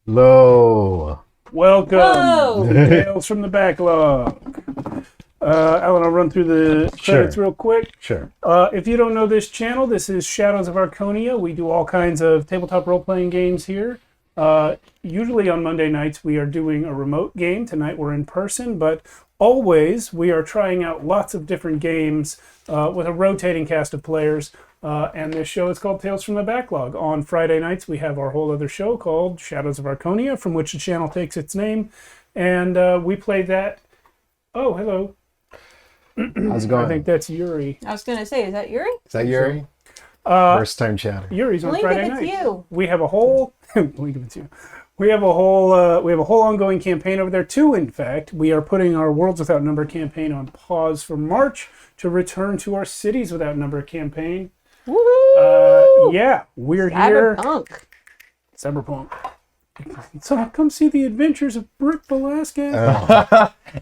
Hello. Welcome Whoa. to Tales from the Backlog. Alan, I'll run through the credits real quick. Sure. If you don't know this channel, this is Shadows of Arconia. We do all kinds of tabletop role-playing games here. Usually on Monday nights, we are doing a remote game. Tonight we're in person, but always we are trying out lots of different games with a rotating cast of players. And this show is called Tales from the Backlog. On Friday nights, we have our whole other show called Shadows of Arconia, from which the channel takes its name. And we play that. Oh, hello. How's it going? I think that's Yuri. I was going to say, is that Yuri? Is that Yuri? First time chatter. Yuri's on Blink Friday if it's night. you. We have a whole blink if it's you. We have a whole ongoing campaign over there too. In fact, we are putting our Worlds Without Number campaign on pause for March to return to our Cities Without Number campaign. Woohoo! Yeah, we're here. Cyberpunk. So come see the adventures of Brick Velasquez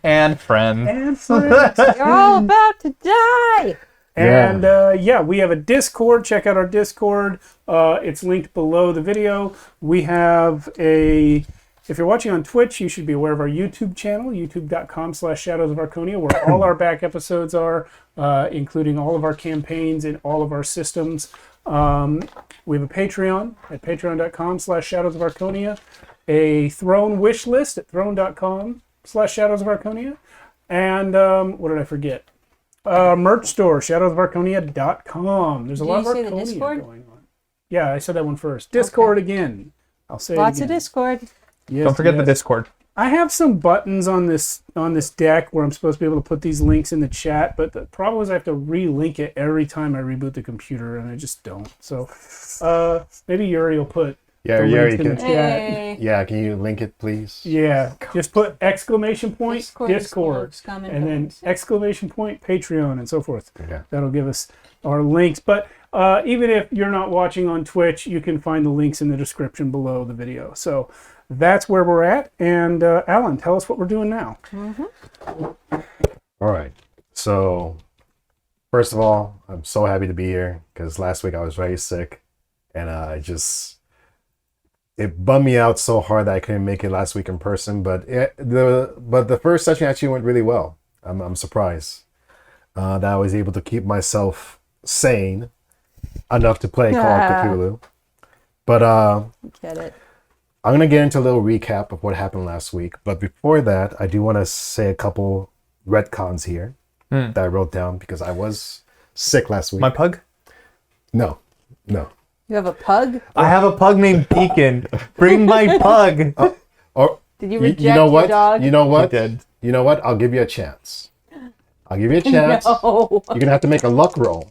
And friends. and friends. You're all about to die! And we have a Discord. Check out our Discord. It's linked below the video. We have if you're watching on Twitch, you should be aware of our YouTube channel, youtube.com/Shadows of Arconia, where all our back episodes are, including all of our campaigns in all of our systems. We have a Patreon at patreon.com/Shadows of Arconia, a Throne wish list at throne.com/Shadows of Arconia, and what did I forget? Merch store, shadowsofarconia.com. There's a lot of Did you say the Arconia Discord? going on. Yeah, I said that one first. Discord again. I'll say Lots it of again. Discord. Yes, Don't forget the yes. Discord. I have some buttons on this deck where I'm supposed to be able to put these links in the chat, but the problem is I have to re-link it every time I reboot the computer, and I just don't. So maybe Yuri will put Yeah, the Yuri, links in the can, chat. Hey. yeah, can you link it, please? Yeah, just put exclamation point Discord, Discord, scum and then villains. exclamation point Patreon, and so forth. Okay. That'll give us our links. But even if you're not watching on Twitch, you can find the links in the description below the video. So that's where we're at. And Alan, tell us what we're doing now. All right. So, first of all, I'm so happy to be here because last week I was very sick, and it bummed me out so hard that I couldn't make it last week in person. But the first session actually went really well. I'm surprised that I was able to keep myself sane enough to play Call of Cthulhu. But Get it. I'm going to get into a little recap of what happened last week. But before that, I do want to say a couple retcons here that I wrote down because I was sick last week. My pug? No. You have a pug? I have a pug named Beacon. Bring my pug. Or Did you reject you know what? your dog? You know what? I did. You know what? I'll give you a chance. I'll give you a chance. No. You're going to have to make a luck roll.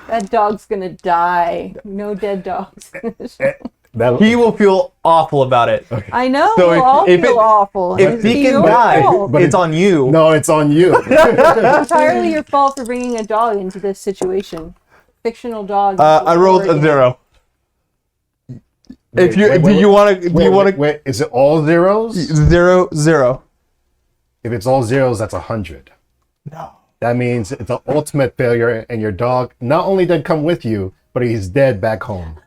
That dog's gonna die. No dead dogs. He will feel awful about it. I know, So we'll if- all if feel it- awful. If It's Beacon your dies, fault. But it's on you. No, it's on you. It's entirely your fault for bringing a dog into this situation. Fictional dog. I rolled a 0. If you do you want to Wait, is it all zeros? 0 0? If it's all zeros, that's 100. No. That means it's an ultimate failure, and your dog not only did come with you, but he's dead back home.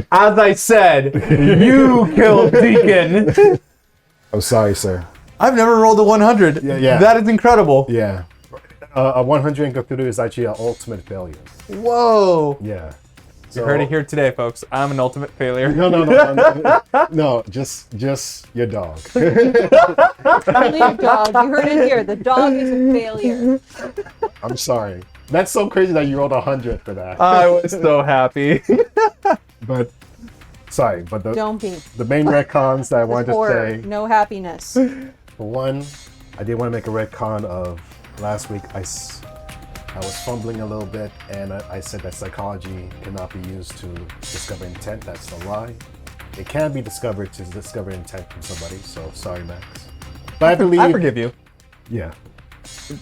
As I said, you killed Beacon. I'm sorry, sir. I've never rolled a 100. Yeah. That is incredible. Yeah. A 100 in Cthulhu is actually an ultimate failure. Whoa. Yeah. You heard it here today, folks. I'm an ultimate failure. No, just your dog. Only your dog. You heard it here. The dog is a failure. I'm sorry. That's so crazy that you rolled 100 for that. I was so happy. But Don't be. the main retcons that I wanted to Horror. say. No happiness. For one, I did want to make a retcon of last week. I was fumbling a little bit, and I said that psychology cannot be used to discover intent. That's a lie. It can be discovered to discover intent from somebody. So sorry, Max. But I believe. I forgive you. Yeah.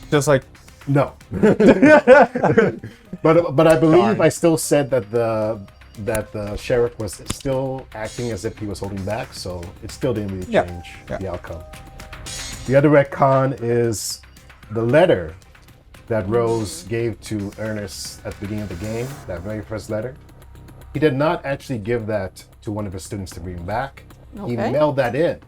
Just like No. but I believe Darn. I still said that the sheriff was still acting as if he was holding back, so it still didn't really change the outcome. The other retcon is the letter that Rose gave to Ernest at the beginning of the game, that very first letter. He did not actually give that to one of his students to bring back. He Okay. mailed that in.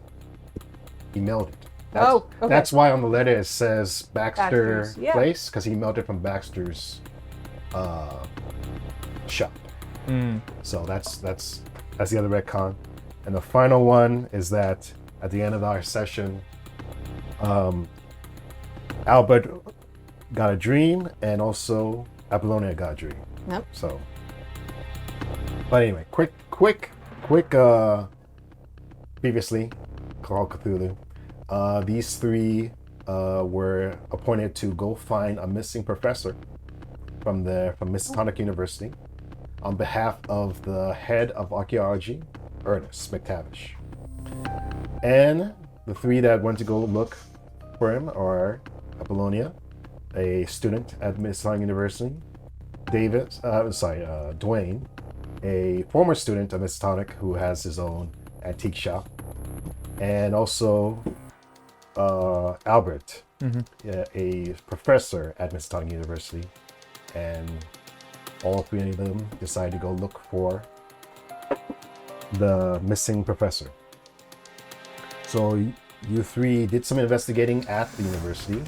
He mailed it. Oh, okay. That's why on the letter it says Baxter Baxter's, yeah. Place, because he mailed it from Baxter's shop. So that's the other retcon. And the final one is that at the end of our session, Albert got a dream, and also Apollonia got a dream. Yep. So, but anyway, quick. Previously, Call of Cthulhu. These three were appointed to go find a missing professor from Miskatonic University on behalf of the head of archaeology, Ernest McTavish. And the three that went to go look for him are Apollonia, a student at Miskatonic University, Dwayne, a former student of Miskatonic who has his own antique shop, and also Albert, a professor at Miskatonic University, and all three of them decided to go look for the missing professor. So you three did some investigating at the university.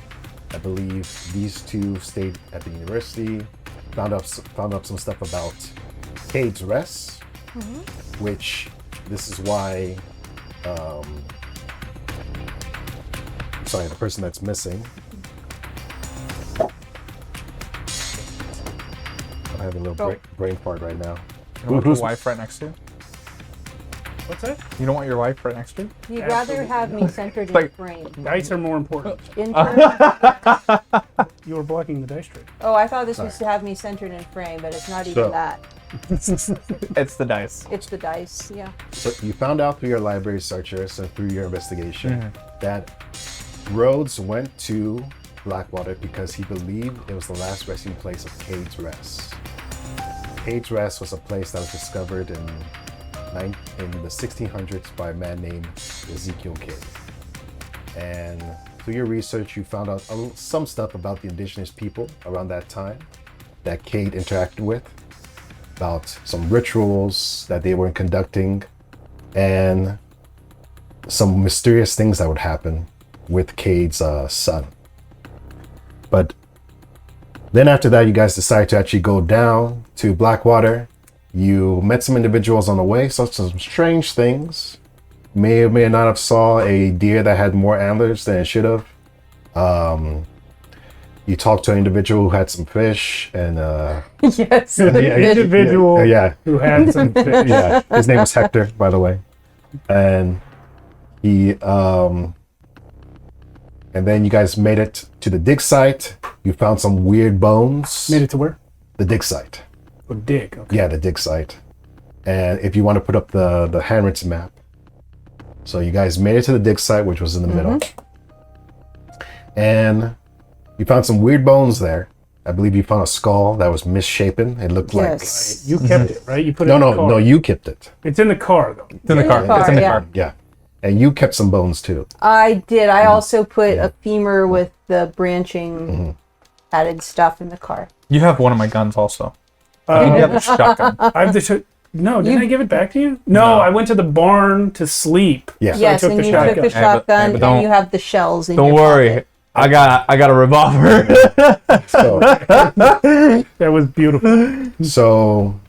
I believe these two stayed at the university, found out some stuff about Cade's Rest, which this is why the person that's missing. I'm having a little brain fart right now. You don't want your wife right next to you? What's that? You don't want your wife right next to you? You'd rather have me centered in Like- frame. Dice are more important. Intern? You were blocking the dice tray. Oh, I thought this was to have me centered in frame, but it's not even So- that. It's the dice. It's the dice, yeah. So you found out through your library searches and through your investigation that Rhodes went to Blackwater because he believed it was the last resting place of Cade's Rest. Cade's Rest was a place that was discovered in the 1600s by a man named Ezekiel Cade. And through your research, you found out some stuff about the indigenous people around that time that Cade interacted with, about some rituals that they were conducting, and some mysterious things that would happen with Cade's son. But then after that, you guys decided to actually go down to Blackwater. You met some individuals on the way, saw some strange things. May or may not have saw a deer that had more antlers than it should have. You talked to an individual who had some fish, and Yes. Individual who had some fish. yeah, his name was Hector, by the way. And he and then you guys made it to the dig site. You found some weird bones. Made it to where? The dig site. Oh, dig. Okay. Yeah, the dig site. And if you want to put up the handwritten map. So you guys made it to the dig site, which was in the middle. And you found some weird bones there. I believe you found a skull that was misshapen. It looked Yes. You kept it, right? You put like... it in the car. No, you kept it. It's in the car, though. It's in the car. It's in the yeah. car. Yeah. And you kept some bones too. I did. I also put a femur with the branching added stuff in the car. You have one of my guns also. You have the shotgun. I have the No, didn't I give it back to you? No, I went to the barn to sleep. Yeah. Yes, took and the you shotgun. took the Yeah, but shotgun, don't- and you have the shells in Don't your worry. pocket. I got a revolver. So, That was beautiful. so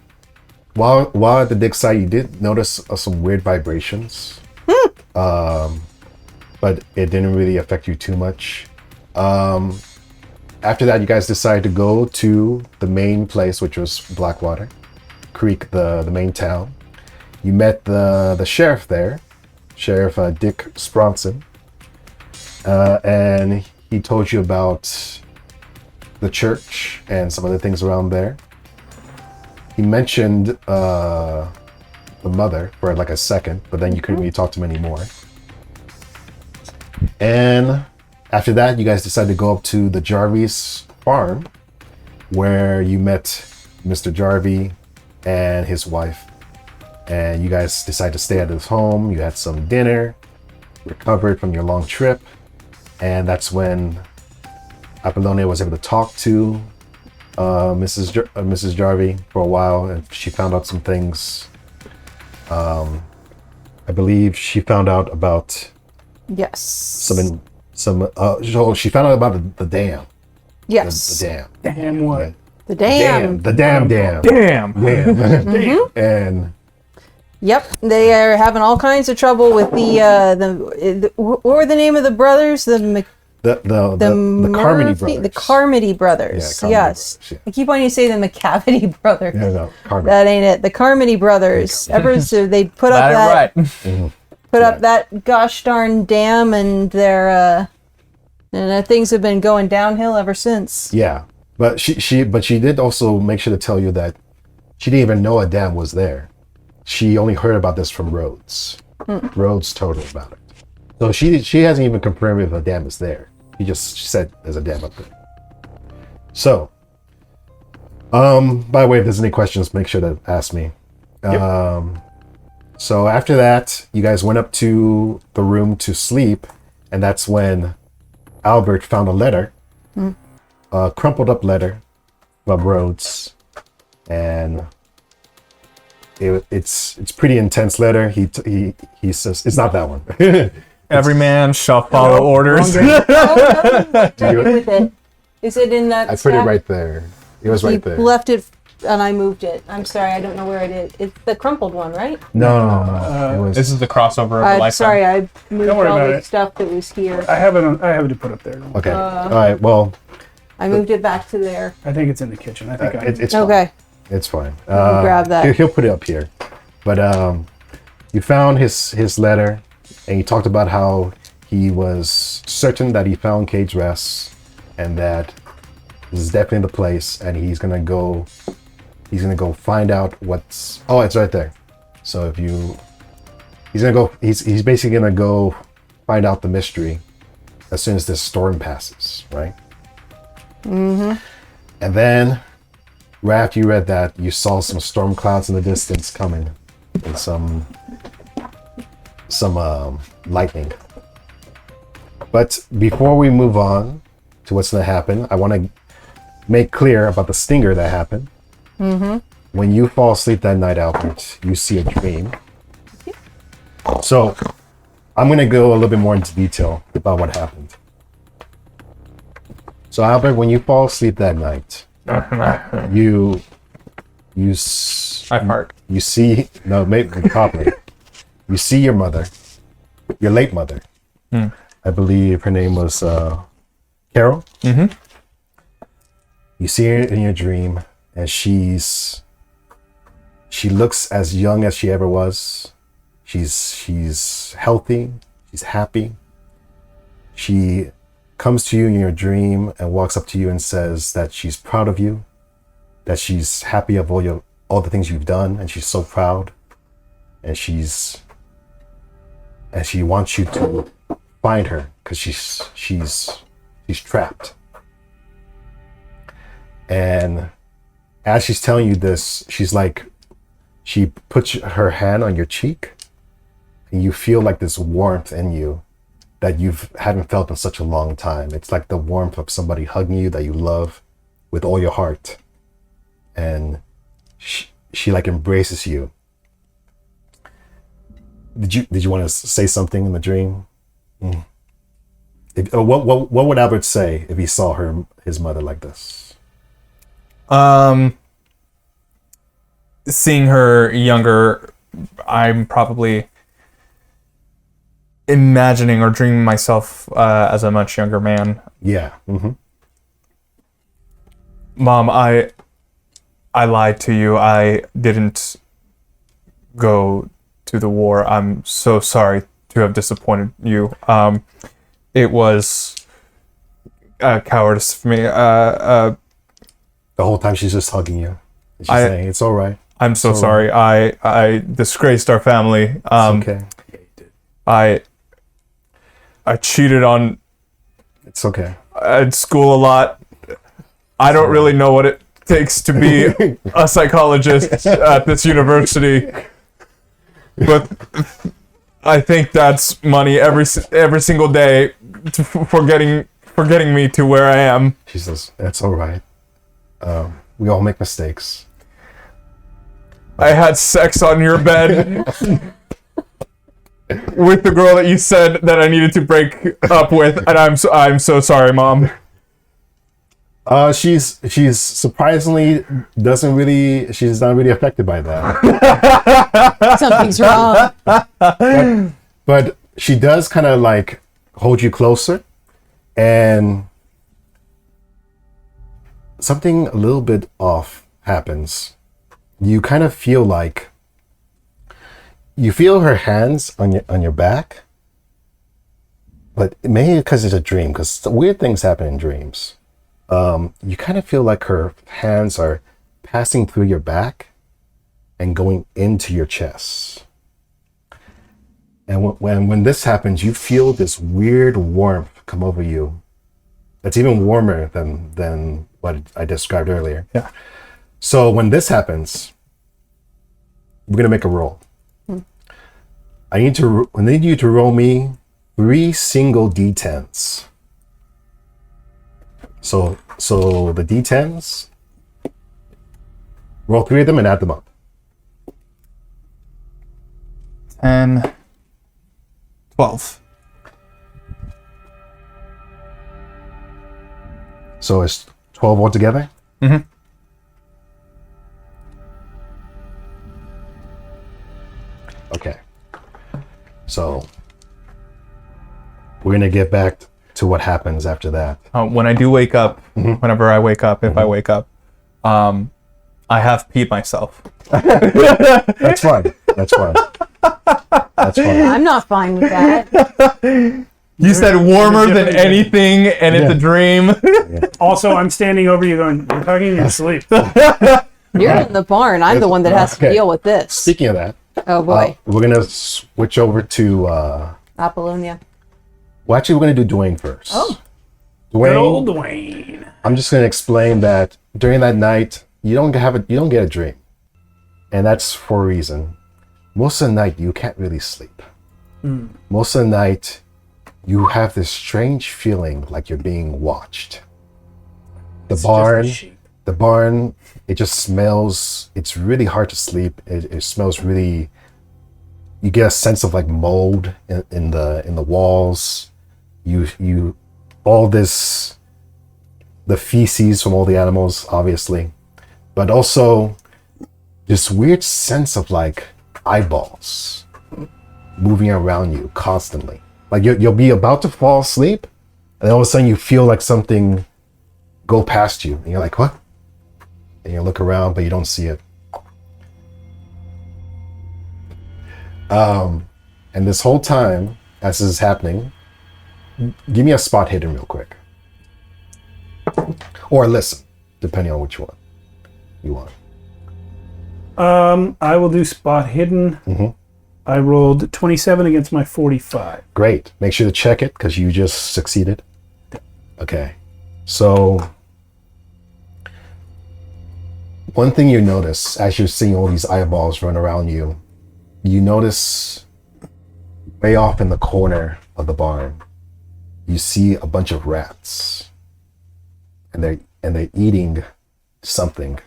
while at the dig site, you did notice some weird vibrations. But it didn't really affect you too much. After that, you guys decided to go to the main place, which was Blackwater Creek, the main town. You met the sheriff there, Sheriff Dick Spronson, and he told you about the church and some other things around there. He mentioned the mother for like a second, but then you couldn't really talk to him anymore. And after that, you guys decided to go up to the Jarvis farm, where you met Mr. Jarvie and his wife. And you guys decided to stay at his home. You had some dinner, recovered from your long trip. And that's when Apollonia was able to talk to Mrs. Jarvie for a while, and she found out some things I believe she found out about Yes. she found out about the dam. Yes. The dam. Damn what? The dam. The dam. Damn. And Yep, they are having all kinds of trouble with the what were the name of the brothers? The Carmody brothers. The Carmody brothers. Carmody yes. brothers, yeah. I keep wanting to say the McCavity brothers. Yeah, no, Carmody. That ain't it. The Carmody brothers. Ever so they put up Got that it right. put up that gosh darn dam, and their things have been going downhill ever since. Yeah, but she did also make sure to tell you that she didn't even know a dam was there. She only heard about this from Rhodes. Rhodes told her about it. So she hasn't even confirmed if a dam is there. She said there's a dam up there. So, by the way, if there's any questions, make sure to ask me. Yep. So after that, you guys went up to the room to sleep, and that's when Albert found a letter, a crumpled up letter from Rhodes, and it's pretty intense letter. He says it's not that one. Every man shall follow orders. With it. Is it in that? I put it stack? right there. It was right there. You left it, and I moved it. I'm sorry, I don't know where it is. It's the crumpled one, right? No. It was. This is the crossover of a I'm lifetime. sorry, I moved Don't worry all about the it. stuff that was here. I have it to put up there. Okay. All right. Well, I moved it back to there. I think it's in the kitchen. I think it's fine. Okay. It's fine. grab that. He'll put it up here. But you found his letter, and he talked about how he was certain that he found Cade's Rest, and that this is definitely the place, and he's gonna go find out what's. Oh, it's right there. So if you, he's basically gonna go find out the mystery as soon as this storm passes, right? Mm-hmm. And then, right after you read that, you saw some storm clouds in the distance coming, and some lightning. But before we move on to what's gonna happen, I want to make clear about the stinger that happened. Mm-hmm. When you fall asleep that night, Albert, you see a dream. So I'm gonna go a little bit more into detail about what happened. So Albert, when you fall asleep that night, you I fart. you see maybe probably you see your mother, your late mother. I believe her name was Carol. Mm-hmm. You see her in your dream, and she looks as young as she ever was. She's healthy. She's happy. She comes to you in your dream and walks up to you and says that she's proud of you, that she's happy of all the things you've done, and she's so proud, and she wants you to find her because she's trapped. And as she's telling you this, she puts her hand on your cheek, and you feel like this warmth in you that you haven't felt in such a long time. It's like the warmth of somebody hugging you that you love with all your heart, and she like embraces you. Did you want to say something in the dream? What would Albert say if he saw his mother like this? Seeing her younger, I'm probably imagining or dreaming myself as a much younger man. Yeah. Mm-hmm. Mom, I lied to you. I didn't go to the war. I'm so sorry to have disappointed you. It was cowardice for me. The whole time she's just hugging you. And she's saying, it's all right. I'm so sorry. I disgraced our family. It's okay. I cheated on It's okay. at school a lot. I don't really know what it takes to be a psychologist at this university, but I think that's money every single day for getting me to where I am. She says, that's all right. We all make mistakes. I had sex on your bed. with the girl that you said that I needed to break up with, and I'm so sorry, Mom. She's surprisingly she's not really affected by that. Something's wrong. But she does kind of like hold you closer, and something a little bit off happens. You kind of feel like you feel her hands on your back, but maybe because it's a dream, because weird things happen in dreams. You kind of feel like her hands are passing through your back and going into your chest. And when this happens, you feel this weird warmth come over you. It's even warmer than what I described earlier. Yeah. So when this happens, we're gonna make a roll. I need you to roll me 3 single d10s. So the d10s, roll 3 of them and add them up. 10, 12. So it's 12 altogether? Mm-hmm. Okay. So we're going to get back to what happens after that. When I do wake up, whenever I wake up, if I wake up, I have peed myself. That's fine. That's fine. That's fine. I'm not fine with that. You said warmer than different- anything, and it's a dream. Also, I'm standing over you going, you're talking in your sleep. You're in the barn. I'm the one that has to Okay. deal with this. Speaking of that, Oh boy. we're going to switch over to... Apollonia. well, actually, we're going to do Dwayne first. Oh. Good old Dwayne. Dwayne. I'm just going to explain that during that night, you don't get a dream. And that's for a reason. Most of the night, you can't really sleep. Most of the night, you have this strange feeling like you're being watched. The barn, it just smells, it's really hard to sleep. It smells really, you get a sense of like mold in the walls. You all this, the feces from all the animals, obviously, but also this weird sense of like eyeballs moving around you constantly. Like you'll be about to fall asleep, and all of a sudden you feel like something go past you, and you're like, what? And you look around, but you don't see it. And this whole time, as this is happening, give me a spot hidden real quick. Or listen, depending on which one you want. I will do spot hidden. I rolled 27 against my 45. Great. Make sure to check it, because you just succeeded. Okay. So, one thing you notice as you're seeing all these eyeballs run around you, you notice way off in the corner of the barn, you see a bunch of rats, and they're eating something.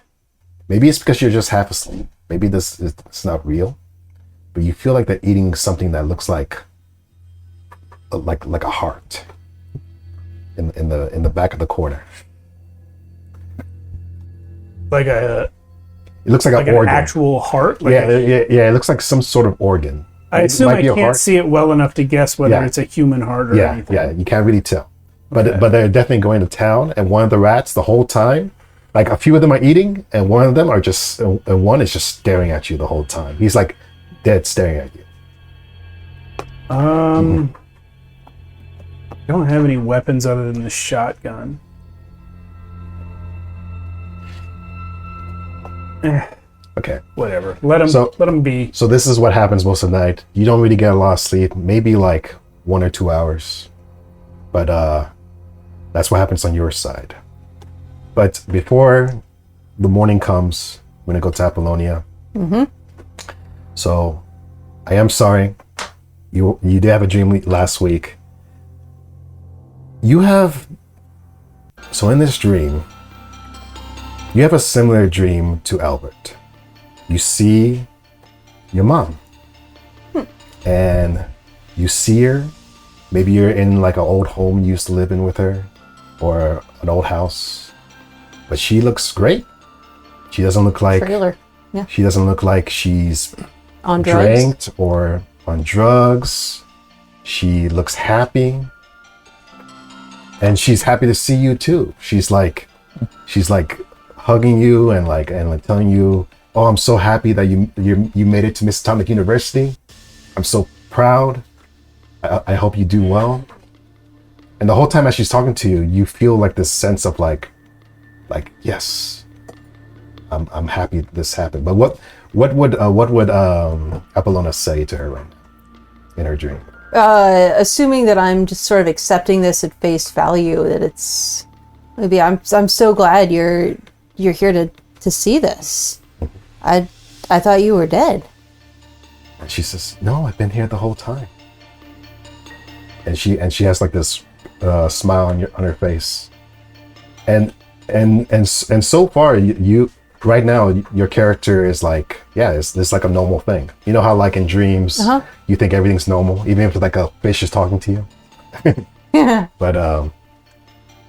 Maybe it's because you're just half asleep. Maybe it's not real, but you feel like they're eating something that looks like a heart in the back of the corner. Like a It looks like like an an organ. actual heart. Like Yeah, it looks like some sort of organ. I It assume might I be a can't heart. see it well enough to guess whether Yeah. it's a human heart or Yeah, anything. yeah, you can't really tell. But Okay. but they're definitely going to town, and one of the rats the whole time, like a few of them are eating, and one of them are just, and one is just staring at you the whole time. He's like dead staring at you. I don't have any weapons other than the shotgun. Okay. Whatever. Let him be. So this is what happens most of the night. You don't really get a lot of sleep, maybe like 1 or 2 hours. But that's what happens on your side. But before the morning comes, we're gonna go to Apollonia. So I am sorry. You did have a dream last week. So in this dream, you have a similar dream to Albert. You see your mom. And You see her. Maybe you're in like an old home you used to live in with her, or an old house. But she looks great. She doesn't look like Trailer. Yeah. she doesn't look like she's On drugs. dranked or on drugs. She looks happy. And she's happy to see you too. She's like hugging you and like telling you, "Oh, I'm so happy that you made it to Miss Atomic University. I'm so proud. I hope you do well." And the whole time as she's talking to you, you feel like this sense of like yes, I'm happy this happened. But what would Apollona say to her right now in her dream? Assuming that I'm just sort of accepting this at face value, that it's maybe I'm so glad you're here to see this. I thought you were dead. And she says, "No, I've been here the whole time." And she has like this smile on her face. And so far you right now your character is like, yeah, it's like a normal thing. You know how like in dreams you think everything's normal, even if like a fish is talking to you. Yeah. But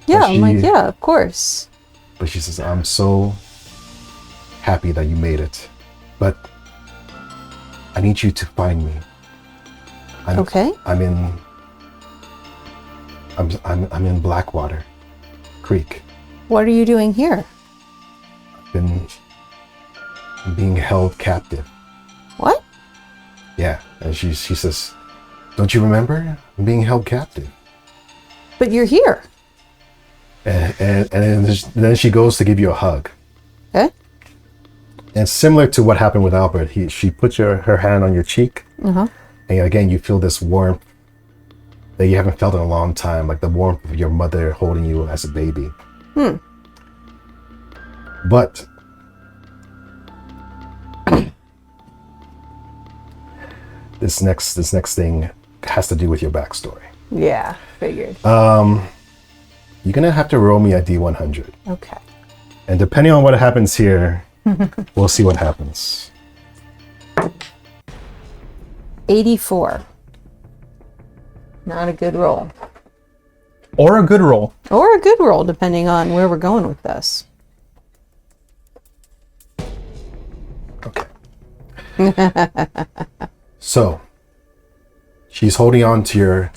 Yeah, I'm like, yeah, of course. But she says, "I'm so happy that you made it, but I need you to find me. Okay. I'm in Blackwater Creek. What are you doing here? I'm being held captive." What? Yeah, and she says, "Don't you remember? I'm being held captive." But you're here. And then she goes to give you a hug. Okay. And similar to what happened with Albert, she puts her hand on your cheek, and again you feel this warmth that you haven't felt in a long time, like the warmth of your mother holding you as a baby. But this next thing has to do with your backstory. Yeah, figured. You're gonna have to roll me a D100, Okay. and depending on what happens here, we'll see what happens. 84. Not a good roll. Or a good roll. Or a good roll, depending on where we're going with this. So she's holding on to your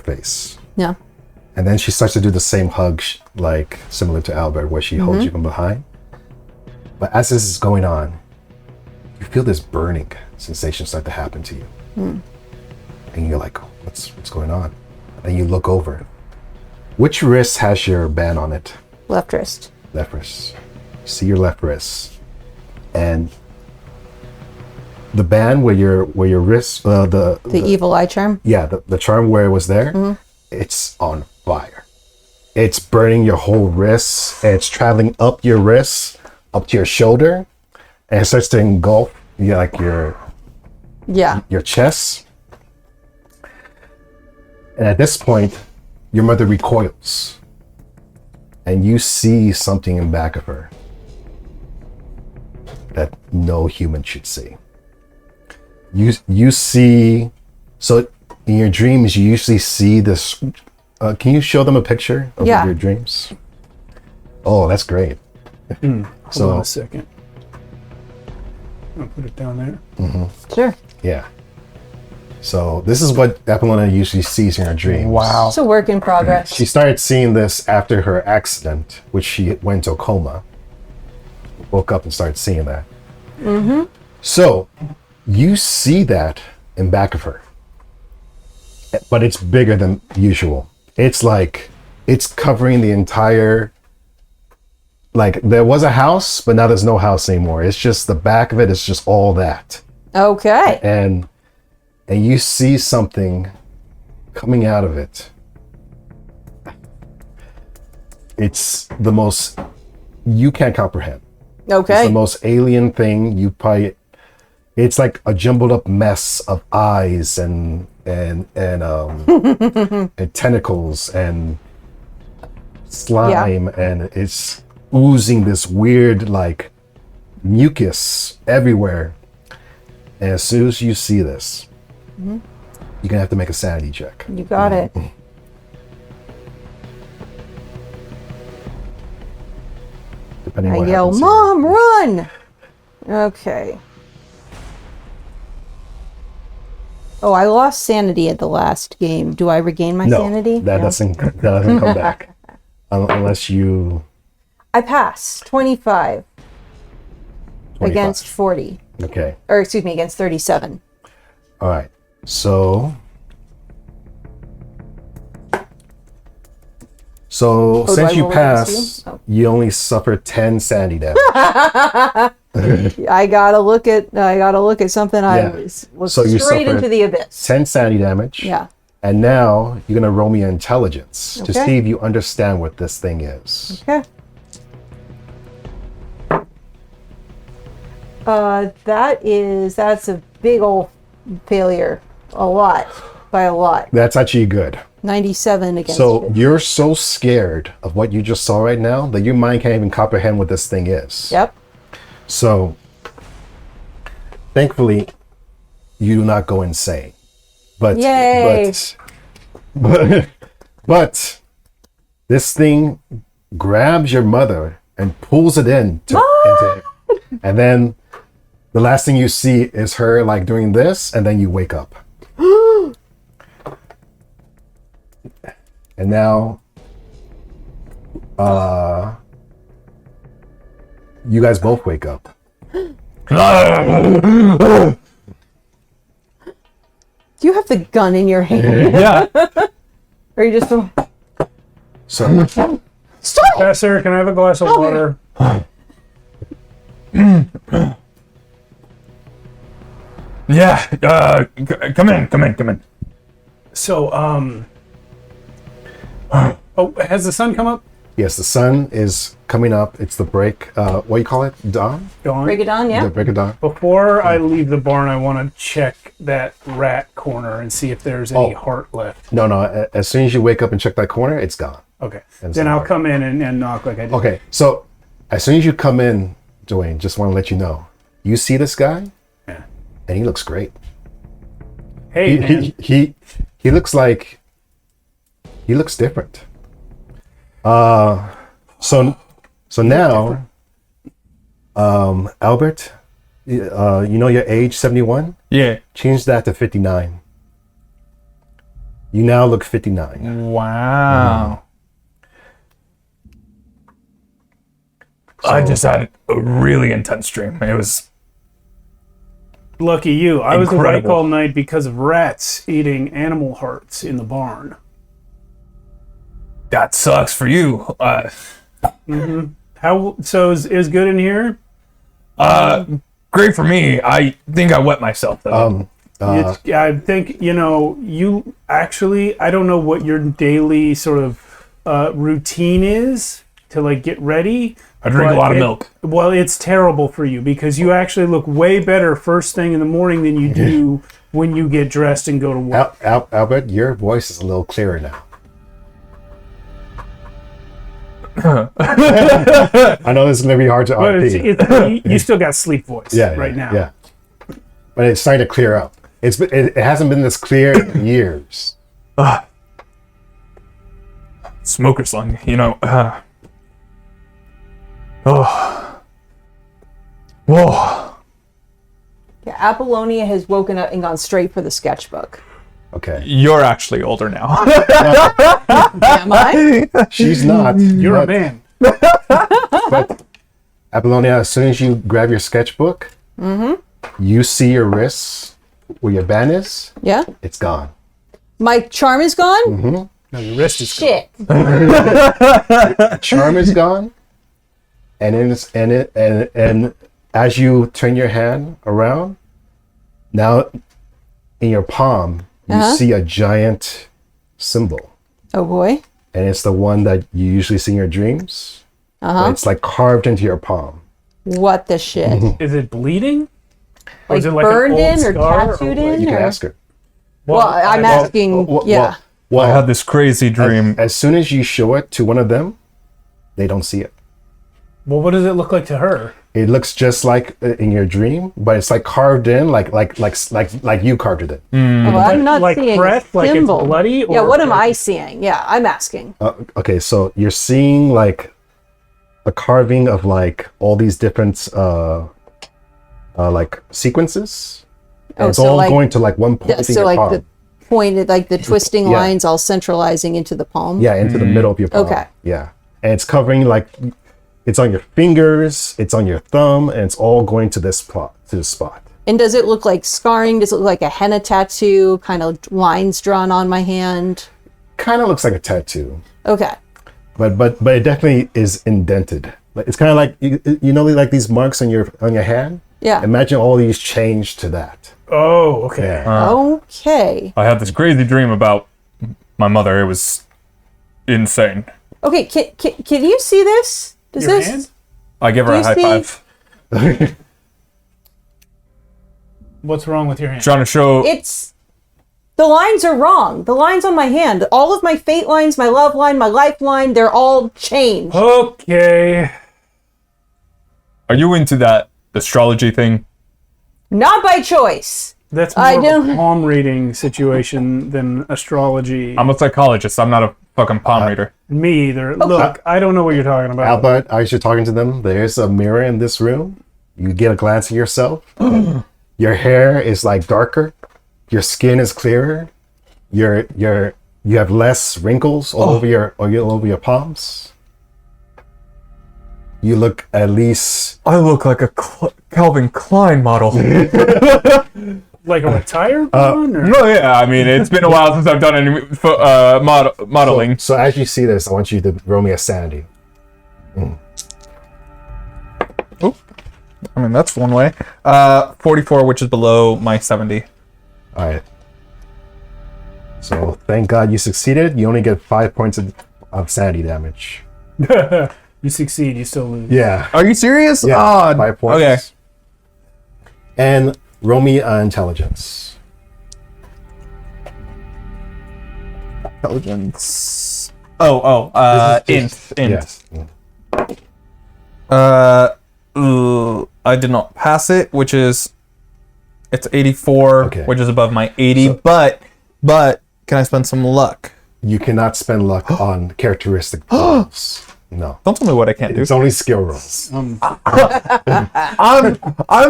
face, Yeah. and then she starts to do the same hug, like similar to Albert, where she holds you from behind. But as this is going on, you feel this burning sensation start to happen to you, and you're like, "What's going on?" And then you look over. Which wrist has your band on it? Left wrist. Left wrist. You see your left wrist, and the band where your wrist, the evil eye charm? yeah, the charm where it was there, it's on fire. It's burning your whole wrist, and it's traveling up your wrist, up to your shoulder, and it starts to engulf like your chest. And at this point, your mother recoils, and you see something in back of her that no human should see. You see, so in your dreams, you usually see this. Can you show them a picture of Yeah. your dreams? Oh, that's great. Hold So- on a second. I'll put it down there. Sure. Yeah. So this is what Apollona usually sees in her dreams. Wow. It's a work in progress. She started seeing this after her accident, which she went to a coma. Woke up and started seeing that. So you see that in back of her, but it's bigger than usual. It's like it's covering the entire. Like there was a house, but now there's no house anymore. It's just the back of it is just all that, Okay. and you see something coming out of it. It's the most you can't comprehend. It's Okay. the most alien thing you probably. It's like a jumbled up mess of eyes and and tentacles and slime, and it's oozing this weird like mucus everywhere. And as soon as you see this, You're gonna have to make a sanity check. You got it. Depending I on what yell, happens here. Mom, run! Okay. Oh, I lost sanity at the last game. Do I regain my No, sanity? that doesn't come back unless you. I passed 25 against 40. Okay. Or excuse me, against 37. All right. So do since I you roll pass, against you? Oh. you only suffer 10 sanity damage. I gotta look at something. I Yeah. was So you straight suffered into the abyss. 10 sanity damage. Yeah. And now you're gonna roll me intelligence to Okay. see if you understand what this thing is. Okay. That's a big old failure. By a lot. That's actually good. 97 against So 50. you're so scared of what you just saw right now that your mind can't even comprehend what this thing is. Yep. So thankfully you do not go insane. But Yay. but this thing grabs your mother and pulls it into and then the last thing you see is her like doing this, and then you wake up. And now you guys both wake up. Do you have the gun in your hand? Yeah. Or you just So stop it! Professor, can I have a glass of water? Yeah. Come in. So, oh, has the sun come up? yes, the sun is coming up. It's the break. What do you call it? Dawn? Dawn? Break it down, yeah. The break of dawn. Before I leave the barn, I want to check that rat corner and see if there's any Oh. heart left. No. As soon as you wake up and check that corner, it's gone. Okay. And Then some I'll heart. come in and knock like I did. Okay, so as soon as you come in, Dwayne, just want to let you know, you see this guy, Yeah. and he looks great. Hey, man. He looks like he looks different. So now, Albert, you know your age, 71. Yeah. Change that to 59. You now look 59. Wow. I just had a really intense dream. It was Lucky you. I was awake Incredible. all night because of rats eating animal hearts in the barn. that sucks for you. How so is good in here? Great for me. I think I wet myself though. I think you actually. I don't know what your daily sort of routine is to like get ready. I drink a but lot of milk. Well, it's terrible for you because you actually look way better first thing in the morning than you do when you get dressed and go to work. Albert, your voice is a little clearer now. I know this is going to be hard to But RP. you still got sleep voice right now. Yeah, but it's starting to clear up. It hasn't been this clear in years. Smoker's lung, Whoa. Yeah, Apollonia has woken up and gone straight for the sketchbook. Okay, You're actually older now. Am I? she's not. You're a but- man. But Apollonia, as soon as you grab your sketchbook, you see your wrists where your band is. Yeah. It's gone. My charm is gone? No, your wrist is gone. Shit. Charm is gone, and as you turn your hand around, now in your palm you see a giant symbol, Oh boy. and it's the one that you usually see in your dreams. But it's like carved into your palm. What the shit? Is it bleeding? Or Like is it like an burned old in or scar tattooed what? in? You can or- ask her. Well, I'm asking. Yeah. I had this crazy dream. As soon as you show it to one of them, they don't see it. Well, what does it look like to her? It looks just like in your dream, but it's like carved in, like you carved it. Well, I'm not like seeing breath, a like it's symbol. bloody, Yeah, or what am I seeing? Yeah, I'm asking. Okay, so you're seeing like a carving of like all these different like sequences. And Oh, it's so all like- going to like one point Yeah, in so your like palm. the pointed, like the twisting Yeah. lines all centralizing into the palm. Yeah, into the middle of your palm. Okay. Yeah. And it's covering like it's on your fingers, it's on your thumb, and it's all going to this spot. And does it look like scarring? Does it look like a henna tattoo? Kind of lines drawn on my hand? Kind of looks like a tattoo. Okay. But it definitely is indented. Like it's kind of like you know like these marks on your hand. Yeah. Imagine all these changed to that. Oh, okay. Yeah. Okay. I had this crazy dream about my mother. It was insane. Okay. Can you see this? Does Your this? hand? I give her Do a you high see- five. What's wrong with your hand? Trying to show. It's the lines are wrong. The lines on my hand, all of my fate lines, my love line, my life line, they're all changed. Okay. Are you into that astrology thing? Not by choice. That's I more of a don't- palm reading situation than astrology. I'm a psychologist. I'm not a fucking palm reader. Me either. Look, I don't know what you're talking about. Albert, as you're talking to them, there's a mirror in this room. You get a glance at yourself. Your hair is like darker. Your skin is clearer. You have less wrinkles all over your palms. You look at least I look like a Calvin Klein model. Like a retired one? Or? No, yeah. I mean, it's been a while since I've done any modeling. So as you see this, I want you to roll me a sanity. I mean, that's one way. 44, which is below my 70. All right. So thank God you succeeded. You only get 5 points of sanity damage. You succeed, you still lose. Yeah. Are you serious? Yeah. Ah, 5 points. Okay. And roll me intelligence. Intelligence. Int. Yes. I did not pass it, which is it's 84, Okay. which is above my 80. But can I spend some luck? You cannot spend luck on characteristic rolls. No. Don't tell me what I can't do. It's only skill rolls. I'm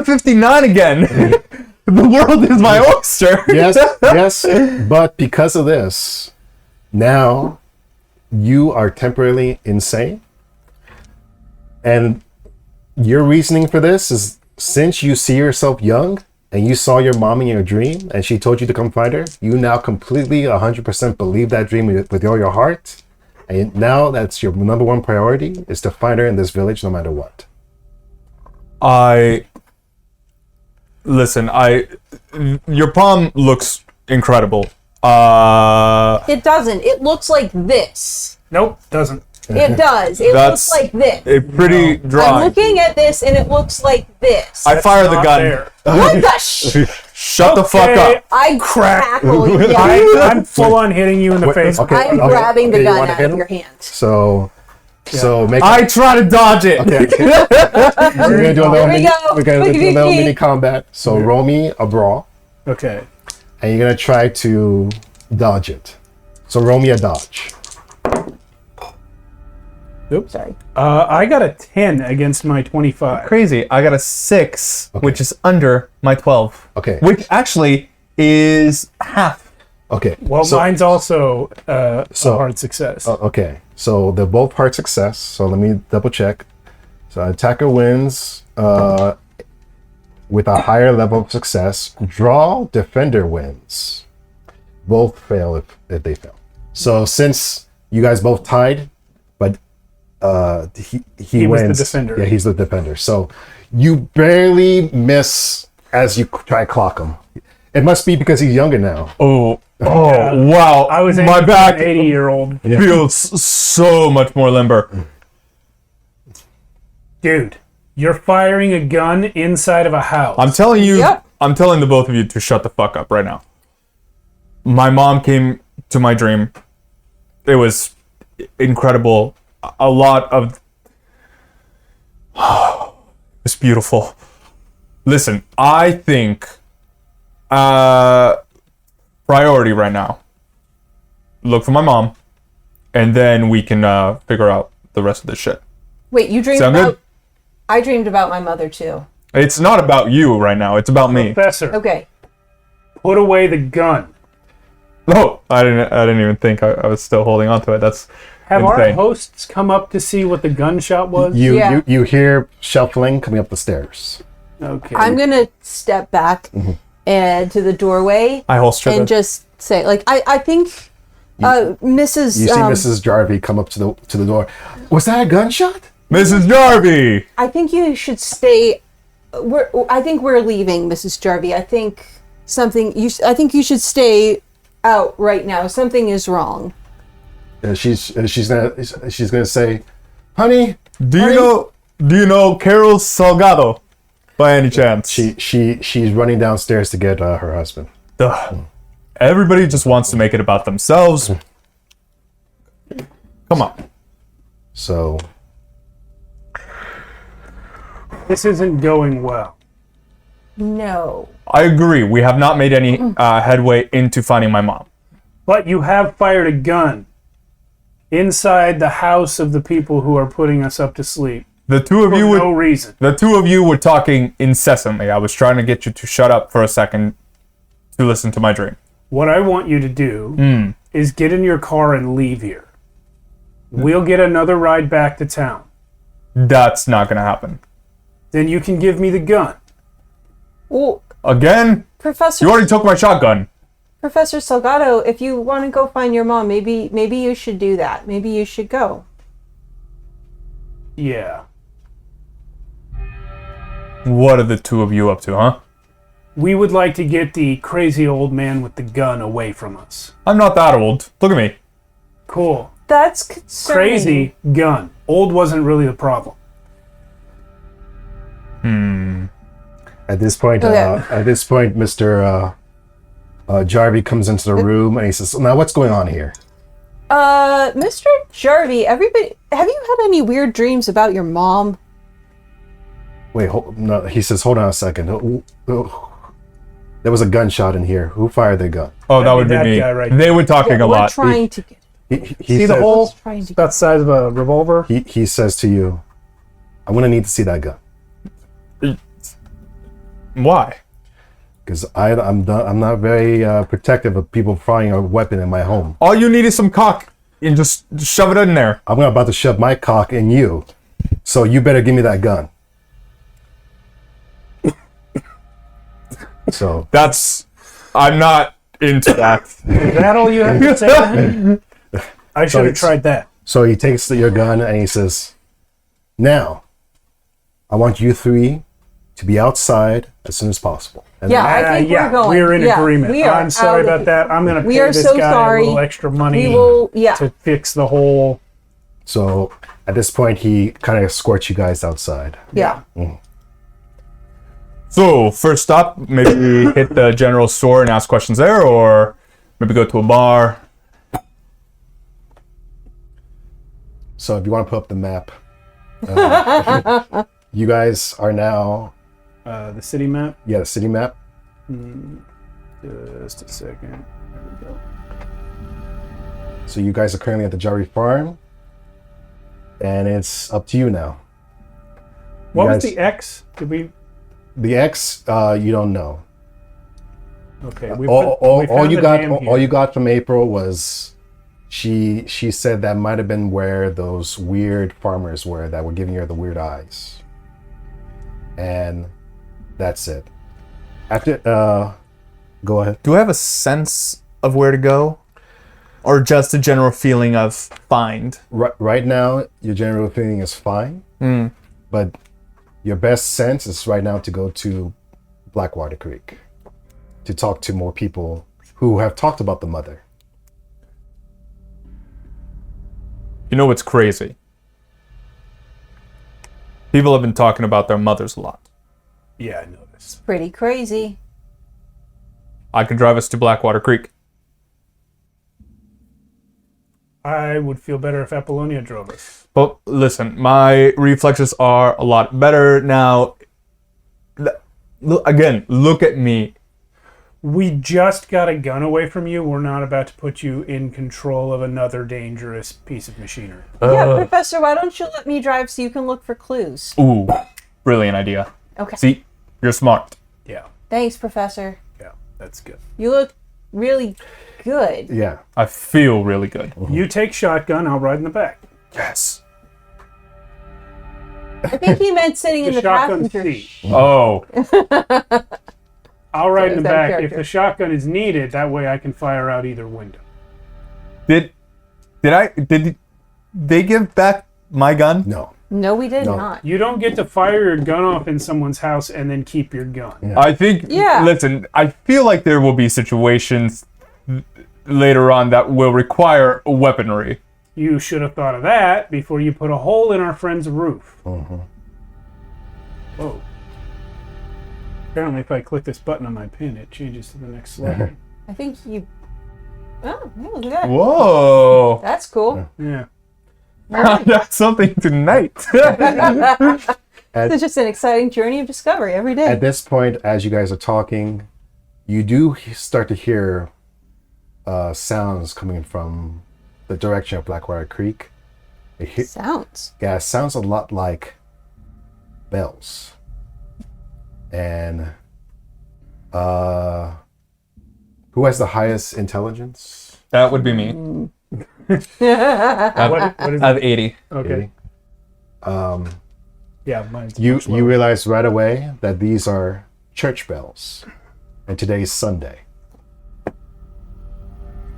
59 again. The world is my oyster. Yes, yes. But because of this, now you are temporarily insane. And your reasoning for this is since you see yourself young and you saw your mom in your dream and she told you to come find her, you now completely 100% believe that dream with all your heart. And now that's your number one priority is to find her in this village no matter what. Your palm looks incredible. It doesn't. It looks like this. Nope, doesn't. It does. It That's looks like this. a pretty I'm drawing. looking at this and it looks like this. I fire the Not gun. there. What the sh? Shut the fuck Okay. up. I crackle you. I'm full on hitting you in the face. Okay, I'm okay, grabbing the okay, you gun wanna out hit of him? your hand. So make I try to dodge it. we're gonna do a little Here we mini, go. we're gonna Look do at a little me. mini combat. So roll me a brawl. Okay. And you're gonna try to dodge it. So roll me a dodge. Sorry. I got a 10 against my 25. Crazy. I got a 6, which is under my 12. Okay. Which actually is half. Okay. Well, so, mine's also a so- hard success. okay. So they're both hard success. So let me double check. So attacker wins with a higher level of success. Draw defender wins. Both fail if they fail. So since you guys both tied, but he was the wins. defender. Yeah, he's the defender. So you barely miss as you try to clock him. It must be because he's younger now. Oh, wow. I was my aiming back for an 80-year-old. feels so much more limber. Dude, you're firing a gun inside of a house. I'm telling you, Yep. I'm telling the both of you to shut the fuck up right now. My mom came to my dream. It was incredible. A lot of It's beautiful. Listen, I think priority right now. Look for my mom, and then we can figure out the rest of this shit. Wait, you dreamed Sound about... good? I dreamed about my mother, too. It's not about you right now. It's about me. Professor, Okay. put away the gun. Oh, I didn't even think I was still holding on to it. That's Have our insane. hosts come up to see what the gunshot was? Yeah. You hear shuffling coming up the stairs. Okay. I'm going to step back and to the doorway I holster and the... just say, like, I think Mrs. You see Mrs. Jarvie come up to the door. Was that a gunshot? Mrs. Jarvie! I think you should stay. I think we're leaving, Mrs. Jarvie. I think I think you should stay out right now. Something is wrong. She's gonna say, "Honey, Do you know Carol Salgado by any chance? she's running downstairs to get her husband." Ugh. Everybody just wants to make it about themselves. Come on. So This isn't going well. No. I agree. We have not made any headway into finding my mom. But you have fired a gun inside the house of the people who are putting us up to sleep The two of for you no were reason. talking incessantly. I was trying to get you to shut up for a second to listen to my dream. What I want you to do is get in your car and leave here. We'll get another ride back to town. That's not gonna happen. Then you can give me the gun. Well, Again? Professor You already took my shotgun. Professor Salgado, if you want to go find your mom, maybe you should do that. Maybe you should go. Yeah. What are the two of you up to, huh? We would like to get the crazy old man with the gun away from us. I'm not that old. Look at me. Cool. That's concerning. Crazy gun. Old wasn't really the problem. at this point, Mr. Jarvie comes into the room and he says, "Now what's going on here?" Mr. Jarvie, everybody, have you had any weird dreams about your mom? Wait, no. He says, "Hold on a second. There was a gunshot in here. Who fired the gun?" Oh, that would be that me. guy right They were talking a We're lot. trying to get. He See the says, hole? Trying It's to about the size of a revolver. He says to you, "I'm gonna need to see that gun Why? because I'm not very protective of people firing a weapon in my home. All you need is some cock and just shove it in there. I'm about to shove my cock in you, so you better give me that gun." So I'm not into that. Is that all you have to say to him? I should have it's- tried that. So he takes your gun and he says, "Now, I want you three to be outside as soon as possible." And Yeah, I think yeah, we're going. we're in Yeah, agreement. we are I'm sorry out of about that. I'm going to We pay are this so guy sorry. a little extra money We will. Yeah. to fix the whole. So at this point, he kind of escorts you guys outside. Yeah. So, first stop, maybe hit the general store and ask questions there, or maybe go to a bar. So if you want to put up the map, you guys are now, The city map. the city map. Just a second. There we go. So you guys are currently at the Jarvie farm, and it's up to you now. What was guys- the X? Did we? The X, you don't know. Okay. All you got from April was she said that might have been where those weird farmers were that were giving her the weird eyes, and that's it. After, go ahead. Do I have a sense of where to go? Or just a general feeling of find? Right now, your general feeling is fine, but your best sense is right now to go to Blackwater Creek to talk to more people who have talked about the mother. You know what's crazy? People have been talking about their mothers a lot. Yeah, I noticed. Pretty crazy. I can drive us to Blackwater Creek. I would feel better if Apollonia drove us. But listen, my reflexes are a lot better now. Again, look at me. We just got a gun away from you. We're not about to put you in control of another dangerous piece of machinery. Yeah, Professor, why don't you let me drive so you can look for clues? Ooh, brilliant idea. Okay. See, you're smart. Yeah, Thanks, Professor. yeah, that's good. You look really good. Yeah. I feel really good. You take shotgun, I'll ride in the back. Yes. I think he meant sitting in the shotgun passenger. seat. Oh, I'll ride in the that back. character. If the shotgun is needed, that way I can fire out either window. did they give back my gun? No. No, we did No. not. You don't get to fire your gun off in someone's house and then keep your gun. Yeah. I think. Yeah. Listen, I feel like there will be situations later on that will require weaponry. You should have thought of that before you put a hole in our friend's roof. Mhm. Whoa. Apparently, if I click this button on my pin, it changes to the next slide. I think you. Oh, yeah, look at that. Whoa! That's cool. Yeah. That's something tonight. It's just an exciting journey of discovery every day. At this point, as you guys are talking, you do start to hear sounds coming from the direction of Blackwater Creek. Sounds. Yeah, it sounds a lot like bells. And who has the highest intelligence? That would be me. What is I it? have 80. Okay. Yeah, mine's You much lower. you realize right away that these are church bells, and today's Sunday.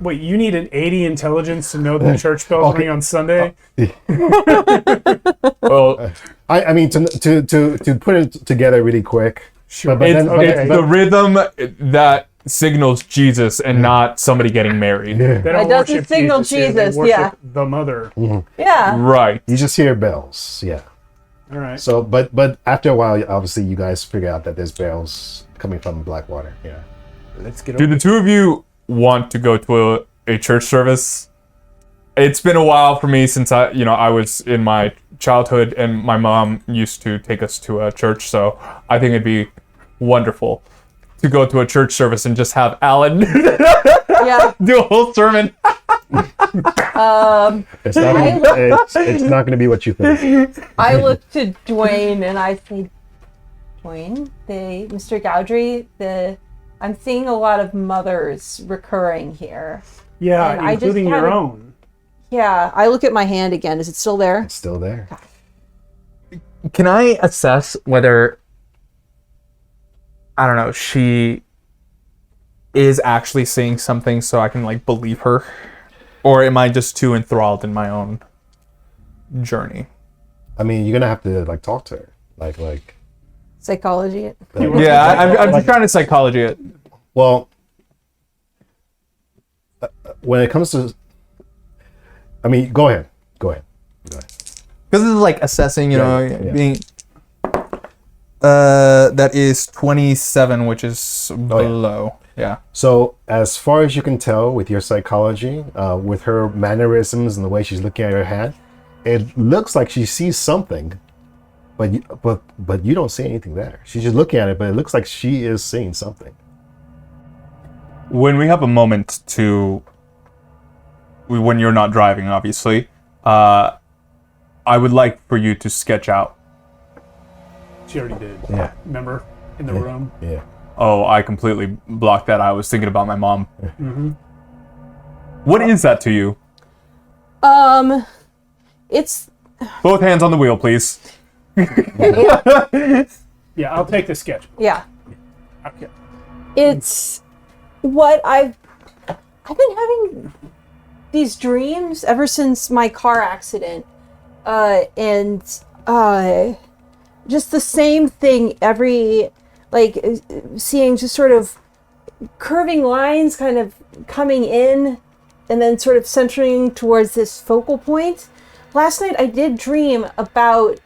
Wait, you need an 80 intelligence to know the church bells Okay. ring on Sunday? Well, I mean to put it together really quick. Sure. But then- it's the rhythm that signals Jesus and not somebody getting married. They don't It doesn't worship signal here, they Jesus, worship yeah. the mother. Yeah. Right. You just hear bells, yeah. All right. So, but after a while, obviously, you guys figure out that there's bells coming from Blackwater. Yeah. Let's get Do the two of you want to go to a church service? It's been a while for me since I was in my childhood, and my mom used to take us to a church. So I think it'd be wonderful to go to a church service and just have Alan Yeah. do a whole sermon. It's not. It's not going to be what you think. I look to Dwayne and I say, Dwayne, Mr. Gowdry, I'm seeing a lot of mothers recurring here. Yeah, And I just including your kinda- own. Yeah, I look at my hand again. Is it still there? It's still there. Can I assess whether, I don't know, she is actually saying something so I can like believe her? Or am I just too enthralled in my own journey? I mean, you're gonna have to like talk to her, like. Psychology. Yeah, I'm just trying to psychology it. Well, when it comes to, I mean, go ahead. Because this is like assessing, Yeah. being. That is 27, which is below. Yeah. So, as far as you can tell with your psychology, with her mannerisms and the way she's looking at her hand, it looks like she sees something, but you don't see anything there. She's just looking at it, but it looks like she is seeing something. When we have a moment when you're not driving, obviously, I would like for you to sketch out. She already did. Yeah. Remember? In the room. Yeah. Oh, I completely blocked that. I was thinking about my mom. What is that to you? It's Both hands on the wheel, please. Yeah, I'll take the sketch. yeah. Okay. It's what I've been having these dreams ever since my car accident, and just the same thing seeing just sort of curving lines kind of coming in and then sort of centering towards this focal point. Last night I did dream about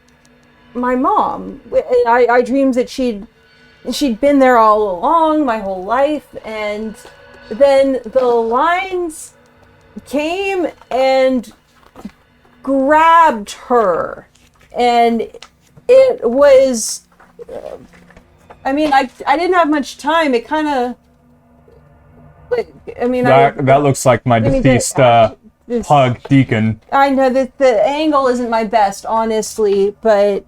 my mom. I dreamed that she'd been there all along, my whole life, and then the lines came and grabbed her. And it was... I mean, I didn't have much time. It kind of... I mean, That looks like my deceased pug deacon. I know that the angle isn't my best, honestly, but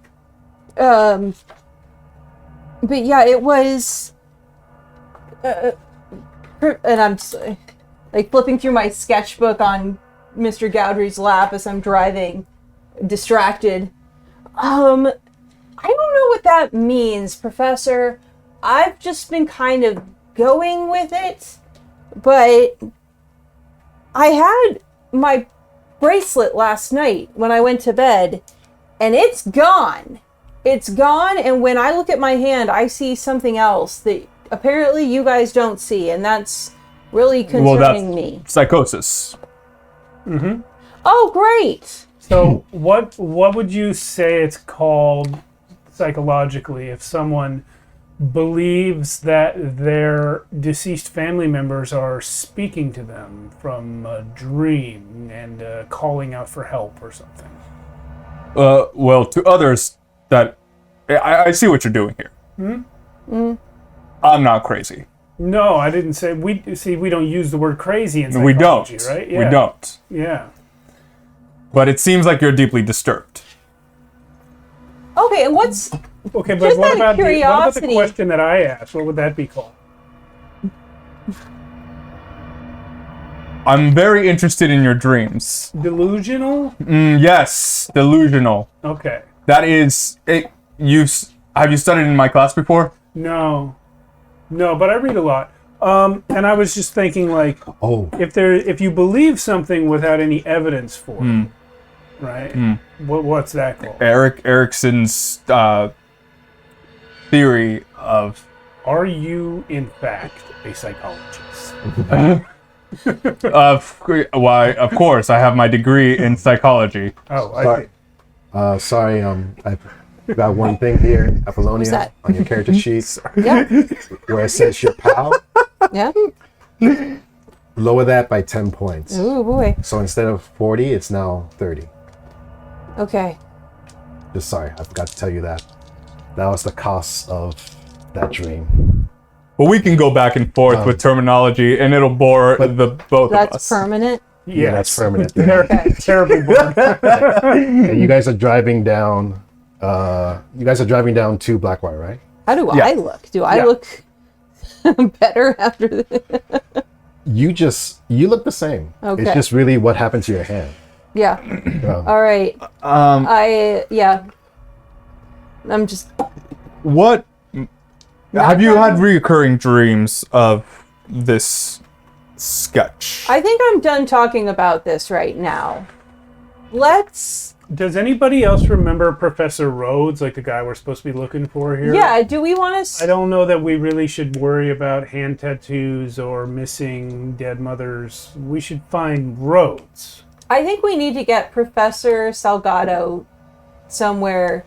yeah, it was, and I'm like flipping through my sketchbook on Mr. Gowdry's lap as I'm driving, distracted. I don't know what that means, Professor. I've just been kind of going with it, but I had my bracelet last night when I went to bed, and it's gone. It's gone, and when I look at my hand, I see something else that apparently you guys don't see, and that's really concerning me. Psychosis. Oh, great! So what would you say it's called psychologically if someone believes that their deceased family members are speaking to them from a dream and calling out for help or something? Well, to others, that I see what you're doing here. I'm not crazy. No, I didn't say. We don't use the word crazy in psychology, We don't. right? We don't. Yeah. But it seems like you're deeply disturbed. Okay, and what's... Okay, but Just what out of about the curiosity. question that I asked? What would that be called? I'm very interested in your dreams. Delusional? Yes, delusional. Okay. That is it. Have you studied in my class before? No, but I read a lot. And I was just thinking, like, Oh, if you believe something without any evidence for it, right? What's that called? Erik Erikson's theory of Are you in fact a psychologist? why? Of course, I have my degree in psychology. Oh, I sorry. see. Sorry. I've got one thing here, Apollonia, that? on your character sheet, Yeah, where it says your PAL. yeah. Lower that by 10 points. Ooh, boy. So instead of 40, it's now 30. Okay. Just sorry, I forgot to tell you that. That was the cost of that dream. Well, we can go back and forth with terminology, and it'll bore the both of That's us. permanent? Yeah, that's permanent. Terribly bored. And you guys are driving down. You guys are driving down to Blackwater, right? How do Yeah. I look? Do I Yeah. look better after this? You look the same. Okay. It's just really what happened to your hand. Yeah. All right. I'm just... What have you had recurring dreams of this sketch? I think I'm done talking about this right now. Let's... Does anybody else remember Professor Rhodes, like the guy we're supposed to be looking for here? Yeah, do we want to... I don't know that we really should worry about hand tattoos or missing dead mothers. We should find Rhodes. I think we need to get Professor Salgado somewhere.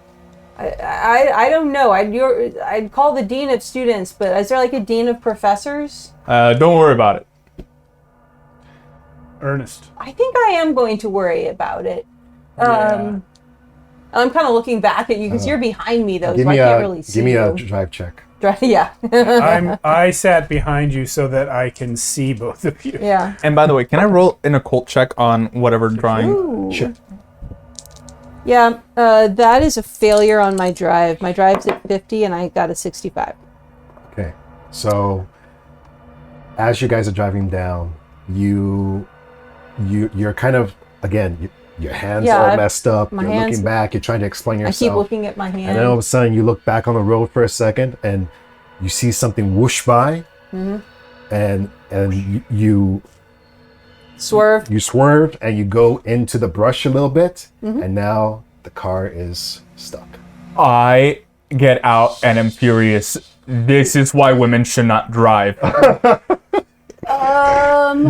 I don't know. I'd call the dean of students, but is there like a dean of professors? Don't worry about it. Ernest. I think I am going to worry about it. Yeah. I'm kind of looking back at you because you're behind me, though, Give so I me can't really see give me you. a drive check. Yeah. I sat behind you so that I can see both of you. Yeah. And by the way, can I roll an occult check on whatever drawing? Ooh. Sure. Yeah, that is a failure on my drive. My drive's at 50 and I got a 65. Okay. So as you guys are driving down, you're kind of, again, your hands Yeah, are messed up. my You're hands- looking back. You're trying to explain I yourself. keep looking at my hand. And then all of a sudden, you look back on the road for a second, and you see something whoosh by, and you Swerve. swerve and you go into the brush a little bit, and now the car is stuck. I get out and am furious. This is why women should not drive.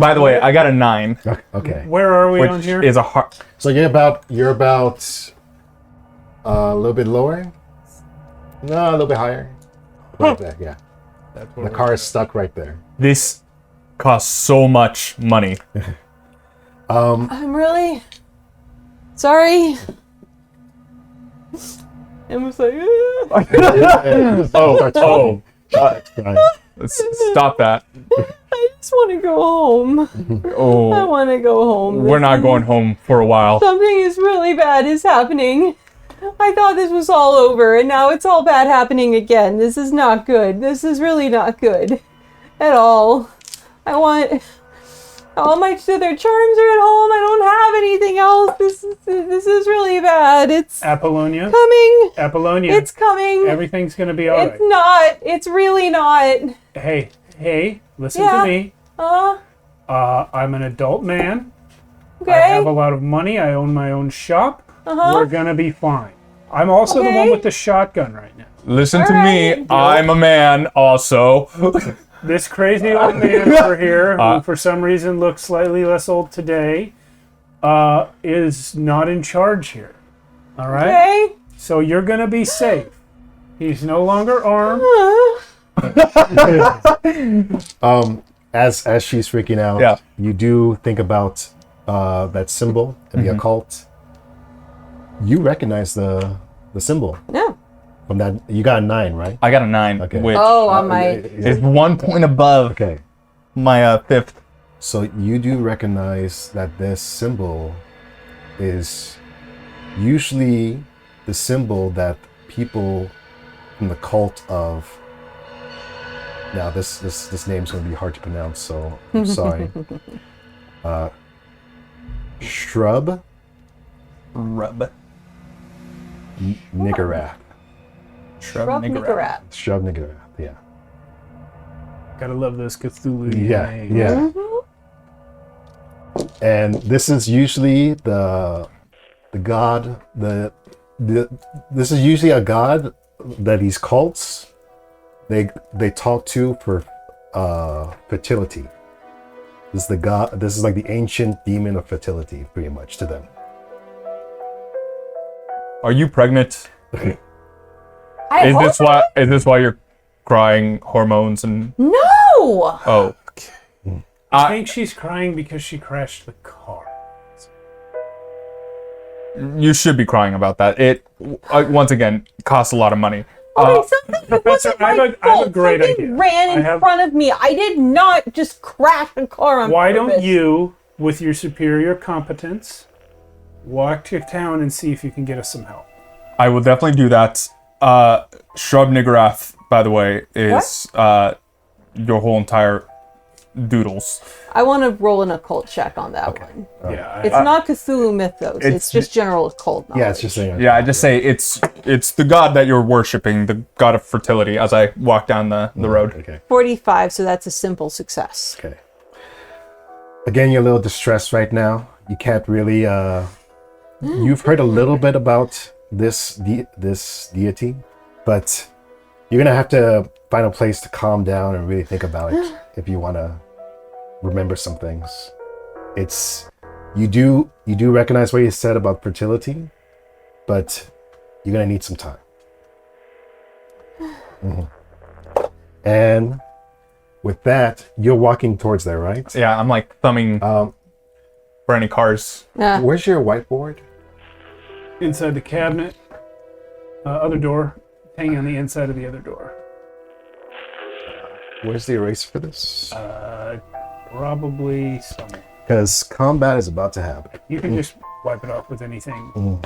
By the way, I got a 9, Okay. Where are we on which here? is a hard. So you're about a little bit lower. No, a little bit higher. Right there, yeah. The car is stuck right there. This costs so much money. I'm really sorry. I'm just like, Oh, stop that. I just want to go home. I Oh, want to go home. we're not going home for a while. Something is really bad is happening. I thought this was all over, and now it's all bad happening again. This is not good. This is really not good at all. All my other charms are at home. I don't have anything else. This is really bad. It's Apollonia. coming. Apollonia. It's coming. Everything's gonna be all It's right. not. It's really not. Hey, listen Yeah. to me. I'm an adult man. I Okay. have a lot of money. I own my own shop. Uh-huh. We're gonna be fine. I'm also the one Okay. with the shotgun right now. Listen to me. Alright. I'm a man also. This crazy old man over here, who for some reason looks slightly less old today, is not in charge here. All right? Okay. So you're going to be safe. He's no longer armed. As she's freaking out, Yeah. you do think about that symbol and the occult. You recognize the symbol No. from that. You got a 9, right? I got a 9, Okay. which Oh, on my. is 1 point above Okay. my 5th. So you do recognize that this symbol is usually the symbol that people from the cult of. Now this name's going to be hard to pronounce, so I'm sorry. Shrub Rub. Niggurath. Shrub Niggurath. Shrub Niggurath. Yeah. Gotta love those Cthulhu Yeah. names. Yeah. And this is usually the god this is usually a god that these cults they talk to for fertility. This is the god. This is like the ancient demon of fertility, pretty much to them. Are you pregnant? I Is hope this why you're crying hormones and No. oh I think she's crying because she crashed the car. you should be crying about that. It once again costs a lot of money. Okay, something Professor, wasn't my I have a fault. great Something idea. ran I in have- front of me. I did not just crash a car on Why purpose. don't you, with your superior competence, walk to town and see if you can get us some help? I will definitely do that. Shrub Niggurath, by the way, is your whole entire doodles. I want to roll an occult check on that one. Yeah, It's not Cthulhu mythos. It's just general occult knowledge. Yeah, it's just saying. Yeah, I just say it's the god that you're worshiping, the god of fertility. As I walk down the road. Okay. 45, so that's a simple success. Okay. Again, you're a little distressed right now. You can't really. You've heard a little bit about this deity, but you're gonna have to find a place to calm down and really think about it if you want to remember some things. It's you do recognize what you said about fertility, but you're gonna need some time. And with that, you're walking towards there, right? Yeah, I'm like thumbing for any cars. Where's your whiteboard? inside the cabinet, other door, hanging on the inside of the other door. Where's the eraser for this? Probably somewhere. Because combat is about to happen. You can just wipe it off with anything.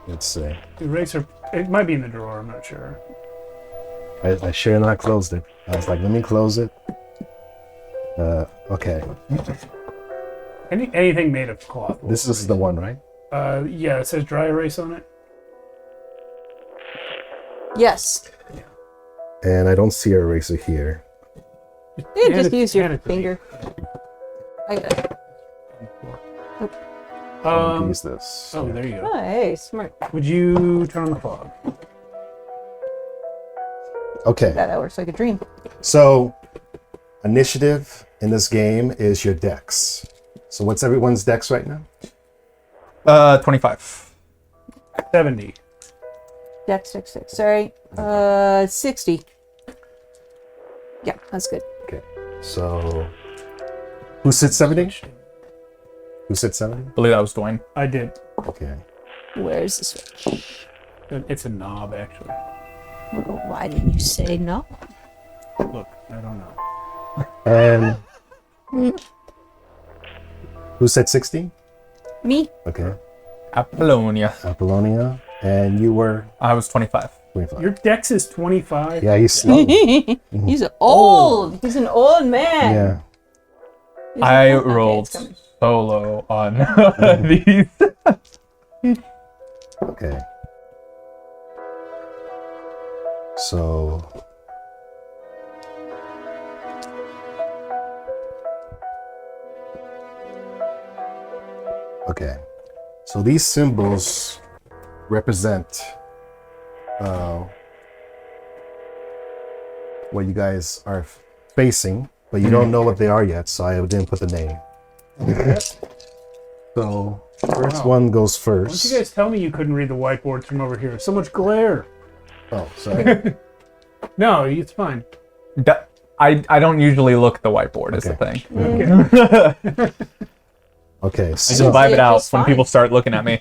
Let's see. The eraser, it might be in the drawer, I'm not sure. I sure not closed it. I was like, let me close it. Okay. Anything made of cloth. This is the one, right? Yeah, it says dry erase on it. Yes. And I don't see an eraser here. Yeah, Hand just it- use your hand it to me. finger. I got it. Use this. Oh, there you go. Oh, hey, smart. Would you turn on the fog? Okay. That works like a dream. So, initiative in this game is your dex. So, what's everyone's dex right now? 25. 70. Dex. Sorry. 60. Yeah, that's good. Okay. So, who sits 70? Who said 70? I believe that was Dwayne. I did. Okay. Where's the switch? It's a knob, actually. Well, why didn't you say no? Look, I don't know. And who said 60? Me? Okay. Apollonia. Apollonia. And you were I was 25. 25. Your dex is 25. Yeah, he's slow. He's old. He's an old man. Yeah. He's I old. Okay, rolled it's coming. so low on these. Okay. So okay. So these symbols represent what you guys are facing, but you don't know what they are yet, so I didn't put the name. So first one goes Why don't first. you guys tell me you couldn't read the whiteboards from over here? So much glare. Oh, sorry. No, it's fine. I don't usually look at the whiteboard, is the Okay. thing. Okay, I so just vibe See it it out just when fine. people start looking at me.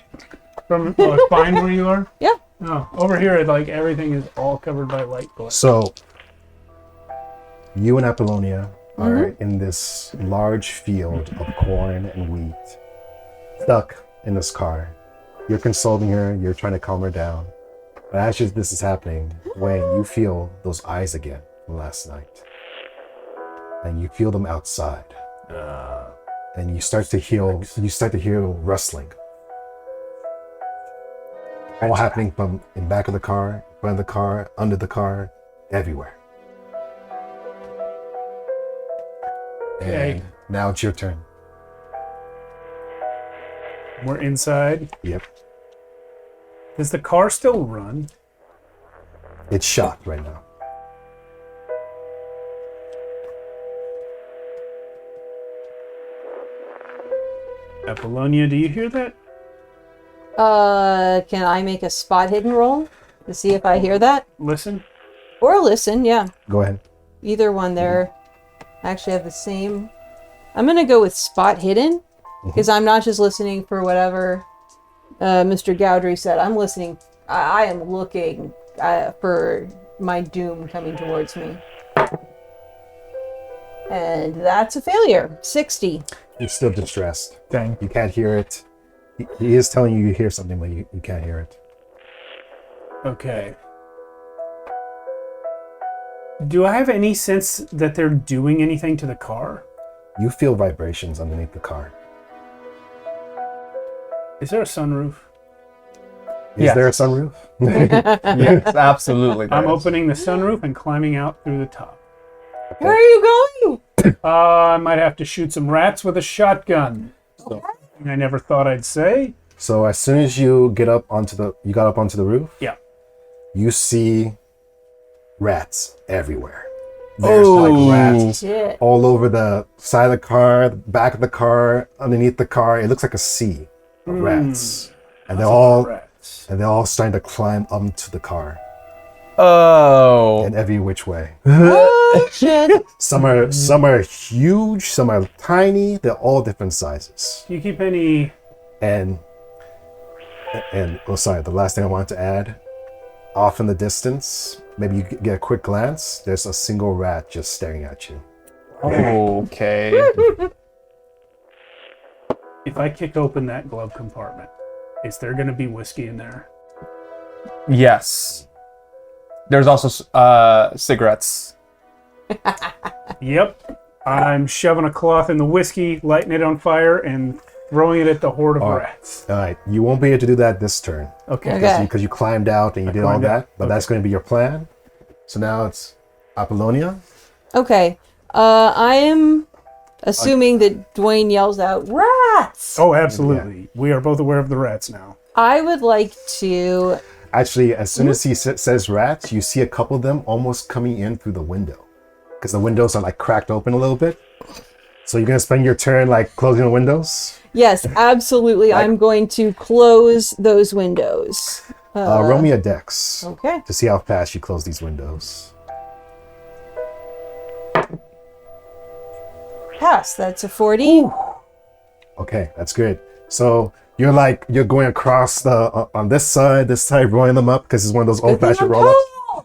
From it's fine where you are? Yeah. Oh, over here, like everything is all covered by light glare. So, you and Apollonia are in this large field of corn and wheat, stuck in this car. You're consoling her, you're trying to calm her down. But as this is happening, Wayne, you feel those eyes again from last night. And you feel them outside. And you start to hear rustling. All happening from in back of the car, in front of the car, under the car, everywhere. Okay. And now it's your turn. We're inside. Yep. Does the car still run? It's shot right now. Apollonia, do you hear that? Can I make a spot hidden roll to see if I hear that? Listen. Or listen, yeah. Go ahead. Either one there. Actually have the same. I'm gonna go with spot hidden because I'm not just listening for whatever Mr. Gowdry said. I'm listening. I am looking for my doom coming towards me. And that's a failure. 60. You're still distressed. Dang. You can't hear it. He is telling you hear something, but you can't hear it. Okay. Do I have any sense that they're doing anything to the car? You feel vibrations underneath the car. Is there a sunroof? Is Yes. there a sunroof? Yes, absolutely. I'm there is. opening the sunroof and climbing out through the top. Where are you going? I might have to shoot some rats with a shotgun. Something I never thought I'd say. So as soon as you got up onto the roof, Yeah. you see rats everywhere. There's like rats Shit. all over the side of the car, the back of the car, underneath the car. It looks like a sea of rats, and Rats. they're all starting to climb onto the car Oh. in every which way. Oh shit. Some are huge, some are tiny. They're all different sizes. Do you keep any... And oh, sorry, the last thing I wanted to add, off in the distance, maybe you get a quick glance. There's a single rat just staring at you. Okay. If I kick open that glove compartment, is there going to be whiskey in there? Yes. There's also cigarettes. Yep. I'm shoving a cloth in the whiskey, lighting it on fire, and throwing it at the horde of All right. rats. All right, you won't be able to do that this turn Okay. Okay. because you climbed out and you did all climbed out. that. But that's going to be your plan. So now it's Apollonia. Okay. I am assuming that Dwayne yells out, "Rats!" Oh, absolutely. We are both aware of the rats now. I would like to. Actually, as soon as he says rats, you see a couple of them almost coming in through the window, because the windows are like cracked open a little bit. So you're gonna spend your turn like closing the windows. Yes, absolutely. I'm going to close those windows. Roll me a dex Okay. to see how fast you close these windows. Pass. That's a 40. Okay, that's good. So you're going across the on this side, rolling them up because it's one of those old-fashioned roll-ups.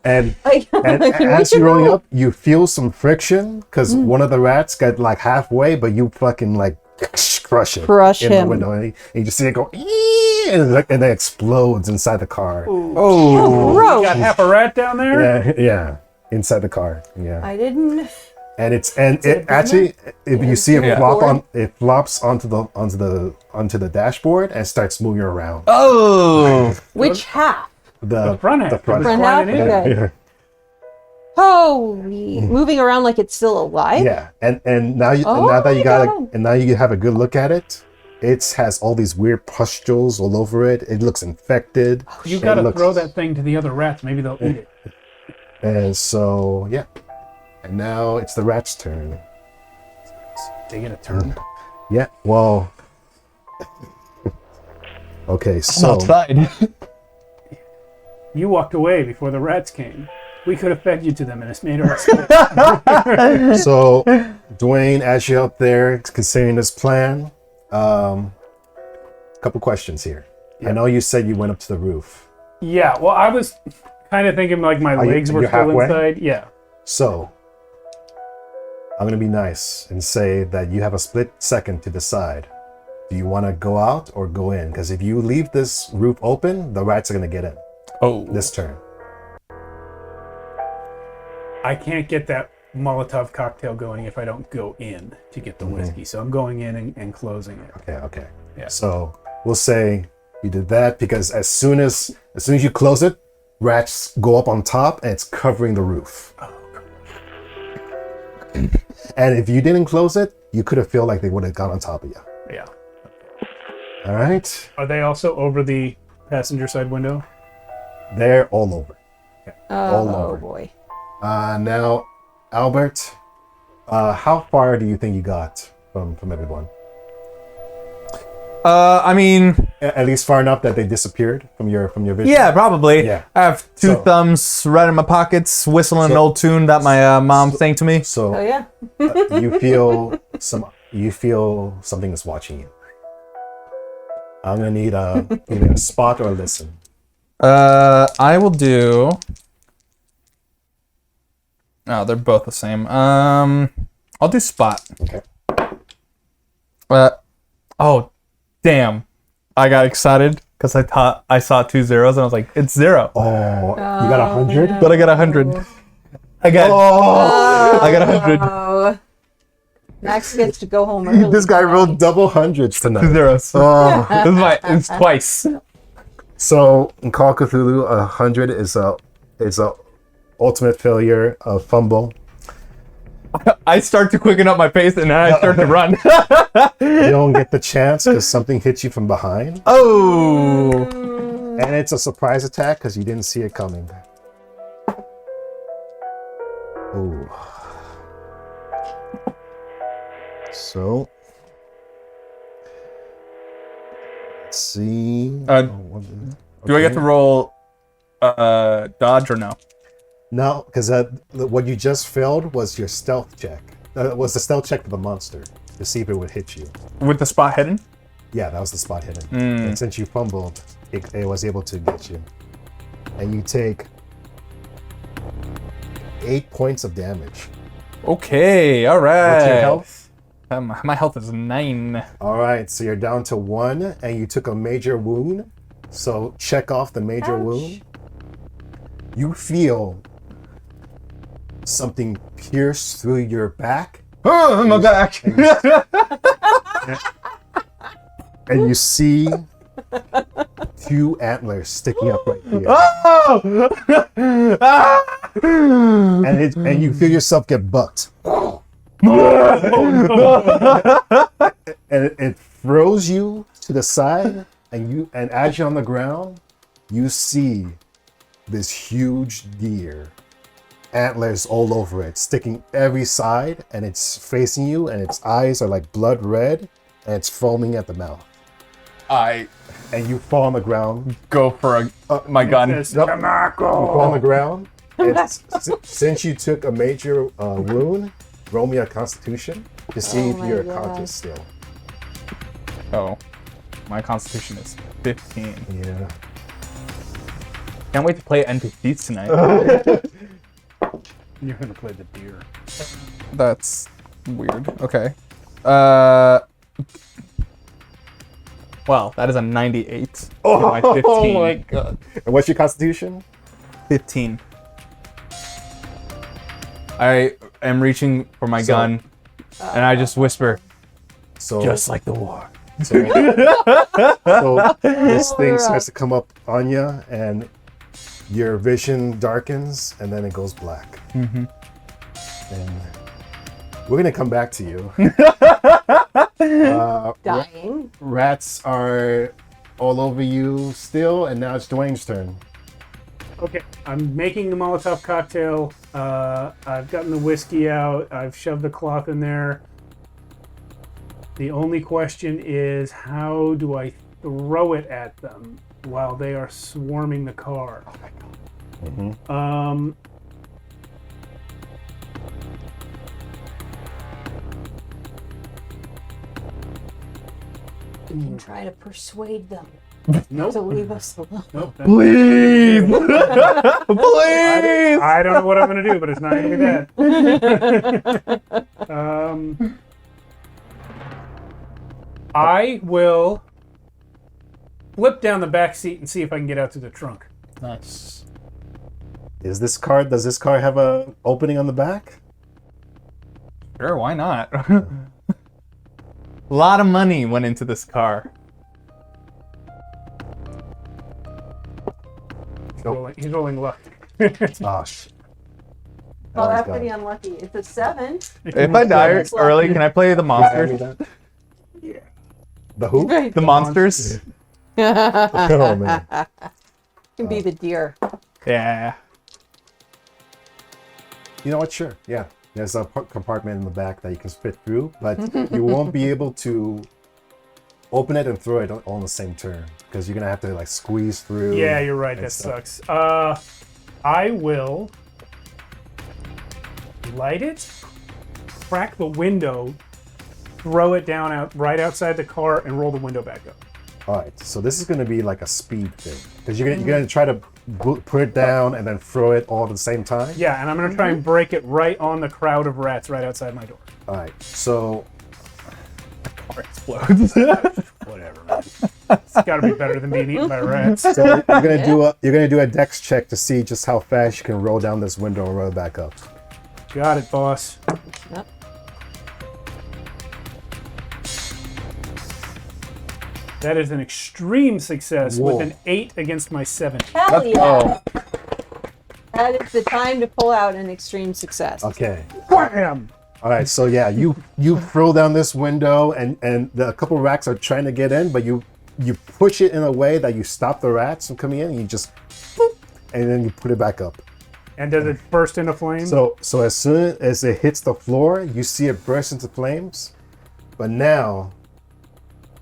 And as you're rolling up, you feel some friction because one of the rats got like halfway, but you fucking like crush it in the window, and you just see it go, and then explodes inside the car. Oh, gross. You got half a rat down there? Yeah, inside the car. Yeah. I didn't. And it actually, if you see it it flops onto the dashboard and starts moving around. Oh, Which half? The front half. The front Front half? half? Okay. Holy, moving around like it's still alive? Yeah, and now you have a good look at it. It has all these weird pustules all over it. It looks infected. You gotta throw that thing to the other rats. Maybe they'll eat it. And so, yeah. And now it's the rat's turn. They get a turn. Yeah, well. Okay, so. outside. You walked away before the rats came. We could have fed you to them and it's made our escape. So, Dwayne, as you're up there considering this plan, couple questions here. Yeah. I know you said you went up to the roof. Yeah, well, I was kind of thinking like my legs were you're still halfway? inside. Yeah. So, I'm going to be nice and say that you have a split second to decide. Do you want to go out or go in? Because if you leave this roof open, the rats are going to get in Oh, this turn. I can't get that Molotov cocktail going if I don't go in to get the whiskey. So I'm going in and closing it. Okay. Yeah. So we'll say you did that because as soon as you close it, rats go up on top and it's covering the roof. And if you didn't close it, you could have felt like they would have got on top of you. Yeah. All right. Are they also over the passenger side window? They're all over. All Oh over. boy. Now, Albert, how far do you think you got from everyone? I mean, At least far enough that they disappeared from your vision. yeah, probably. Yeah. I have two thumbs right in my pockets, whistling an old tune that my mom sang to me. So Oh yeah. you feel something is watching you. I'm gonna need either a spot or a listen. I will do. Oh, they're both the same. I'll do spot. Okay. Oh, damn! I got excited because I thought I saw 2 zeros and I was like, it's 0. Oh, you got 100? But I got 100. I got 100. Oh. Max gets to go home early. This guy rolled double hundreds 2 tonight. zeros. Oh. It's twice. So in Call of Cthulhu, 100 is a ultimate failure of fumble. I start to quicken up my pace and then I start to run. You don't get the chance because something hits you from behind, Oh. and it's a surprise attack because you didn't see it coming. Oh. So let's see. Do I get to roll dodge or no? No, because what you just failed was your stealth check. Was the stealth check for the monster to see if it would hit you. With the spot hidden? Yeah, that was the spot hidden. And since you fumbled, it was able to get you. And you take 8 points of damage. Okay, all right. What's your health? My health is 9. All right, so you're down to 1, and you took a major wound. So check off the major wound. You feel something pierce through your back. Oh, my back. And you see 2 antlers sticking up right here. Oh! And you feel yourself get bucked. And it throws you to the side, and as you're on the ground, you see this huge deer, antlers all over it, sticking every side, and it's facing you, and its eyes are like blood red, and it's foaming at the mouth. I And you fall on the ground. go for my gun. You fall on the ground. And since you took a major wound, roll me a Constitution to see if my you're God. conscious still. Oh, my constitution is 15. Yeah. Can't wait to play NPCs tonight. You're gonna play the deer. That's weird. Okay. Well, that is a 98. Oh, to my 15. my god. And what's your constitution? 15. I am reaching for my gun, and I just whisper, So, just like the war. so this thing starts to come up on you, and your vision darkens, and then it goes black. Mm-hmm. And we're gonna come back to you. Dying. Rats are all over you still, and now it's Dwayne's turn. Okay, I'm making the Molotov cocktail. I've gotten the whiskey out. I've shoved the cloth in there. The only question is, how do I throw it at them while they are swarming the car? Oh my god. You can try to persuade them Nope. to leave us alone. Nope. Please! Please! I don't know what I'm gonna do, but it's not gonna be that. I will flip down the back seat and see if I can get out to the trunk. Nice. Does this car have a opening on the back? Sure, why not? A lot of money went into this car. He's rolling luck. Gosh. Well, that's pretty unlucky. It's a 7. If I die early, can I play the monsters? Yeah. The who? The monsters? Oh man. Can be the deer. Yeah. You know what? Sure. Yeah. There's a compartment in the back that you can spit through, but you won't be able to open it and throw it all in the same turn because you're gonna have to like squeeze through. Yeah, you're right. and That stuff. sucks. I will light it, crack the window, throw it down right outside the car, and roll the window back up. All right. So this is gonna be like a speed thing because you're gonna try to put it down and then throw it all at the same time. Yeah, and I'm gonna try and break it right on the crowd of rats right outside my door. All right. So Car explodes. Whatever, man. It's got to be better than being eaten by rats. So you're gonna do a dex check to see just how fast you can roll down this window and roll it back up. Got it, boss. Yep. That is an extreme success Whoa. with an 8 against my 7. Hell yeah. Oh, That is the time to pull out an extreme success. Okay. Wham! All right. So yeah, you throw down this window and a couple rats are trying to get in, but you push it in a way that you stop the rats from coming in. And you just boop, and then you put it back up. And does it burst into flames? So as soon as it hits the floor, you see it burst into flames. But now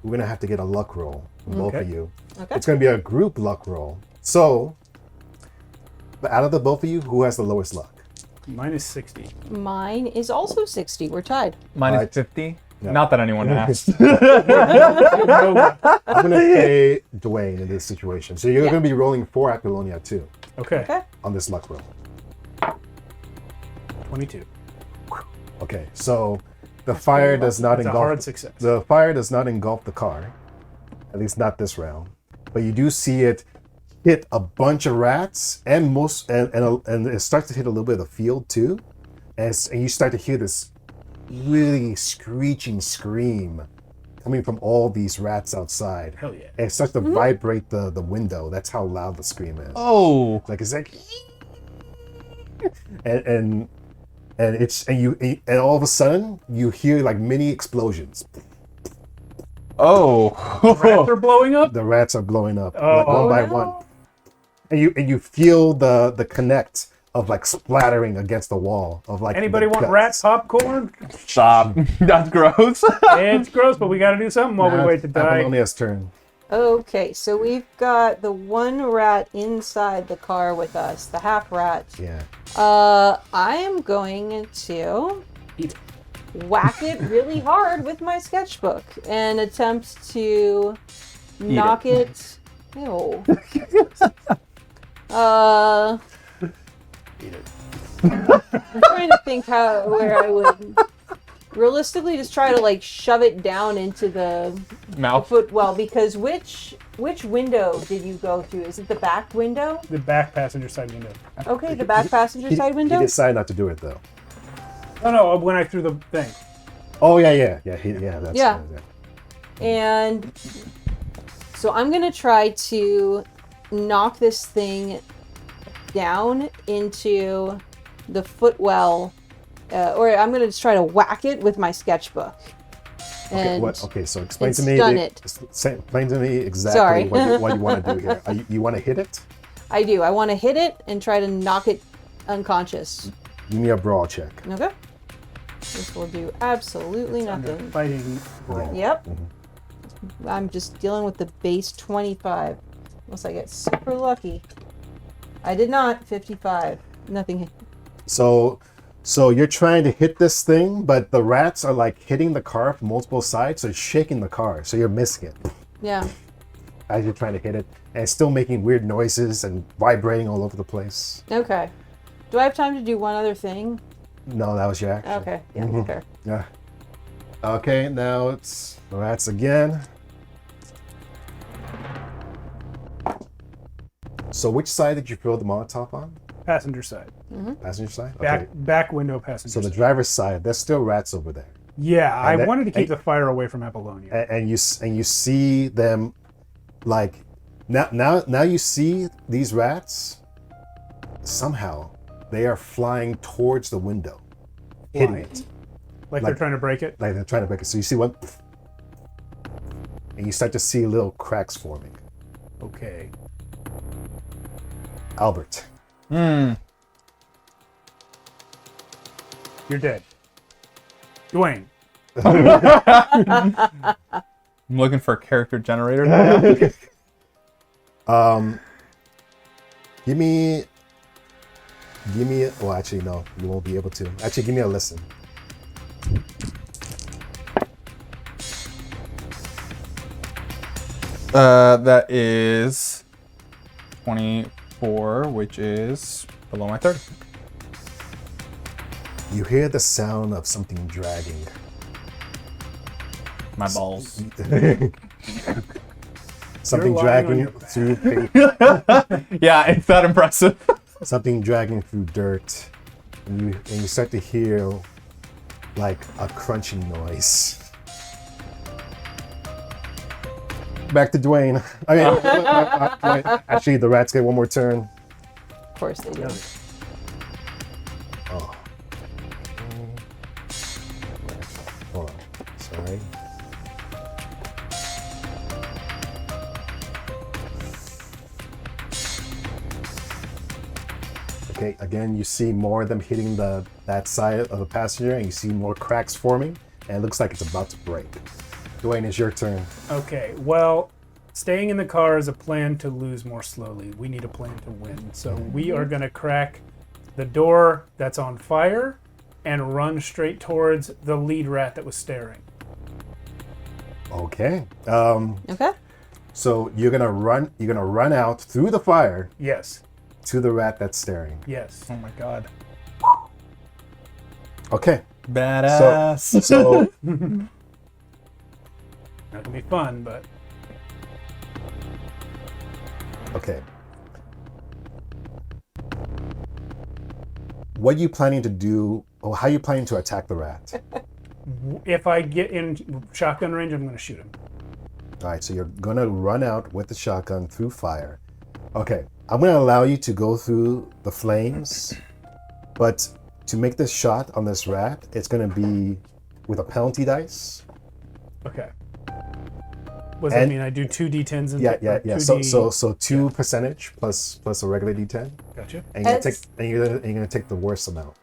we're gonna have to get a luck roll from both of Okay. you. Okay. It's gonna be a group luck roll. So, but out of the both of you, who has the lowest luck? Mine is 60. Mine is also 60. We're tied. mine is Alright. 50. No. Not that anyone asked. I'm gonna pay Dwayne in this situation. So you're gonna be rolling 4 Apollonia too Okay. Okay. on this luck roll. 22. Okay, so the fire does not It's a engulf. hard success. The fire does not engulf the car, at least not this round. But you do see it hit a bunch of rats and and it starts to hit a little bit of the field too, and you start to hear this really screeching scream coming from all these rats outside. Hell yeah. And it starts to vibrate the window. That's how loud the scream is. Oh. It's like and all of a sudden you hear like mini explosions. Oh. Rats are blowing up? The rats are blowing up like, Oh, one by no. one, and you feel the connect of like splattering against the wall of like. Anybody the want guts. rat popcorn? Stop. That's gross. It's gross, but we got to do something while we Now wait to it's die. Apollonia's turn. Okay, so we've got the one rat inside the car with us, the half rat. Yeah. I am going to Eat it. whack it really hard with my sketchbook and attempt to knock it. Ew. Eat it. I'm trying to think where I would realistically just try to like shove it down into the Mouth. footwell, because which window did you go through? Is it the back window? The back passenger side window. Okay, the back passenger side window. He decided not to do it though. Oh no, when I threw the thing. Oh yeah. That's Yeah. And so I'm gonna try to knock this thing down into the footwell, or I'm gonna just try to whack it with my sketchbook. And Okay, so explain to and me. stun it. Explain to me exactly Sorry. what you want to do here. You want to hit it? I do. I want to hit it and try to knock it unconscious. Give me a brawl check. Okay. This will do absolutely Under nothing. fighting. brawl. Yep. I'm just dealing with the base 25. Unless I get super lucky. I did not. 55. Nothing. So you're trying to hit this thing, but the rats are like hitting the car from multiple sides, so it's shaking the car, so you're missing it Yeah. as you're trying to hit it, and it's still making weird noises and vibrating all over the place. Okay. Do I have time to do one other thing? No, that was your action. Okay. Yeah, fair. Yeah. Okay, now it's the rats again. So which side did you throw the Molotov on? Passenger side. Passenger side? Okay. Back window passenger So the side. driver's side, there's still rats over there. Yeah, I that- wanted to keep and- the fire away from Apollonia. And you see them like now you see these rats somehow they are flying towards the window, hitting Why? it. Like they're trying to break it. Like they're trying to break it. So you see one, and you start to see little cracks forming. Okay. Albert. You're dead. Dwayne. I'm looking for a character generator now. Give me. Well, actually, no, you won't be able to. Actually, give me a listen. That is 24, which is below my 30. You hear the sound of something dragging. My balls. Something You're lying on dragging your back. through paper. Yeah, it's that impressive. Something dragging through dirt, and you start to hear like a crunching noise. Back to Dwayne. Actually, the rats get one more turn. Of course they do. Oh. Hold on. Sorry. Okay, again, you see more of them hitting that side of the passenger, and you see more cracks forming, and it looks like it's about to break. Dwayne, it's your turn. Okay, well, staying in the car is a plan to lose more slowly. We need a plan to win. So we are going to crack the door that's on fire and run straight towards the lead rat that was staring. Okay. Okay. So you're gonna run out through the fire Yes, to the rat that's staring. yes. Oh my god. Okay. Badass. So Not going to be fun, but okay. What are you planning to do? Or how are you planning to attack the rat? if I get in shotgun range, I'm going to shoot him. All right, so you're gonna run out with the shotgun through fire. Okay, I'm gonna allow you to go through the flames, but to make this shot on this rat, it's gonna be with a penalty dice. Okay. What does that And- mean? I do 2d10s and Yeah. 2D... So 2 percentage plus a regular d10, Gotcha. and you're gonna That's- take you're gonna take the worst amount.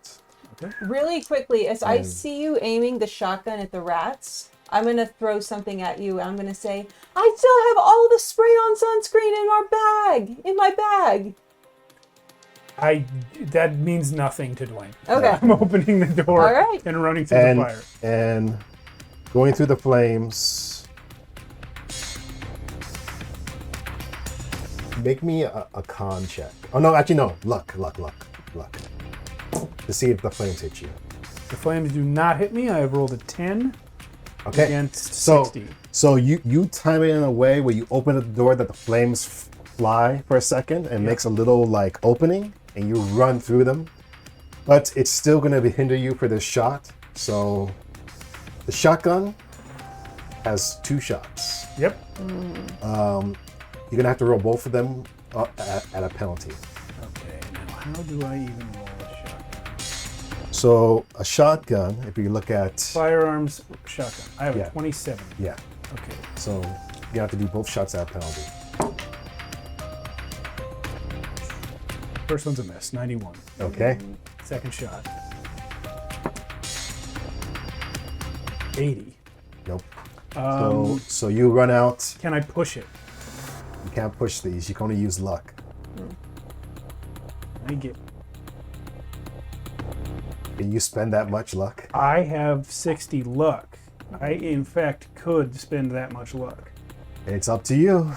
Really quickly, as I see you aiming the shotgun at the rats, I'm going to throw something at you. I'm going to say, I still have all the spray-on sunscreen in my bag. That means nothing to Dwayne. Okay. I'm opening the door All right. and running through the fire. And going through the flames. Make me a con check. Oh no, actually no. Luck. To see if the flames hit you. The flames do not hit me. I have rolled a 10 Okay. against So 60. so you time it in a way where you open the door that the flames fly for a second and makes a little like opening, and you run through them. But it's still going to hinder you for this shot. So the shotgun has 2 shots. Yep. You're going to have to roll both of them at a penalty. Okay, now how do I even roll a shotgun? So a shotgun, if you look at... Firearms shotgun. I have Yeah. a 27. Yeah. Okay. So you have to do both shots at a penalty. First one's a miss, 91. Okay. Second shot. 80. Nope. So you run out. Can I push it? You can't push these. You can only use luck. I get. Can you spend that much luck? I have 60 luck. I, in fact, could spend that much luck. It's up to you.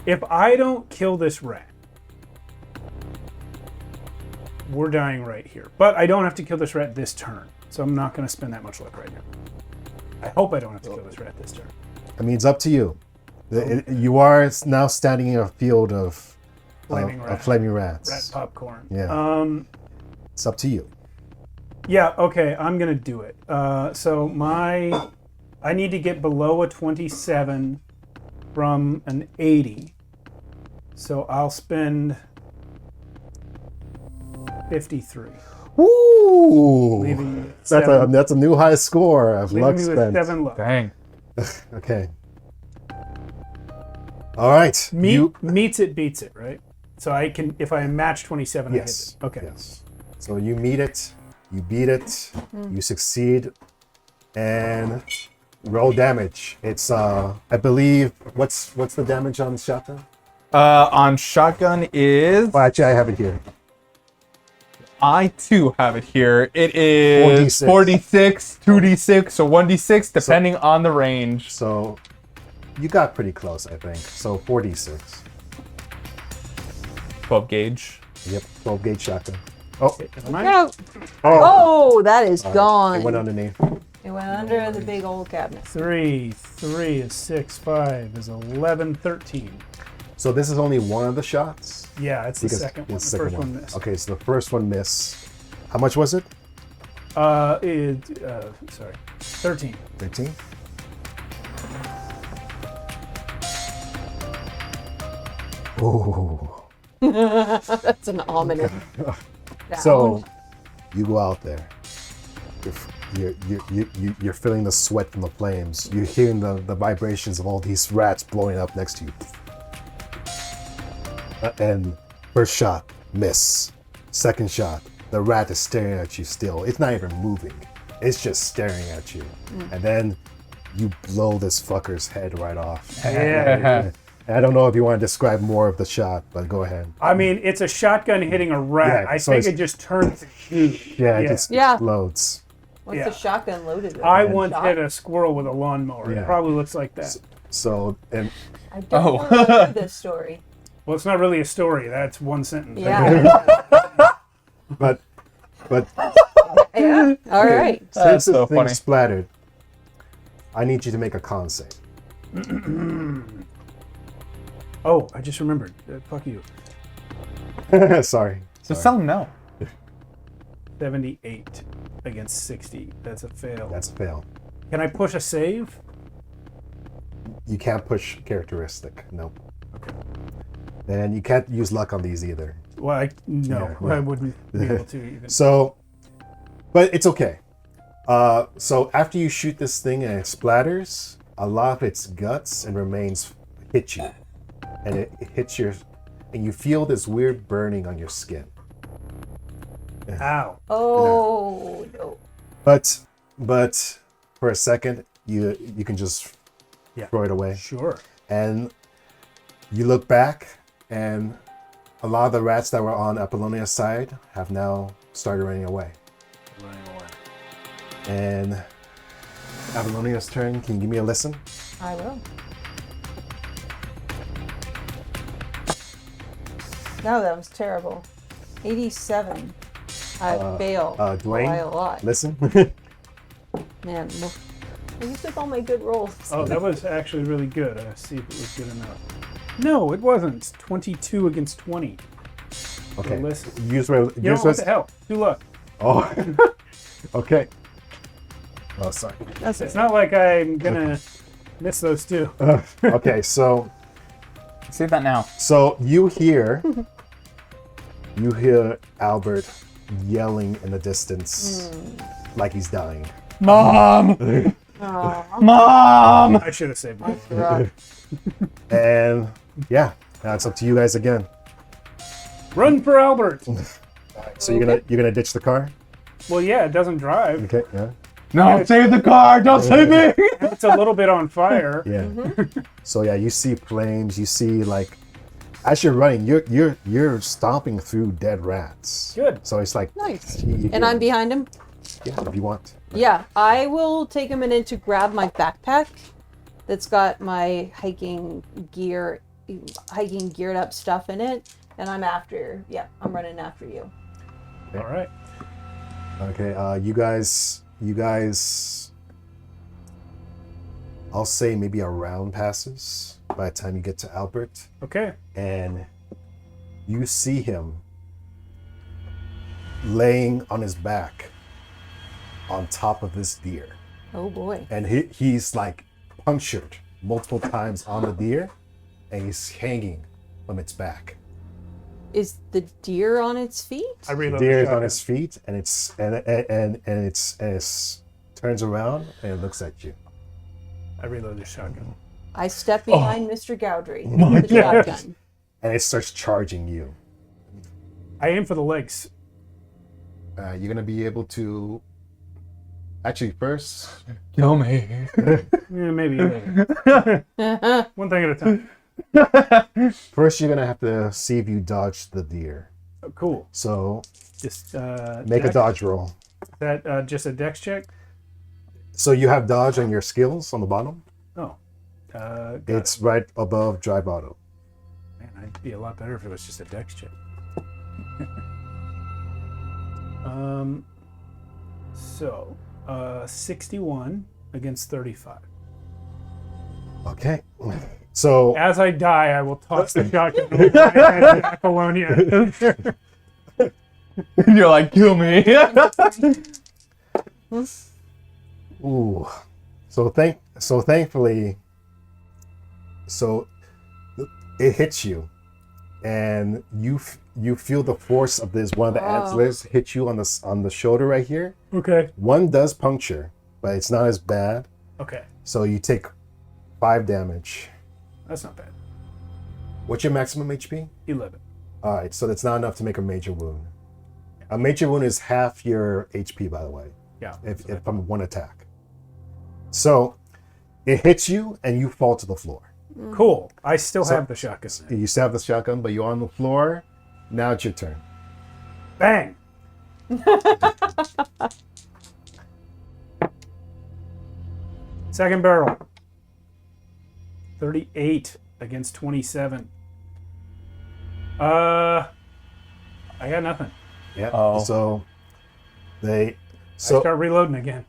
If I don't kill this rat, we're dying right here. But I don't have to kill this rat this turn, so I'm not going to spend that much luck right now. I hope I don't have to kill this rat this turn. I mean, it's up to you. You are now standing in a field of Flaming rat. flaming rats. Rat popcorn. Yeah. It's up to you. Yeah, okay, I'm going to do it. So I need to get below a 27 from an 80. So I'll spend 53. Woo! Leaving me That's a new high score of leaving luck me with spent. 7 luck. Dang. Okay. All right. Meets it, beats it, right? So I can, if I match 27, Yes. I hit it. Okay. Yes. So you meet it, you beat it, you succeed, and roll damage. It's I believe what's the damage on shotgun? On shotgun is... Well, actually, I have it here. I too have it here. It is 4d6. 46, 2d6, or 1d6, depending on the range. So you got pretty close, I think. So 4d6. 12 gauge. Yep, 12 gauge shotgun. Oh, Am I? No. Oh, that is gone. it went underneath. It went under the big old cabinet. 3 is 6, 5 is 11, 13. So this is only one of the shots? Yeah, it's the second one. The it's the first one missed. Okay, so the first one missed. How much was it? Sorry, 13. 13? Oh. That's an ominous sound. So you go out there. You're feeling the sweat from the flames. You're hearing the vibrations of all these rats blowing up next to you. And first shot, miss. Second shot, the rat is staring at you still. It's not even moving. It's just staring at you. And then you blow this fucker's head right off. Yeah. I don't know if you want to describe more of the shot, but go ahead. I mean, it's a shotgun hitting a rat. Yeah, I so think it's- it just turns to shoot. Yeah, it just Yeah. explodes. What's Yeah. the shotgun loaded with? I A once shot? hit a squirrel with a lawnmower. Yeah. It probably looks like that. So, and I don't remember this story. Well, it's not really a story. That's one sentence. Yeah. but Yeah. All right. since That's the so thing funny. splattered, I need you to make a con save. Oh, I just remembered. Fuck you. Sorry. Just tell him no. 78 against 60. That's a fail. That's a fail. Can I push a save? You can't push characteristic. Nope. Okay. And you can't use luck on these either. Well, no, Yeah. I wouldn't be able to even. So, but it's okay. So after you shoot this thing and it splatters, a lot of its guts and remains hit you. And it hits your, and you feel this weird burning on your skin. Ow. Oh no. But for a second, you can just Yeah. throw it away. Sure. And you look back and a lot of the rats that were on Apollonia's side have now started running away. And Apollonia's turn. Can you give me a listen? I will. No, that was terrible. 87. I fail Dwayne, by a lot. listen. Man, I used up all my good rolls. Oh, that was actually really good. Let's see if it was good enough. No, it wasn't. It's 22 against 20. Okay. Listen. Use What the hell? 2 luck. Oh. Okay. Oh, sorry. That's It's it. not like I'm gonna miss those 2. Okay, so Say that now. you hear Albert yelling in the distance like he's dying. Mom! Aw, Mom! I should have saved it. rough. And yeah, now it's up to you guys again. Run for Albert. So you're gonna ditch the car? Well, yeah, it doesn't drive. Okay, yeah. No, save the car! Don't save me! It's a little bit on fire. Yeah. So yeah, you see flames, you see like as you're running, you're stomping through dead rats. Good. So it's like Nice. And I'm behind him? yeah, if you want. Yeah, I will take a minute to grab my backpack that's got my hiking geared up stuff in it, and I'm running after you. All right. Okay, you guys, I'll say maybe a round passes by the time you get to Albert, Okay. and you see him laying on his back on top of this deer. Oh boy. And he's like punctured multiple times on the deer, and he's hanging from its back. Is the deer on its feet? I reload The deer the is on shotgun. his feet, and it's turns around and it looks at you. I reload the shotgun. I step behind Mr. Gowdry with the shotgun. And it starts charging you. I aim for the legs. You're gonna be able to. Actually, first, Kill me. Yeah, maybe later. One thing at a time. you're gonna have to see if you dodge the deer. Oh, cool. So Just make a dex? dodge roll. That just a dex check. So you have dodge on your skills on the bottom. Oh, got It's right above drive auto. it. Man, I'd be a lot better if it was just a dex check. So 61 against 35. Okay. So As I die, I will toss the shotgun over my head to Apollonia. And you're like, kill me. ooh. Thankfully, it hits you, and you feel the force of this one of the antlers hit you on the shoulder right here. Okay. One does puncture, but it's not as bad. Okay. So you take 5 damage. That's not bad. What's your maximum HP? 11. All right, so that's not enough to make a major wound. A major wound is half your HP, by the way, Yeah. if from one attack. So it hits you, and you fall to the floor. Cool. I still have the shotgun. You still have the shotgun, but you're on the floor. Now it's your turn. Bang. Second barrel. 38 against 27. I got nothing. Yeah. Oh. So I start reloading again.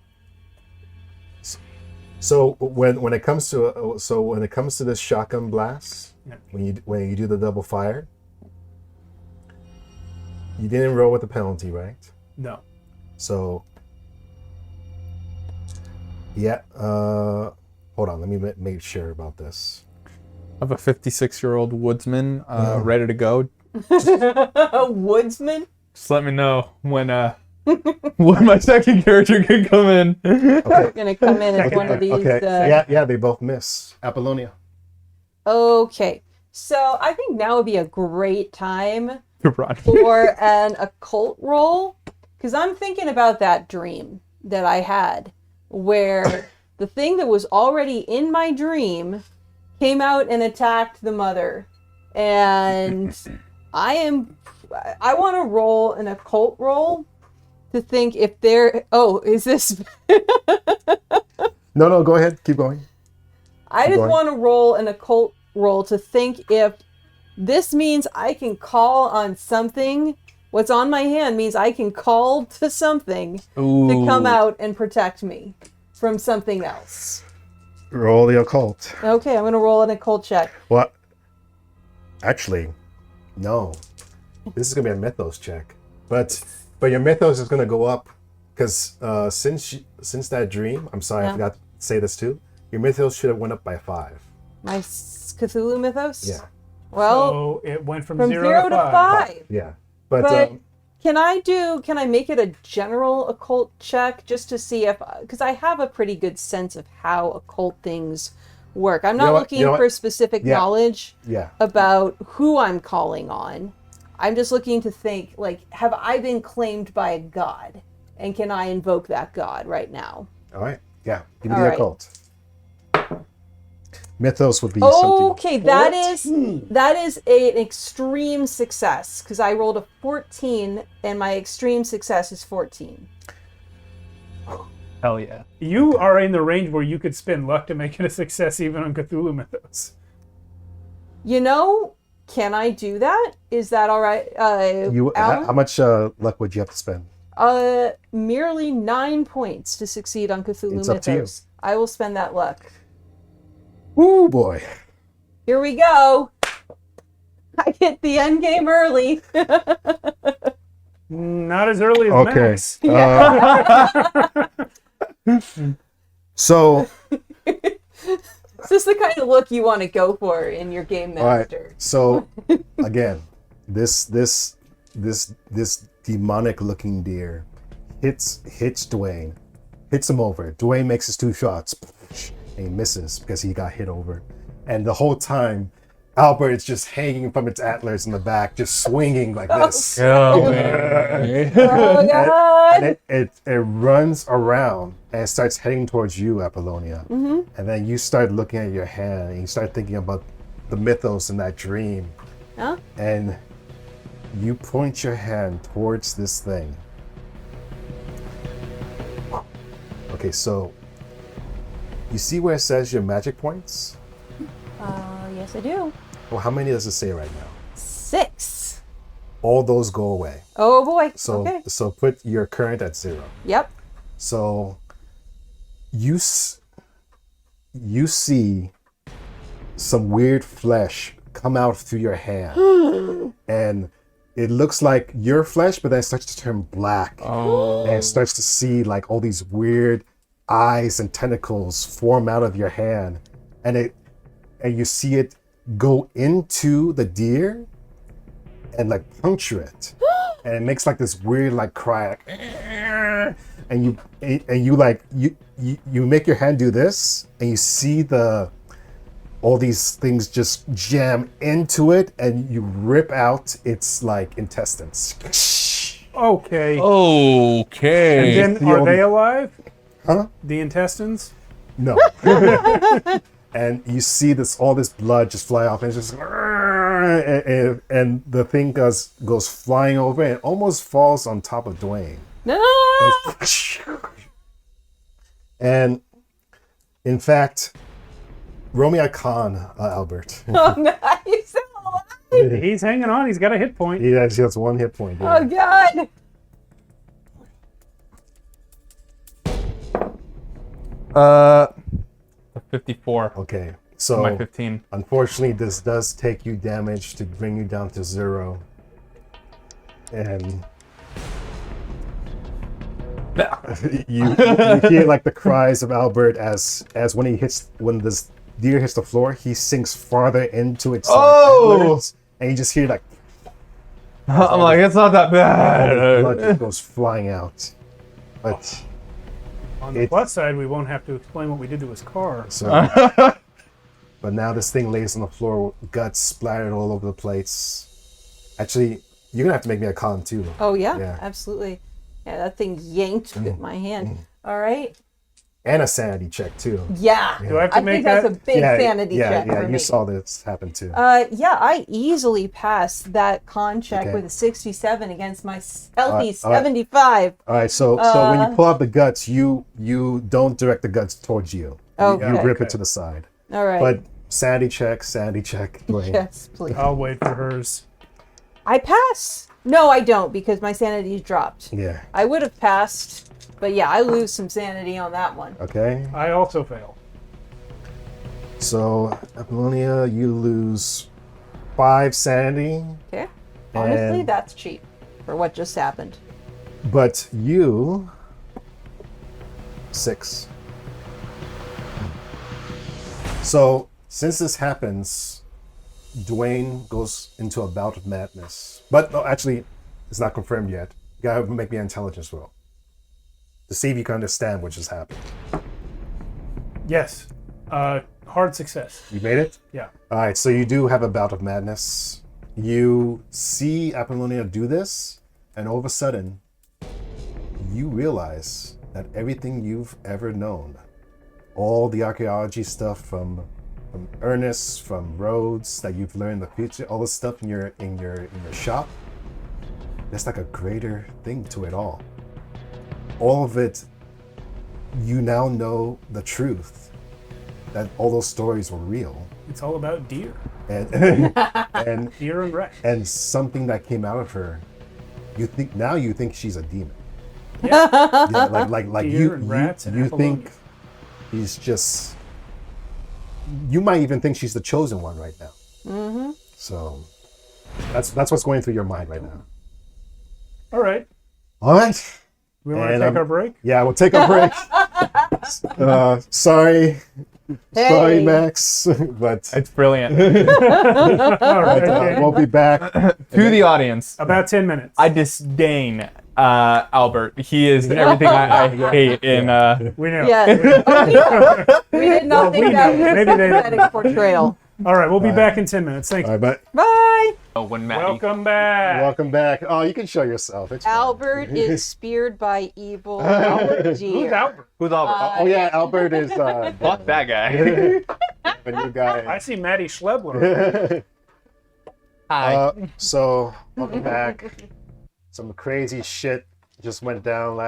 So when it comes to this shotgun blast, Yeah. when you do the double fire, you didn't roll with the penalty, right? No. So yeah. Hold on. Let me make sure about this. Of a 56-year-old woodsman ready to go. A woodsman? Just let me know when my second character can come in. Gonna come in as one of these. Okay. Yeah. They both miss. Apollonia. Okay. So I think now would be a great time Run. for an occult roll, because I'm thinking about that dream that I had where the thing that was already in my dream came out and attacked the mother, and I want to roll an occult roll to think if there. Oh, is this? No, go ahead. Keep going. I just going. want to roll an occult roll to think if this means I can call on something. What's on my hand means I can call to something to come out and protect me from something else. Roll the occult. Okay, I'm going to roll an occult check. Well, actually, no. This is gonna be a mythos check, but your mythos is gonna go up because since that dream, I'm sorry, I forgot to say this too. Your mythos should have went up by 5. My Cthulhu mythos? Yeah. Well, So it went from, from 0 to 5. Yeah, But but can I make it a general occult check just to see if, because I have a pretty good sense of how occult things work. I'm not know what? looking You know what? for specific knowledge yeah. about who I'm calling on. I'm just looking to think, like, have I been claimed by a god? And can I invoke that god right now? All right. Yeah. Give me All the right. occult. Mythos would be something. Okay, that is an extreme success because I rolled a 14 and my extreme success is 14. Hell yeah. You are in the range where you could spend luck to make it a success even on Cthulhu Mythos. You know, can I do that? Is that all right? Alan? How much luck would you have to spend? Merely 9 points to succeed on Cthulhu It's Mythos. up to you. I will spend that luck. Woo boy. Here we go. I hit the end game early. Not as early as Okay. Max. So Is this the kind of look you want to go for in your game all right. master? So again, this demonic looking deer hits Dwayne, hits him over. Dwayne makes his 2 shots and he misses because he got hit over. And the whole time, Albert is just hanging from its antlers in the back, just swinging like this. Oh, man. Oh, God. And it runs around and it starts heading towards you, Apollonia. Mm-hmm. And then you start looking at your hand and you start thinking about the mythos in that dream. Huh? And you point your hand towards this thing. Okay, so you see where it says your magic points? Yes, I do. Well, how many does it say right now? 6. All those go away. Oh, boy. So Okay. so put your current at 0. Yep. So you see some weird flesh come out through your hand. And it looks like your flesh, but then it starts to turn black. Oh. And it starts to see like all these weird eyes and tentacles form out of your hand. And you see it go into the deer and like puncture it. And it makes like this weird like cry, like, and you make your hand do this, and you see all these things just jam into it, and you rip out its like intestines. Okay. Okay. And then, are they alive? Huh? The intestines? No. And you see all this blood just fly off, and it's just, and the thing goes flying over and almost falls on top of Dwayne. No. And in fact, roll me a con, Albert. Oh, no. He's still alive. He's hanging on. He's got a hit point. He actually has 1 hit point. Yeah. Oh, God. Uh, 54. Okay, My so 15. unfortunately, this does take you damage to bring you down to 0. And you hear like the cries of Albert as when this deer hits the floor, he sinks farther into its antlers, and you just hear like I'm like, it's not that all the blood bad. just goes flying out. But On the plus side, we won't have to explain what we did to his car. so, but now this thing lays on the floor, guts splattered all over the place. Actually, you're gonna have to make me a con too. Oh, yeah, Yeah. absolutely. Yeah, that thing yanked at my hand. All right. and a sanity check too. Yeah. Do I have to I make think that's that? a big sanity check for you me. saw this happen too. Yeah, I easily passed that con check Okay. with a 67 against my healthy all right. 75. All right, so when you pull out the guts, you don't direct the guts towards you. Okay. You rip Okay. it to the side. All right. But sanity check, Dwayne. yes, please. I'll wait for hers. I pass. No, I don't because my sanity's dropped. Yeah. I would have passed, but yeah, I lose some sanity on that one. Okay. I also fail. So Apollonia, you lose 5 sanity, Okay. Honestly, And- that's cheap for what just happened. but you 6. So since this happens, Dwayne goes into a bout of madness. But no, actually, it's not confirmed yet. You gotta make me an intelligence roll to see if you can understand what just happened. Yes. Hard success. You made it? Yeah. All right, so you do have a bout of madness. You see Apollonia do this, and all of a sudden, you realize that everything you've ever known, all the archaeology stuff from Ernest, from Rhodes that you've learned in the future, all the stuff in your shop, there's like a greater thing to it all. All of it, you now know the truth, that all those stories were real. It's all about deer. And and Deer and Rex. and something that came out of her, you think she's a demon. Yeah. Yeah, like Deer you and rats and you Apollonia. think he's just. You might even think she's the chosen one right now. Mm-hmm. So that's what's going through your mind right now. All right. All right. We want to And, take our break? Yeah, we'll take a break. Sorry, Hey. Max, but It's brilliant. All right. Okay. we'll be back. To the audience, About 10 minutes. I disdain Albert. He is everything I hate in. we know. Yeah. We did not think we that know. was Maybe a they don't. pathetic portrayal. All right. We'll be back in 10 minutes. Thank All you. right, but Bye. When Matt Welcome back. welcome back. Oh, you can show yourself. It's fine. Albert is speared by evil. Albert Who's dear. Albert? Who's Albert? Oh yeah, Albert is Fuck that guy. the new guy. I see Maddie Schlebler. Hi. So welcome back. Some crazy shit just went down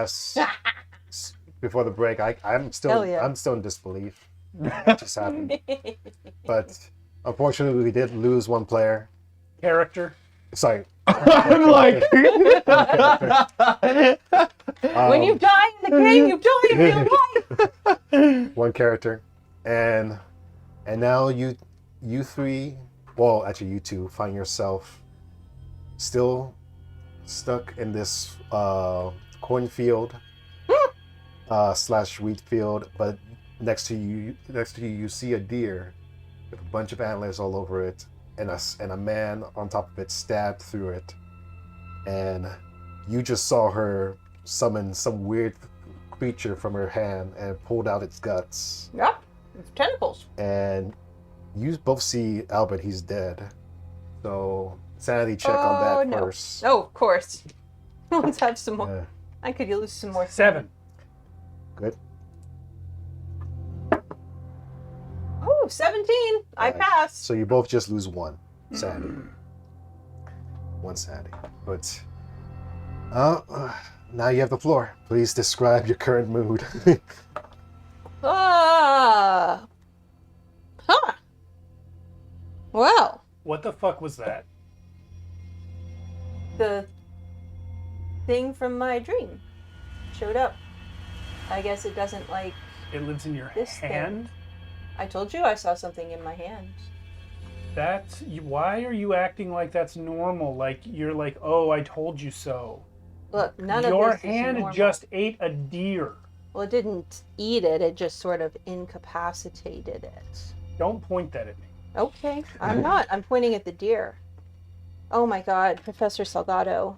before the break. I'm still Hell yeah. in disbelief. What just happened? But unfortunately, we did lose one player. Character. Sorry. I'm like, When you die in the game, you die in real life. One character, and now you three, well, actually you two, find yourself still stuck in this cornfield slash wheat field, but next to you you see a deer with a bunch of antlers all over it, and a man on top of it stabbed through it, and you just saw her summon some weird creature from her hand and pulled out its guts. Yep. It's tentacles. And you both see Albert, he's dead. So sanity check on that first. Oh, of course. Let's have some more. Yeah, I could use some more. 7. good. Oh, 17. I Alright. passed. So you both just lose one sanity. One sanity. But now you have the floor. Please describe your current mood. Ah. Huh. Well, What the fuck was that? the thing from my dream showed up. I guess it doesn't like. It lives in your This thing. hand? I told you I saw something in my hand. Why are you acting like that's normal? Like you're like, oh, I told you so. Look, none Your of this hand is normal. just ate a deer. Well, it didn't eat it. It just sort of incapacitated it. Don't point that at me. Okay, I'm not. I'm pointing at the deer. Oh my God, Professor Salgado.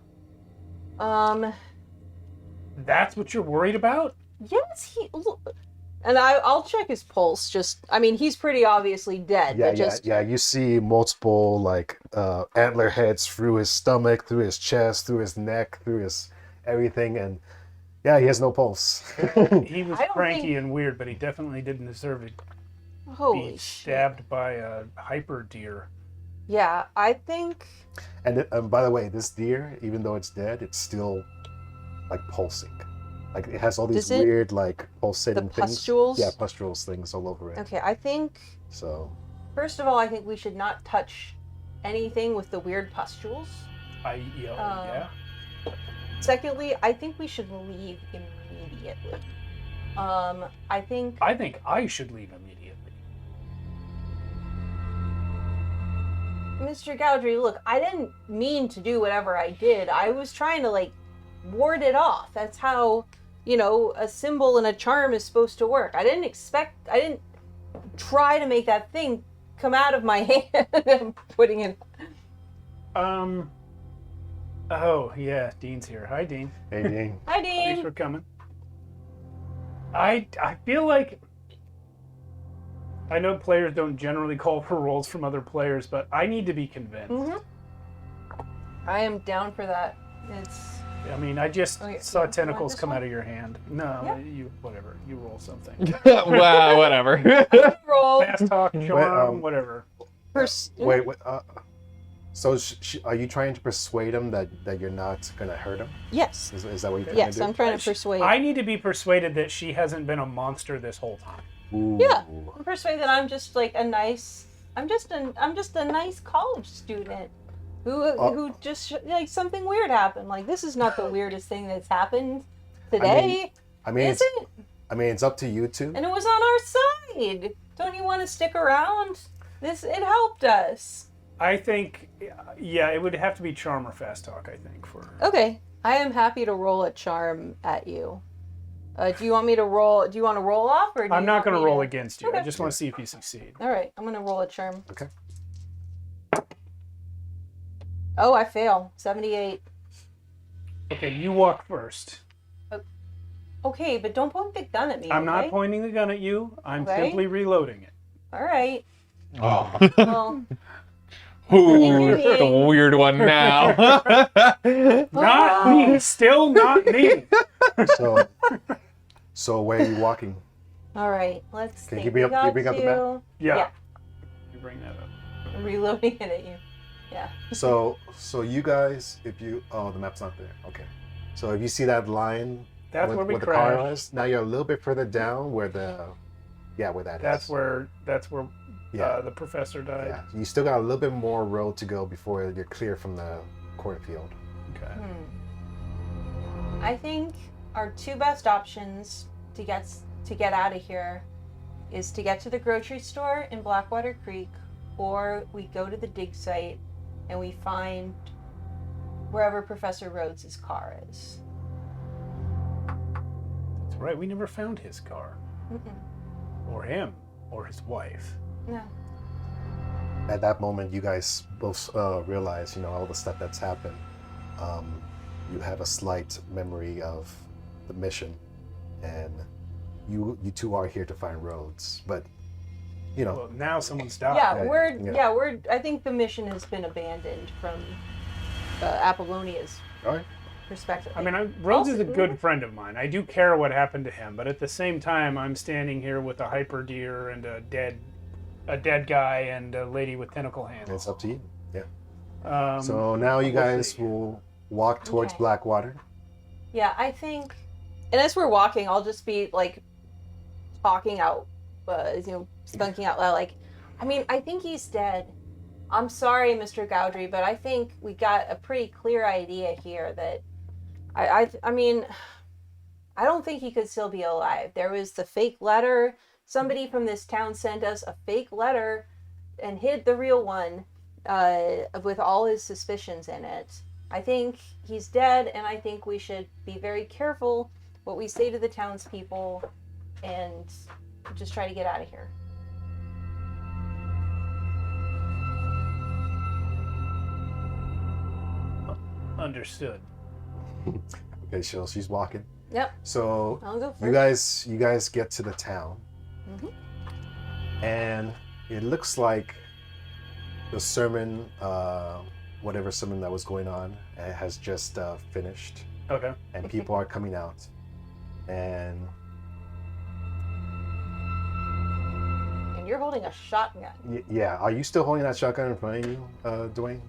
That's what you're worried about? Yes, look, and I'll check his pulse. He's pretty obviously dead. Yeah, but just yeah. You see multiple like antler heads through his stomach, through his chest, through his neck, through his everything, and Yeah, he has no pulse. He was I don't cranky think- and weird, but he definitely didn't deserve to Holy be shit. stabbed by a hyper deer. Yeah, I think. And by the way, this deer, even though it's dead, it's still like pulsing. Like it has all these Does it- weird like pulsating The things. pustules? Yeah, pustules things all over it. Okay, I think. So First of all, I think we should not touch anything with the weird pustules. Yeah. Secondly, I think we should leave immediately. I think. I think I should leave immediately. Mr. Gowdry, look, I didn't mean to do whatever I did. I was trying to, like, ward it off. That's how, a symbol and a charm is supposed to work. I didn't try to make that thing come out of my hand. I'm putting it. Oh, yeah, Dean's here. Hi, Dean. hey, Dean. Hi, Thanks Dean. for coming. I feel like I know players don't generally call for rolls from other players, but I need to be convinced. Mm-hmm. I am down for that. It's. I mean, I just Okay, saw you tentacles want this come one? out of your hand. No, Yeah. you whatever. You roll something. Wow, whatever. Roll. Fast talk, charm, whatever. Wait. So are you trying to persuade him that you're not gonna hurt him? Yes. Is that what you're trying Yes, to do? I'm trying to persuade. I need to be persuaded that she hasn't been a monster this whole time. Ooh. Yeah. I'm persuaded that I'm just like I'm just a nice college student who just like something weird happened. Like this is not the weirdest thing that's happened today, I mean, is it? it's up to you two. And it was on our side. Don't you want to stick around? It helped us. I think, yeah, it would have to be charm or fast talk. I think for. Okay, I am happy to roll a charm at you. Do you want me to roll? Do you want to roll off, or do I'm you not want going to me roll against you. I Okay. just want to see if you succeed. All right, I'm gonna roll a charm. Okay. Oh, I fail. 78. Okay, you walk first. Okay, but don't point the gun at me. I'm not okay? pointing the gun at you. I'm Okay. simply reloading it. All right. Oh. Well, Ooh, the weird one now. Not me. Still not me. So where are you walking? all right. Let's Can you think. bring We up- can you got bring up the to- Yeah. You bring that up. I'm reloading it at you. Yeah. So you guys, if you the map's not there. Okay. So if you see that line, That's where we the car crashed. is, now you're a little bit further down where where that That's is. where Yeah. the professor died. Yeah. You still got a little bit more road to go before you're clear from the cornfield. Okay. I think our two best options to get out of here is to get to the grocery store in Blackwater Creek, or we go to the dig site and we find wherever Professor Rhodes' car is. That's right. We never found his car, or him, or his wife. No. At that moment, you guys both realize, all the stuff that's happened. You have a slight memory of the mission, and you two are here to find Rhodes. But, Well, now someone's died. Yeah, I think the mission has been abandoned from Apollonia's all right. perspective. I mean, Rhodes is a Also- good friend of mine. I do care what happened to him, but at the same time, I'm standing here with a hyper deer and a dead guy and a lady with tentacle hands. It's up to you. Yeah. Um, So now you we'll guys see. will walk towards Okay. Blackwater. Yeah, I think. And as we're walking, I'll just be like talking out, spunking out loud. Like, I mean, I think he's dead. I'm sorry, Mr. Gowdry, but I think we got a pretty clear idea here that I mean, I don't think he could still be alive. There was the fake letter. Somebody from this town sent us a fake letter and hid the real one with all his suspicions in it. I think he's dead, and I think we should be very careful what we say to the townspeople and just try to get out of here. Understood. Okay, so she's walking. Yep, So I'll go first. you guys get to the town, and it looks like the sermon, whatever sermon that was going on, has just finished, Okay. and people are coming out. And And you're holding a shotgun. yeah, are you still holding that shotgun in front of you, Dwayne?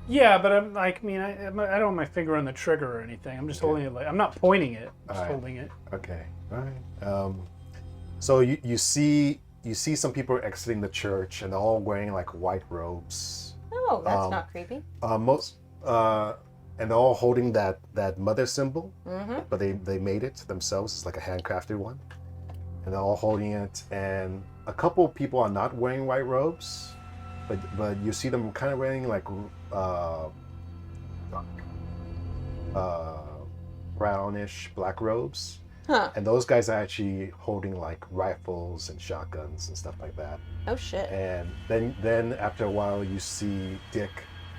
Yeah, but I'm like, I don't have my finger on the trigger or anything. I'm just holding it I'm not pointing it. I'm just Alright. holding it. Okay, all right. So you see some people exiting the church, and they're all wearing like white robes. Oh, that's not creepy. And they're all holding that mother symbol, but they made it themselves. It's like a handcrafted one, and they're all holding it. And a couple of people are not wearing white robes, but you see them kind of wearing like brownish black robes. Huh. And those guys are actually holding like rifles and shotguns and stuff like that. Oh shit. And then after a while, you see Dick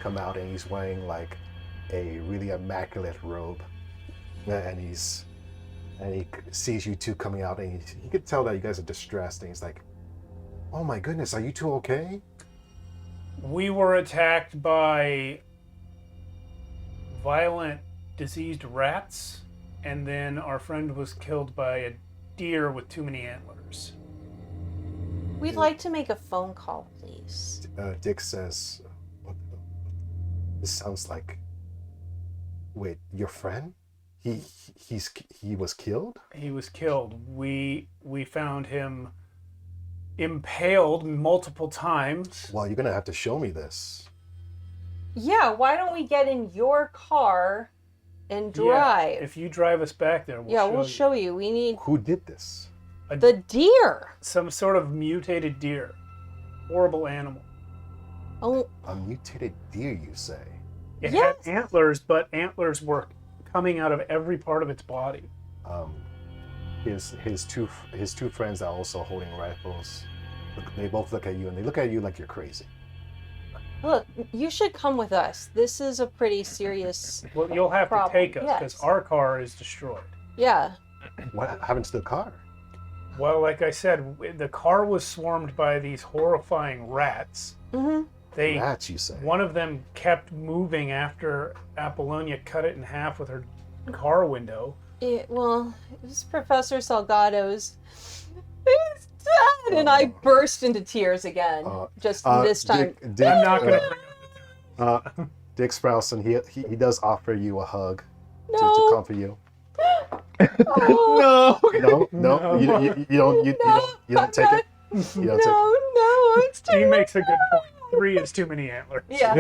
come out, and he's wearing like a really immaculate robe, and he sees you two coming out, and he could tell that you guys are distressed, and he's like, "Oh my goodness, are you two okay?" We were attacked by violent, diseased rats, and then our friend was killed by a deer with too many antlers. We'd like to make a phone call, please. Dick says, "This sounds like. Wait, your friend? He was killed?" He was killed. We found him impaled multiple times. Well, you're gonna have to show me this. Yeah, why don't we get in your car and Yeah, drive? if you drive us back there, We'll show you. We need Who did this? the deer. some sort of mutated deer. Horrible animal. Oh, A mutated deer, you say? It Yes. had antlers, but antlers were coming out of every part of its body. His two friends are also holding rifles. They both look at you, and they look at you like you're crazy. look, you should come with us. This is a pretty serious. Well, you'll have Problem, to take us because yes. our car is destroyed. Yeah. What happened to the car? Well, like I said, the car was swarmed by these horrifying rats. Mm-hmm. Rats, you say? One of them kept moving after Apollonia cut it in half with her car window. Well, it was Professor Salgado's. He's dead, and I burst into tears again. Just this time. Dick, I'm not going to bring up Dick Sprouson, he does offer you a hug to No. comfort you. Oh, No, you don't take it. You don't no, it's too He makes a good point. 3 is too many antlers. Yeah.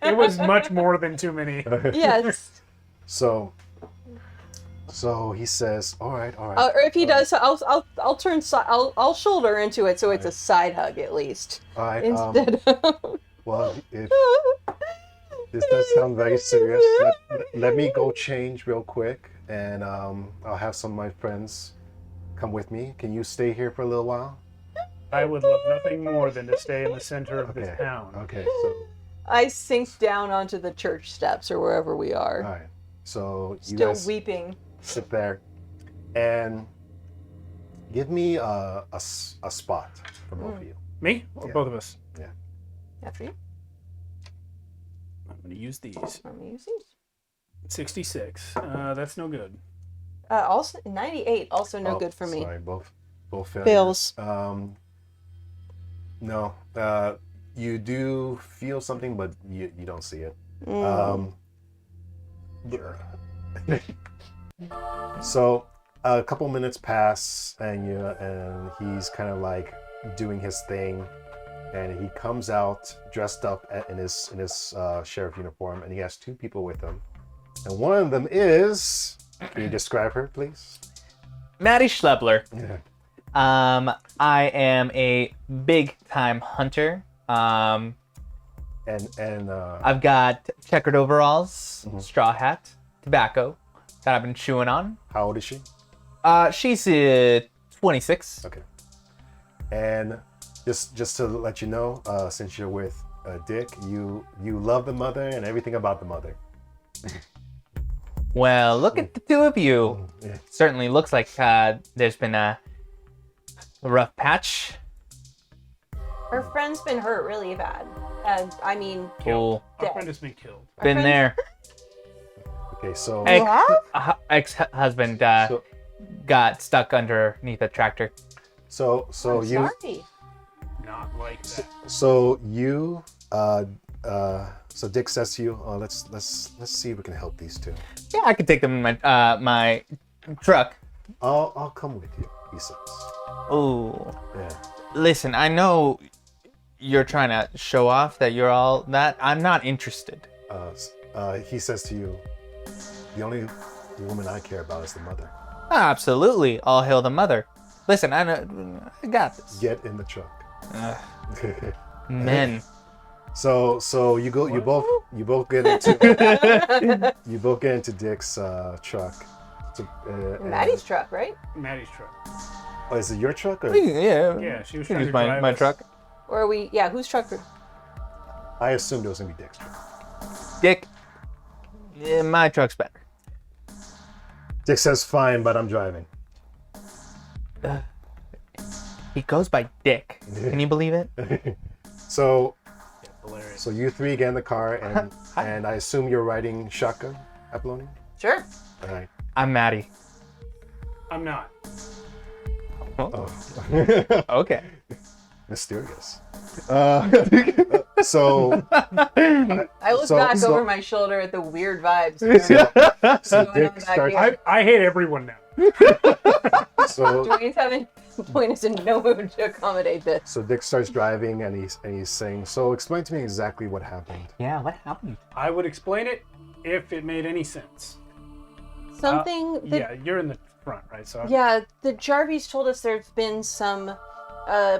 It was much more than too many. Yes. So he says, "All right." Or if he does, I'll turn. I'll shoulder into it, so it's a side hug at least. All right. Instead of. Well, if this does sound very serious, let me go change real quick, and I'll have some of my friends come with me. Can you stay here for a little while? I would love nothing more than to stay in the center of this town. Okay. So I sink down onto the church steps or wherever we are, all right. So you still guys weeping. sit there, and give me a spot for both of you. Me? Or Yeah. both of us? After you, I'm going to use these. I'm using. 66. That's no good. Also 98. Also no Oh, good for me. Sorry, both Fails. failures. No. You do feel something, but you don't see it. So a couple minutes pass, and he's kind of like doing his thing, and he comes out dressed up in his sheriff uniform, and he has 2 people with him, and one of them is. Can you describe her, please? Maddie Schlepler. Yeah. I am a big time hunter. And I've got checkered overalls, straw hat, tobacco that I've been chewing on. how old is she? She's 26. Okay. And just to let you know, since you're with Dick, you love the mother and everything about the mother. Well, look at the 2 of you. Yeah. Certainly looks like there's been a rough patch. Her friend's been hurt really bad, and I mean, Cool. Our dead. friend has been killed. Been friend- there. Okay, so Ex-husband So- got stuck underneath a tractor. so you Sorry. Not like that. so Dick says to you, let's see if we can help these two. Yeah, I could take them in my my truck. I'll come with you, he says. Ooh. Yeah. Listen, I know you're trying to show off that you're all that. I'm not interested. He says to you, the only woman I care about is the mother. Absolutely. All hail the mother. Listen, I got this. Get in the truck. Men. So you both get into Dick's truck. Maddie's truck, right? Maddie's truck. Oh, is it your truck or? Yeah. Yeah, she was You trying use to my, drive my us. truck. Or are we? Yeah, whose truck? I assumed it was gonna be Dick's truck. Dick. Yeah, my truck's better. Dick says, "Fine, but I'm driving." He goes by Dick. Can you believe it? So Hilarious. So you three get in the car, and I assume you're riding shotgun, Apollonia? Sure. All right. I'm Maddie. I'm not. Oh. Okay. Mysterious. So I look So- back so- over my shoulder at the weird vibes. so Going Dick on back starts. here. I hate everyone now. So Dwayne is in no mood to accommodate this. so Dick starts driving, and he's saying, "So explain to me exactly what happened." Yeah, what happened? I would explain it if it made any sense. Something that Yeah, you're in the front, right? So Yeah, the Jarvies told us there's been some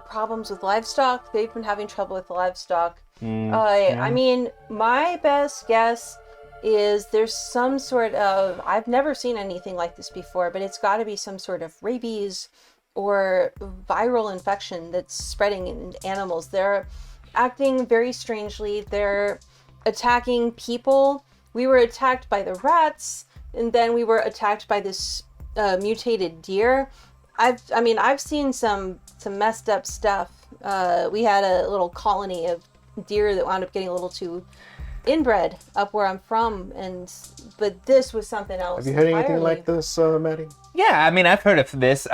problems with livestock. They've been having trouble with livestock. I mean, my best guess is there's some sort of, I've never seen anything like this before, but it's got to be some sort of rabies or viral infection that's spreading in animals. They're acting very strangely. They're attacking people. We were attacked by the rats, and then we were attacked by this mutated deer. I've seen some messed up stuff. We had a little colony of deer that wound up getting a little too inbred up where I'm from, but this was something else. Have you heard anything entirely. like this, Maddie? Yeah, I mean, I've heard of this.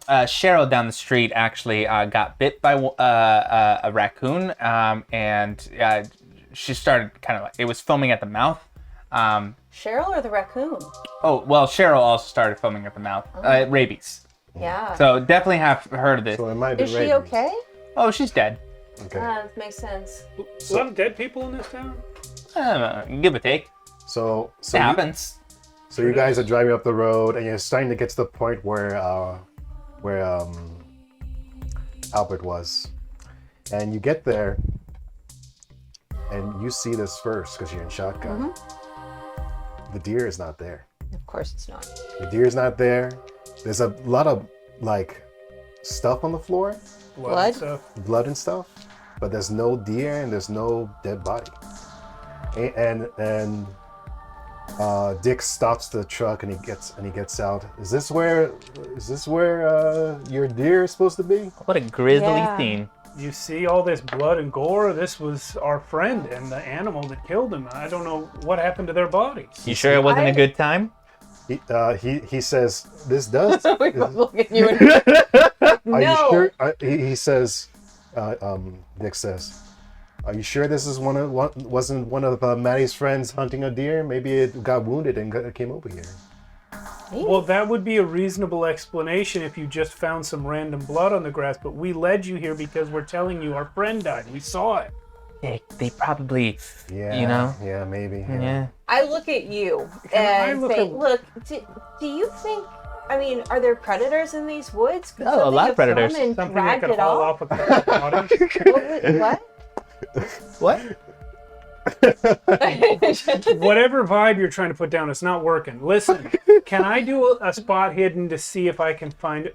Cheryl down the street actually got bit by a raccoon, and she started kind of like, it was foaming at the mouth. Cheryl or the raccoon? Oh, well, Cheryl also started foaming at the mouth. Rabies. Yeah. So definitely have heard of this. So it might be Is she rabies. okay? Oh, she's dead. Okay. That makes sense. a lot of dead people in this town. Give or take. So It happens. So you guys are driving up the road, and you're starting to get to the point where Albert was, and you get there, and you see this first because you're in shotgun. The deer is not there. Of course it's not. The deer is not there. There's a lot of like stuff on the floor, Blood? And stuff. blood and stuff, but there's no deer and there's no dead body. And Dick stops the truck, and he gets out. Is this where your deer is supposed to be? What a grisly Yeah. scene. You see all this blood and gore. This was our friend and the animal that killed him. I don't know what happened to their bodies. You sure it wasn't a good time? He says this does. We both look at you and Are you No. sure? He says, Dick says, "Are you sure this is wasn't one of Maddie's friends hunting a deer? Maybe it got wounded and came over here." Well, that would be a reasonable explanation if you just found some random blood on the grass, but we led you here because we're telling you our friend died. We saw it. They probably, Yeah, you know? Yeah, maybe. Yeah. I look at you I and look say, at- look, do you think, I mean, are there predators in these woods? Could Oh, a something lot of have come predators. and Something that dragged could it haul off? off a couple bodies. What? What? Whatever vibe you're trying to put down, it's not working. Listen, can I do a spot hidden to see if I can find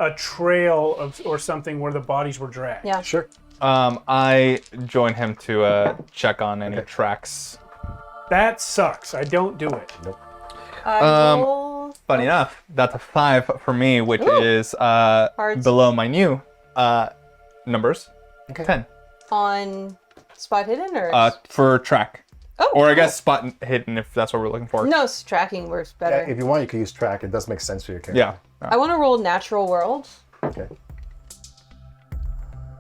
a trail or something where the bodies were dragged? Yeah. Sure. I join him to check on any tracks. That sucks. I don't do it. Roll Funny enough, that's a 5 for me, which is Hearts. below my new numbers. Okay. 10 on spot hidden or? for track. Oh, Or I cool. guess spot and hidden if that's what we're looking for. No, tracking works better. If you want, you can use track. It does make sense for your character. Yeah. I want to roll natural world. Okay.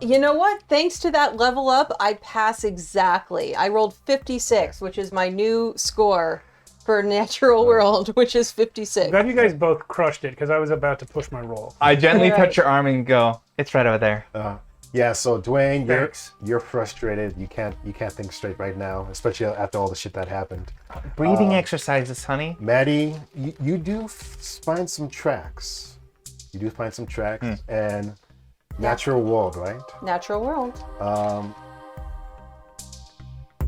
You know what? Thanks to that level up, I pass exactly. I rolled 56, which is my new score for natural world, which is 56. Glad you guys both crushed it because I was about to push my roll. I gently Right. touch your arm and go, it's right over there. Yeah. So Dwayne, Thanks. you're frustrated. You can't think straight right now, especially after all the shit that happened. Breathing exercises, honey. Maddie, you do find some tracks. You do find some tracks and natural world, right? Natural world.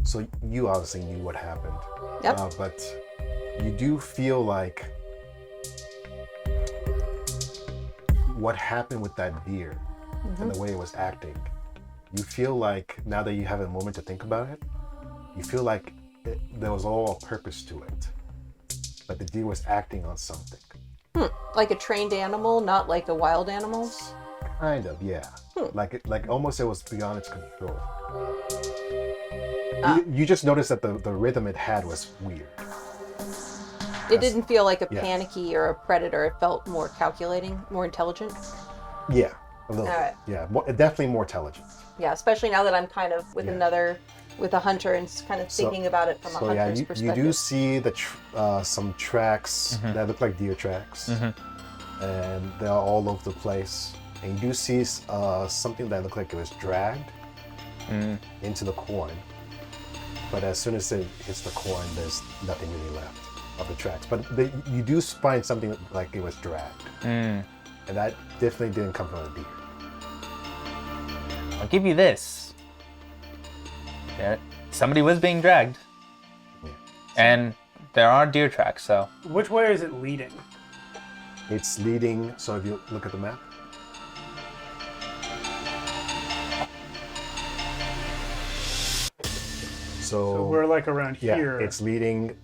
So you obviously knew what happened. Yep. But you do feel like what happened with that deer and the way it was acting. You feel like now that you have a moment to think about it, you feel like there was all a purpose to it. Like the deer was acting on something. Like a trained animal, not like a wild animal. Kind of, yeah. Like almost it was beyond its control. You just noticed that the rhythm it had was weird. It didn't feel like a Yeah. panicky or a predator. It felt more calculating, more intelligent. Yeah, a little All bit. right. Yeah, definitely more intelligent. Yeah, especially now that I'm kind of with Yeah. with a hunter and kind of thinking about it from a hunter's you perspective. do see some tracks that look like deer tracks, and they're all over the place. And you do see something that looked like it was dragged into the corn. But as soon as it hits the corn, there's nothing really left of the tracks. But you do find something like it was dragged, and that definitely didn't come from a deer. I'll give you this. Yeah, somebody was being dragged. Yeah. And there are deer tracks, so. Which way is it leading? It's leading. So if you look at the map. So we're like around Yeah, here. it's leading.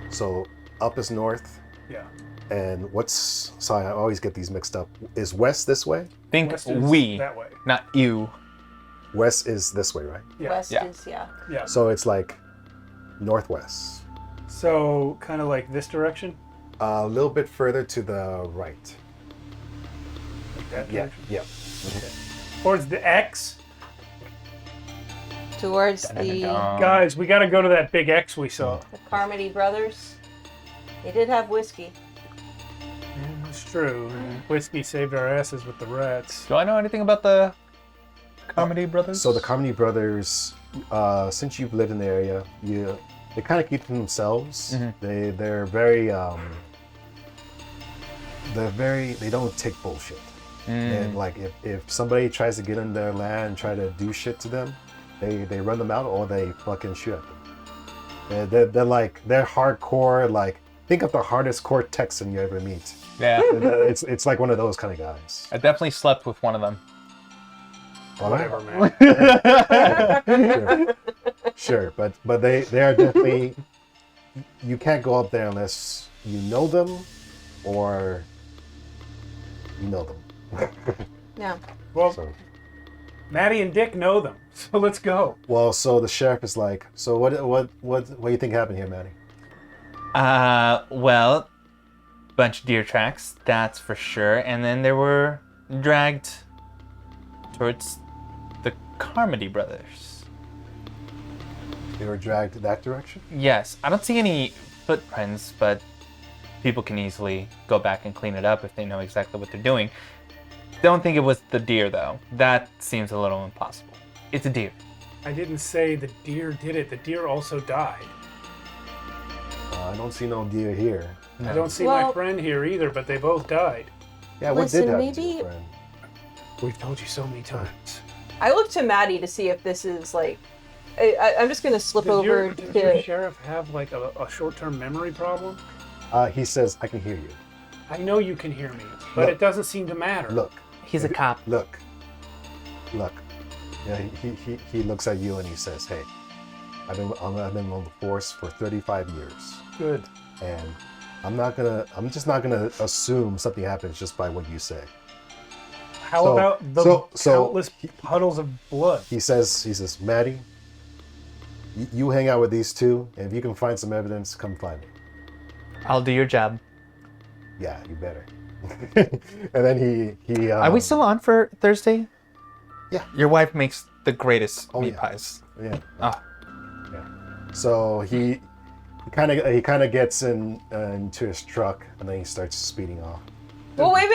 So up is north, Yeah. and sorry, I always get these mixed up. Is west this way? Think West is we, that way. not you. West is this way, right? Yeah. West Yeah. is, yeah. Yeah. So it's like northwest. So kind of like this direction. A little bit further to the right. Like that Yeah, direction. yeah. Towards the X. Towards the Guys, we got to go to that big X we saw. Carmody brothers. They did have whiskey. Yeah, that's true. And whiskey saved our asses with the rats. Do I know anything about the Comedy Brothers? So the Comedy Brothers, since you've lived in the area, they kind of keep to themselves. They're very they don't take bullshit. And like if somebody tries to get in their land and try to do shit to them, they run them out or they fucking shoot at them. They're hardcore. Like think of the hardest core Texan you ever meet. Yeah. It's like one of those kind of guys. I definitely slept with one of them. Whatever, man. Sure, but they are definitely. You can't go up there unless you know them, or you know them. Yeah. Well, So, Maddie and Dick know them, so let's go. well, so the sheriff is like, so what do you think happened here, Maddie? Well, bunch of deer tracks, that's for sure. And then they were dragged towards the Carmody Brothers. They were dragged that direction. Yes, I don't see any footprints, but people can easily go back and clean it up if they know exactly what they're doing. Don't think it was the deer, though. That seems a little impossible. It's a deer. I didn't say the deer did it. The deer also died. I don't see no deer here. I don't see my Well- friend here either, but they both died. Yeah, what Listen, did happen to maybe- your friend? We've told you so many times. I look to Maddie to see if this is like. I'm just going to slip Does your over to. sheriff have like a short-term memory problem? He says, "I can hear you. I know you can hear me, but Look. it doesn't seem to matter. Look, He's a cop. look." Yeah, he looks at you and he says, "Hey, I've been on the force for 35 years, Good. and I'm just not gonna assume something happens just by what you say." How So- about the so countless puddles of blood? He says, "Maddie, You hang out with these two, and if you can find some evidence, come find me. I'll do your job. Yeah, you better. And then he. Are we still on for Thursday? Yeah. Your wife makes the greatest meat yeah. pies. Yeah. Oh, Yeah. So he kind of gets into his truck, and then he starts speeding off. Oh, wait.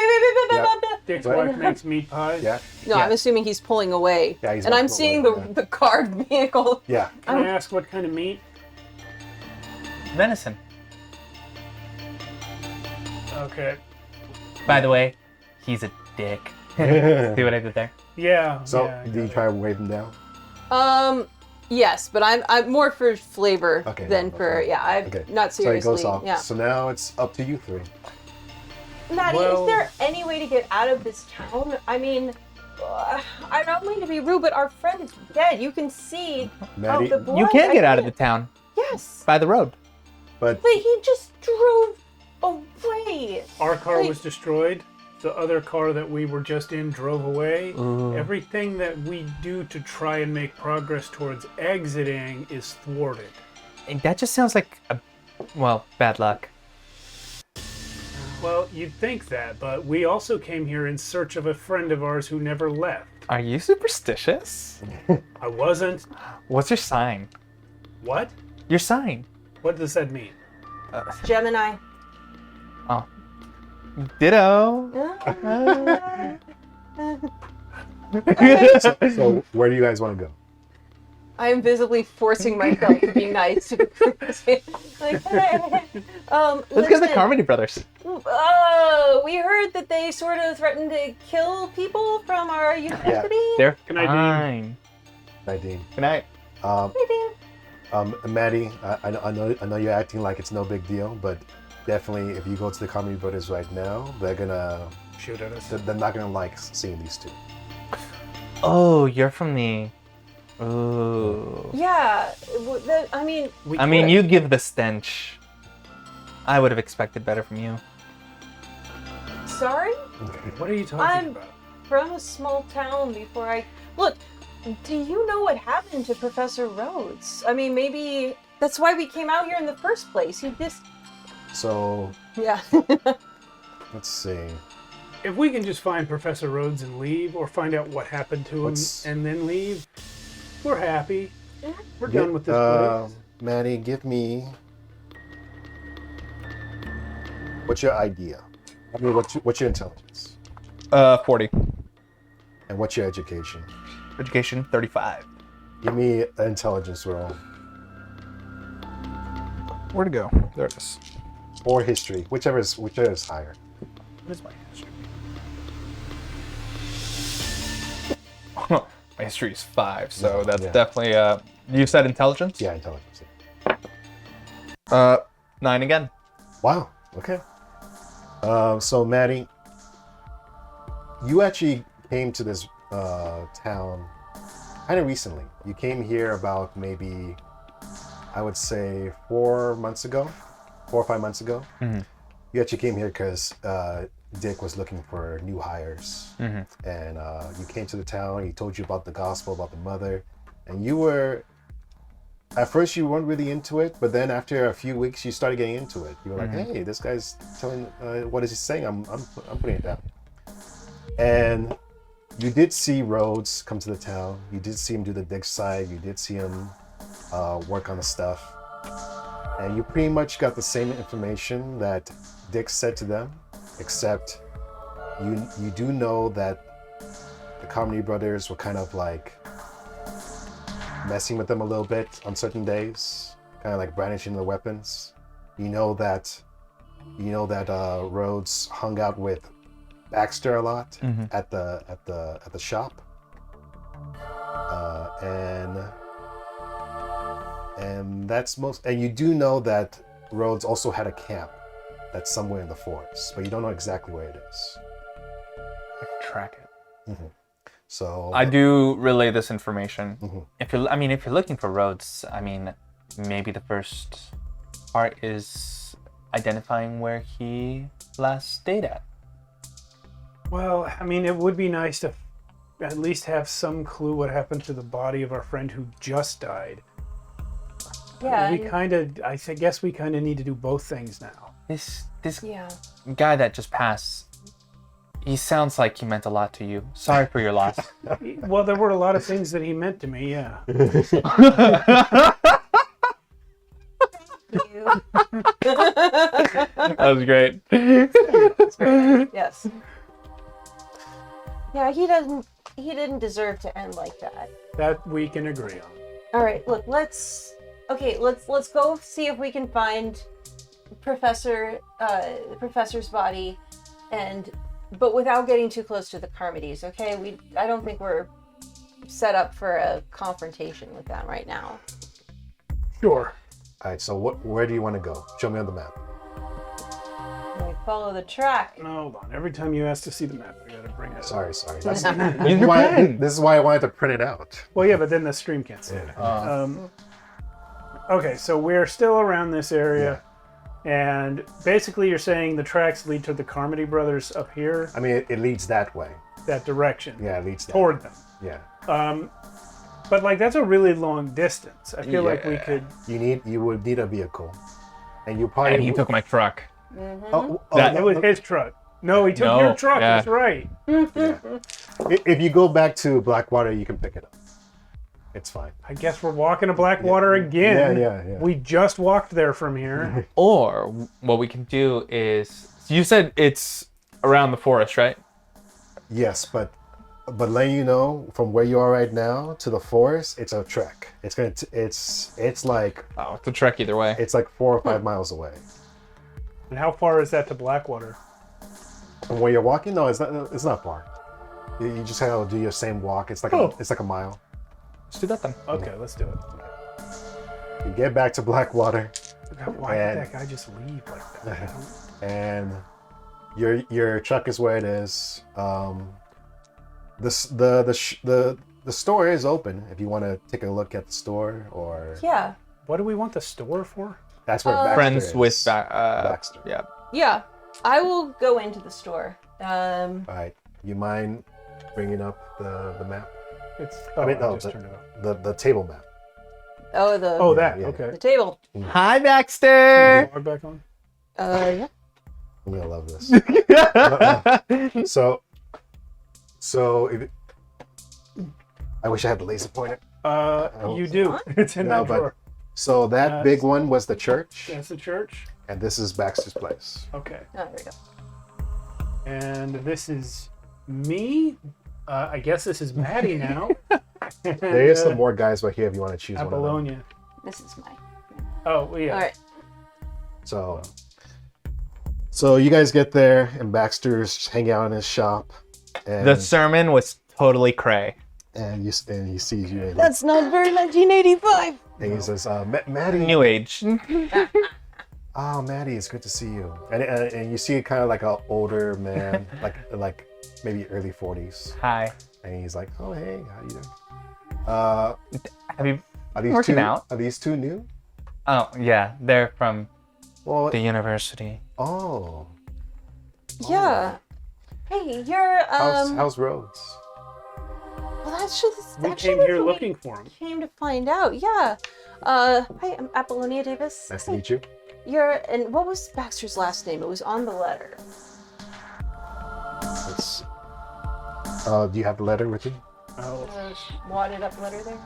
Yeah. Dick's What? wife makes meat pies. Yeah. No, I'm assuming he's pulling away. Yeah, he's and gonna I'm pull seeing away, the card vehicle. Yeah. Can I ask what kind of meat? venison. Okay. By the way, he's a dick. See what I did there? Yeah. So yeah, I do you got it. try to wave him down? Yes, but I'm more for flavor Okay, than no, for okay. I'm Okay. not So he seriously. goes off. Yeah. So now it's up to you three. Maddie, Well- is there any way to get out of this town? I mean, I don't mean to be rude, but our friend is dead. You can see Maddie, the blood. You can I get out of the can't- town Yes, by the road. but but he just drove away. Our car Wait. was destroyed. The other car that we were just in drove away. Everything that we do to try and make progress towards exiting is thwarted. And that just sounds like bad luck. Well, you'd think that, but we also came here in search of a friend of ours who never left. Are you superstitious? I wasn't. What's your sign? What? Your sign. What does that mean? Gemini. Oh. Ditto. so where do you guys want to go? I am visibly forcing myself to be nice to the person. Like, Let's get the listen, Carmody brothers. we heard that they sort of threatened to kill people from our university. They're Can I do- fine. Nadine. Good night. Maddie, I know you're acting like it's no big deal, but definitely if you go to the Comedy Brothers right now, they're gonna Shoot at us. they're not gonna like seeing these two. Oh, you're from the. Ooh. Yeah, I mean, We I mean, you give the stench. I would have expected better from you. sorry? What are you talking I'm- about? From a small town before I... Look, do you know what happened to Professor Rhodes? I mean, maybe that's why we came out here in the first place. He just... So Yeah. let's see. If we can just find Professor Rhodes and leave, or find out what happened to him What's- and then leave, we're happy. We're Get- done with this place. Maddie, give me. What's your idea? I mean, what's your intelligence? 40. And what's your education? Education, 35. Give me an intelligence roll. Where'd it go? There it is. Or history, whichever is higher. What is my history? My history is 5, so that's Yeah. definitely. You said intelligence? Yeah, intelligence. 9 again. Wow. Okay. So Maddie, you actually came to this town kind of recently. You came here about maybe, I would say, 4 or 5 months ago. Mhm. You actually came here because Dick was looking for new hires, and you came to the town. He told you about the gospel, about the mother, and you were. At first, you weren't really into it, but then after a few weeks, you started getting into it. You were like, "Hey, this guy's telling. What is he saying? I'm putting it down." And you did see Rhodes come to the town. You did see him do the dig site. You did see him work on the stuff, and you pretty much got the same information that Dick said to them, except you do know that the Comedy Brothers were kind of like messing with them a little bit on certain days, kind of like brandishing the weapons. You know that Rhodes hung out with Baxter a lot at the shop, and that's most. And you do know that Rhodes also had a camp that's somewhere in the forest, but you don't know exactly where it is. I can track it. So I do relay this information. Mhm. If you're looking for roads, I mean, maybe the first part is identifying where he last stayed at. Well, I mean, it would be nice to at least have some clue what happened to the body of our friend who just died. Yeah. We kind of, I guess we kind of need to do both things now. This Yeah. guy that just passed, he sounds like he meant a lot to you. Sorry for your loss. Well, there were a lot of things that he meant to me, yeah. That was great. Yes. Yeah, he didn't deserve to end like that. That we can agree on. All right, look, let's go see if we can find the professor's body, but without getting too close to the Carmodies, okay? I don't think we're set up for a confrontation with them right now. Sure. All right, so where do you want to go? Show me on the map. We follow the track. No, hold on. Every time you ask to see the map, I gotta bring it up. Sorry. Use your pen. This is why I wanted to print it out. Well, yeah, but then the stream can't see it. Okay, so we're still around this area, and basically you're saying the tracks lead to the Carmody brothers up here, I mean, it leads that way. that direction, Yeah, it leads that toward them. Yeah. But like that's a really long distance. I feel like we could. You would need a vehicle, and you probably. And he took my truck. It was his truck. No, he took No, your truck. yeah. That's right. If you go back to Blackwater, you can pick it up. It's fine. I guess we're walking to Blackwater again. Yeah. We just walked there from here. Or what we can do is, you said it's around the forest, right? Yes, but letting you know, from where you are right now to the forest, it's a trek. It's like Oh, it's a trek either way. it's like 4 or 5 miles away. And how far is that to Blackwater? From where you're walking, no, it's not far. You just have to do your same walk. It's like a mile. Let's do that then. Okay, let's do it. You get back to Blackwater, Why And- did that guy just leave like that? I don't- and your truck is where it is. The store is open if you want to take a look at the store, or Yeah. What do we want the store for? that's where Baxter Friends is. with Baxter. Yeah. Yeah. I will go into the store. All right, you mind bringing up the map? It's. I mean, no, just turned it off. the table map. Oh, That yeah. okay. the table. Hi, Baxter. Log back on. Yeah. I'm gonna love this. So if I wish I had the laser pointer. You do. It's in No, that but- drawer. So that big one was the church, That's the church. and this is Baxter's place. Okay. Oh, there we go. And this is me. I guess this is Maddie now. There is some more guys right here if you want to choose one of them. Apollonia. This is mine. Oh, well, yeah. All right. So you guys get there, and Baxter's hanging out in his shop, and The sermon was totally cray. he sees you, and, That's not very 1985. and he says, "Maddie, New age. oh Maddie, it's good to see you." And you see kind of like an older man, like maybe early 40s, Hi. and he's like, "Oh hey, how you doing? Have you Are these Working two? out. Are these two new? Oh, yeah. They're from Well, the university. oh, Yeah. Hey, you're how's Rhodes? Well, that's just We actually came here what we looking for him. Came to find out. Yeah. Hi, I'm Apollonia Davis. Nice to meet you. And what was Baxter's last name? It was on the letter. Let's, do you have the letter with you? Oh, Wadded up letter there.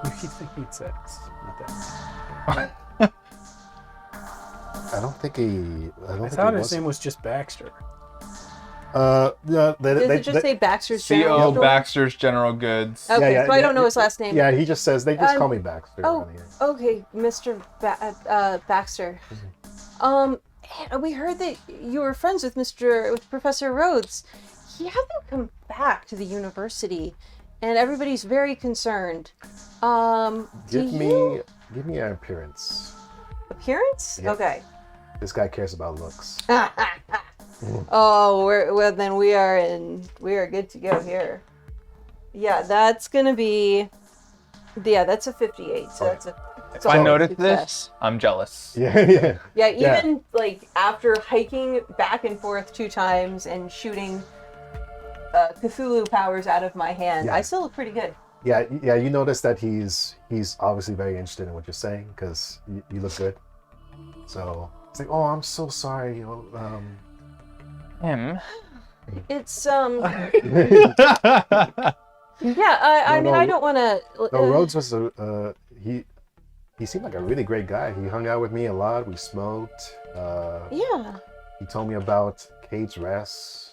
you keep thinking it's that. It's not that. I don't think he. I don't I think thought he his was. name was just Baxter. Yeah, Does it just say Baxter's CO General Store? Baxter's General Goods. Okay, Yeah, so I yeah, don't know yeah. his last name. Yeah, he just says they just call Um, me Baxter. Oh, around here. okay, Mr. Baxter. We heard that you were friends with Professor Rhodes. He hasn't come back to the university, and everybody's very concerned. Give you... me an appearance. appearance? Yep. Okay. This guy cares about looks. Oh, then we are good to go here. Yeah, that's gonna be. Yeah, that's a 58. So Okay. that's a. If I solid notice success. this, I'm jealous. Yeah. Yeah, Yeah. even like after hiking back and forth 2 times and shooting Cthulhu powers out of my hand, Yeah. I still look pretty good. Yeah. You notice that he's obviously very interested in what you're saying because you look good. So it's like, oh, I'm so sorry. Him. It's yeah. I mean, No. I don't want to. No, Rhodes was he seemed like a really great guy. He hung out with me a lot. We smoked. Yeah. He told me about Cade's Rest.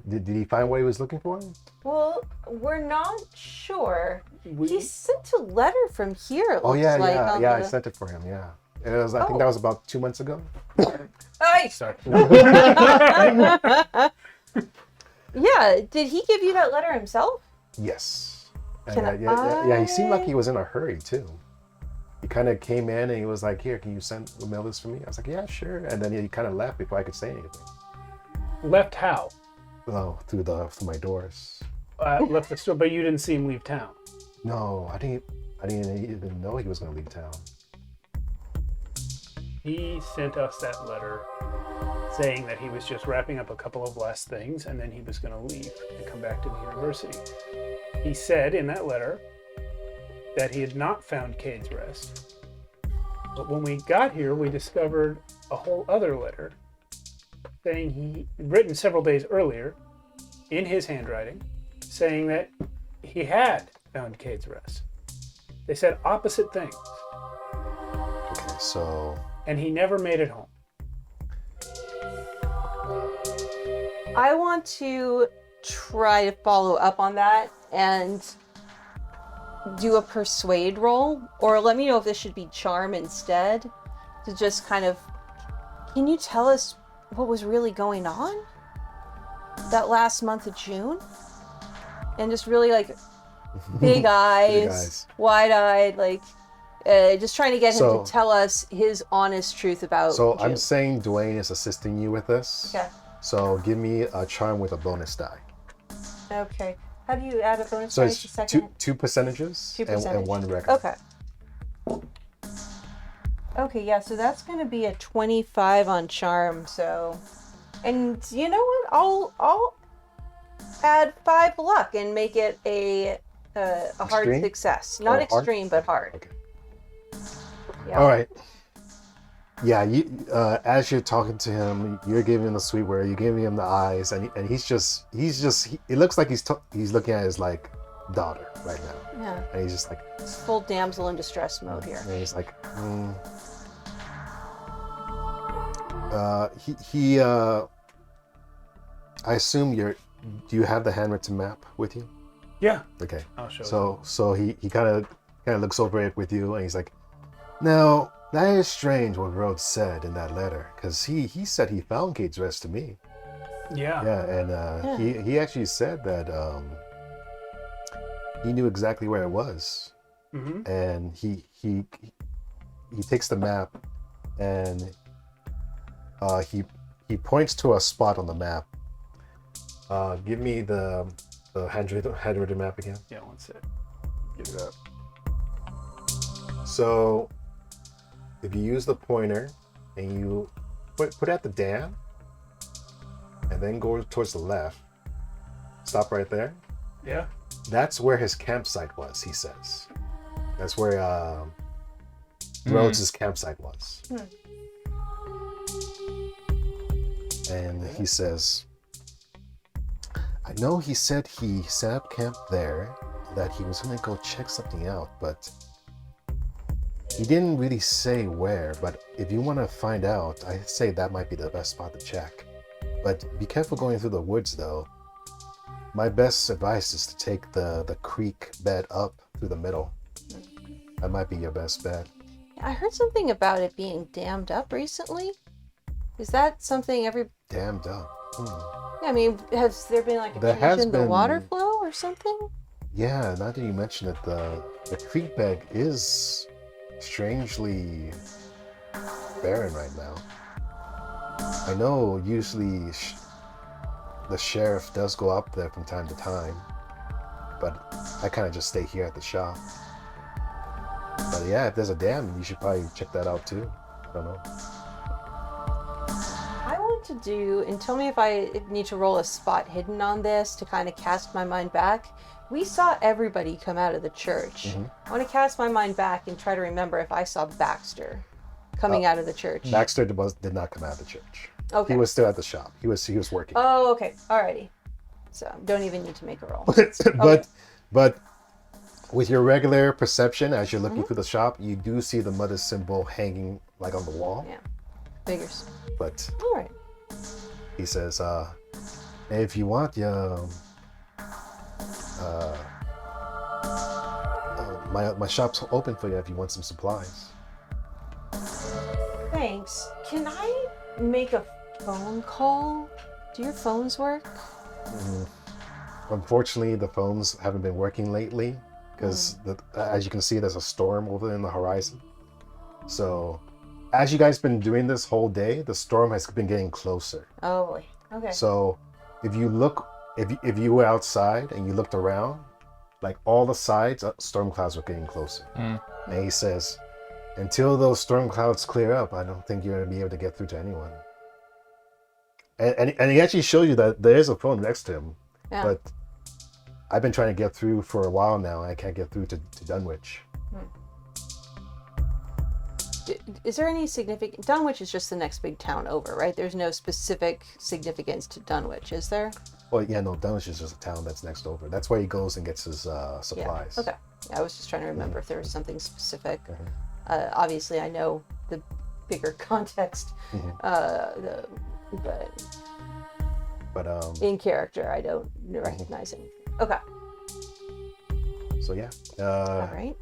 Did he find what he was looking for? Well, we're not sure. We- He sent a letter from here. It Oh looks yeah, like, yeah, on yeah. I the- sent it for him. Yeah, it was. I think Oh. that was about 2 months ago. Hey! Sorry. Yeah. Did he give you that letter himself? Yes. And, Can yeah. He seemed like I- he was in a hurry too. He kind of came in and he was like, "Here, can you mail this for me?" I was like, "Yeah, sure." And then he kind of left before I could say anything. Left how? Oh, through my doors. Left the store, but you didn't see him leave town. No, I didn't even know he was going to leave town. He sent us that letter saying that he was just wrapping up a couple of last things and then he was going to leave and come back to the university. He said in that letter that he had not found Cade's Rest. But when we got here, we discovered a whole other letter saying he written several days earlier in his handwriting saying that he had found Cade's Rest. They said opposite things, Okay, so and he never made it home. I want to try to follow up on that and do a persuade roll, or let me know if this should be charm instead, to just kind of, can you tell us what was really going on that last month of June? And just really like big eyes, wide-eyed, like just trying to get him So- to tell us his honest truth about So June. I'm saying Dwayne is assisting you with this. Okay. So give me a charm with a bonus die. Okay. How do you add a bonus So die it's to second? two percentages, Two and percentage. one record. Okay. Okay, yeah, so that's going to be a 25 on charm, so... And you know what? I'll add 5 luck and make it a hard Extreme? success. Or Not hard? extreme, but hard. Okay. Yeah. All right. Yeah, you as you're talking to him, you're giving him the sweet word. You're giving him the eyes, and he's just. It looks like he's looking at his like daughter right now, Yeah. and he's just like, It's full damsel in distress mode here. and he's like, he. I assume do you have the handwritten map with you? Yeah, Okay. I'll show you. So he kind of looks over it with you, and he's like, "Now that is strange what Rhodes said in that letter, because he said he found Cade's Rest to me. Yeah. Yeah, and he actually said that he knew exactly where it was, Mm-hmm. and he takes the map, and he points to a spot on the map. Give me the handwritten map again. Yeah, one sec. Give it up. So, if you use the pointer and you put at the dam, and then go towards the left, stop right there. Yeah. That's where his campsite was. He says. That's where Rhodes' campsite was. And he says, I know he said he set up camp there, that he was going to go check something out, but he didn't really say where. But if you want to find out, I say that might be the best spot to check. But be careful going through the woods, though. My best advice is to take the creek bed up through the middle. That might be your best bet. I heard something about it being dammed up recently. Is that something Dammed up. I mean, has there been like a There change has in the been- water flow or something? Yeah, now that you mention it, the creek bed is strangely barren right now. I know usually the sheriff does go up there from time to time, but I kind of just stay here at the shop. But yeah, if there's a dam, you should probably check that out too. I don't know. I want want to do, and tell me if I need to roll a spot hidden on this to kind of cast my mind back. We saw everybody come out of the church. I want to cast my mind back and try to remember if I saw Baxter coming out of the church. Baxter did not come out of the church. Okay. He was still at the shop. He was working. Oh, okay. Alrighty. So don't even need to make a roll. But with your regular perception, as you're looking through the shop, you do see the mother symbol hanging like on the wall. Yeah. Figures. But All right. he says, if you want, my shop's open for you if you want some supplies. Thanks. Can I make a phone call? Do your phones work? Unfortunately, the phones haven't been working lately because, as you can see, there's a storm over in the horizon. So, as you guys been doing this whole day, the storm has been getting closer. Oh boy. Okay. So, if you look, if you were outside and you looked around, like all the sides, storm clouds were getting closer. And he says, until those storm clouds clear up, I don't think you're going to be able to get through to anyone. And he actually shows you that there is a phone next to him. Yeah. But I've been trying to get through for a while now, and I can't get through to Dunwich. Is there any significant... Dunwich is just the next big town over, right? There's no specific significance to Dunwich, is there? Well, yeah, no, Dunwich is just a town that's next over. That's where he goes and gets his supplies. Yeah. Okay. I was just trying to remember if there was something specific. Obviously, I know the bigger context, but in character, I don't recognize anything. Okay. So yeah. All right.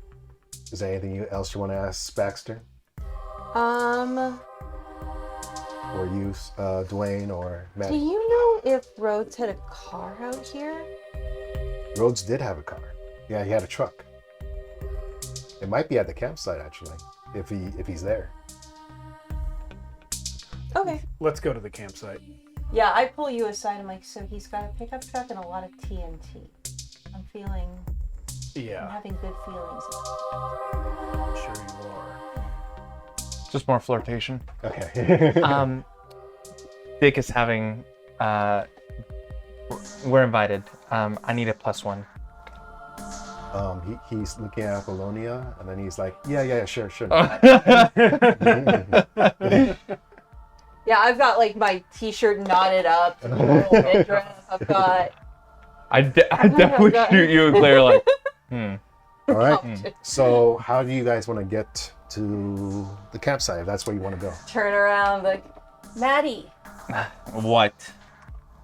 Is there anything else you want to ask Baxter? Or you, Dwayne, or Matt? Do you know if Rhodes had a car out here? Rhodes did have a car. Yeah, he had a truck. It might be at the campsite actually, if he's there. Okay. Let's go to the campsite. Yeah, I pull you aside. I'm like, so he's got a pickup truck and a lot of TNT. I'm Yeah, having good feelings. sure you are. Just more flirtation. Okay. Dick is having. We're invited. I need a +1. He's looking at Apollonia, and then he's like, yeah, sure. Yeah, I've got like my t-shirt knotted up, a little midriff. I've got. I definitely shoot you and Claire like, All right. So, how do you guys want to get to the campsite? If that's where you want to go. Turn around, like, Maddie. What?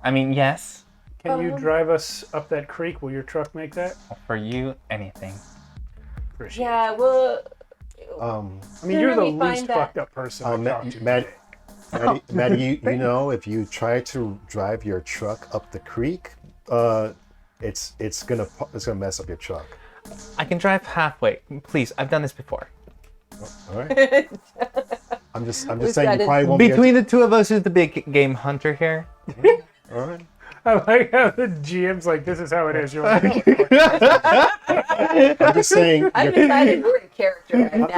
I mean, yes. Can you drive us up that creek? Will your truck make that? For you, anything. Appreciate Yeah, well. I mean, you're the least fucked up person I've talked to. Maddie, you know, if you try to drive your truck up the creek, it's gonna mess up your truck. I can drive halfway. Please, I've done this before. All right. I'm just saying you probably won't Between the two of us, who's the big game hunter here? All right. I like how the GM's like, this is how it is. You're like, I'm just saying. I've decided we're in character right now.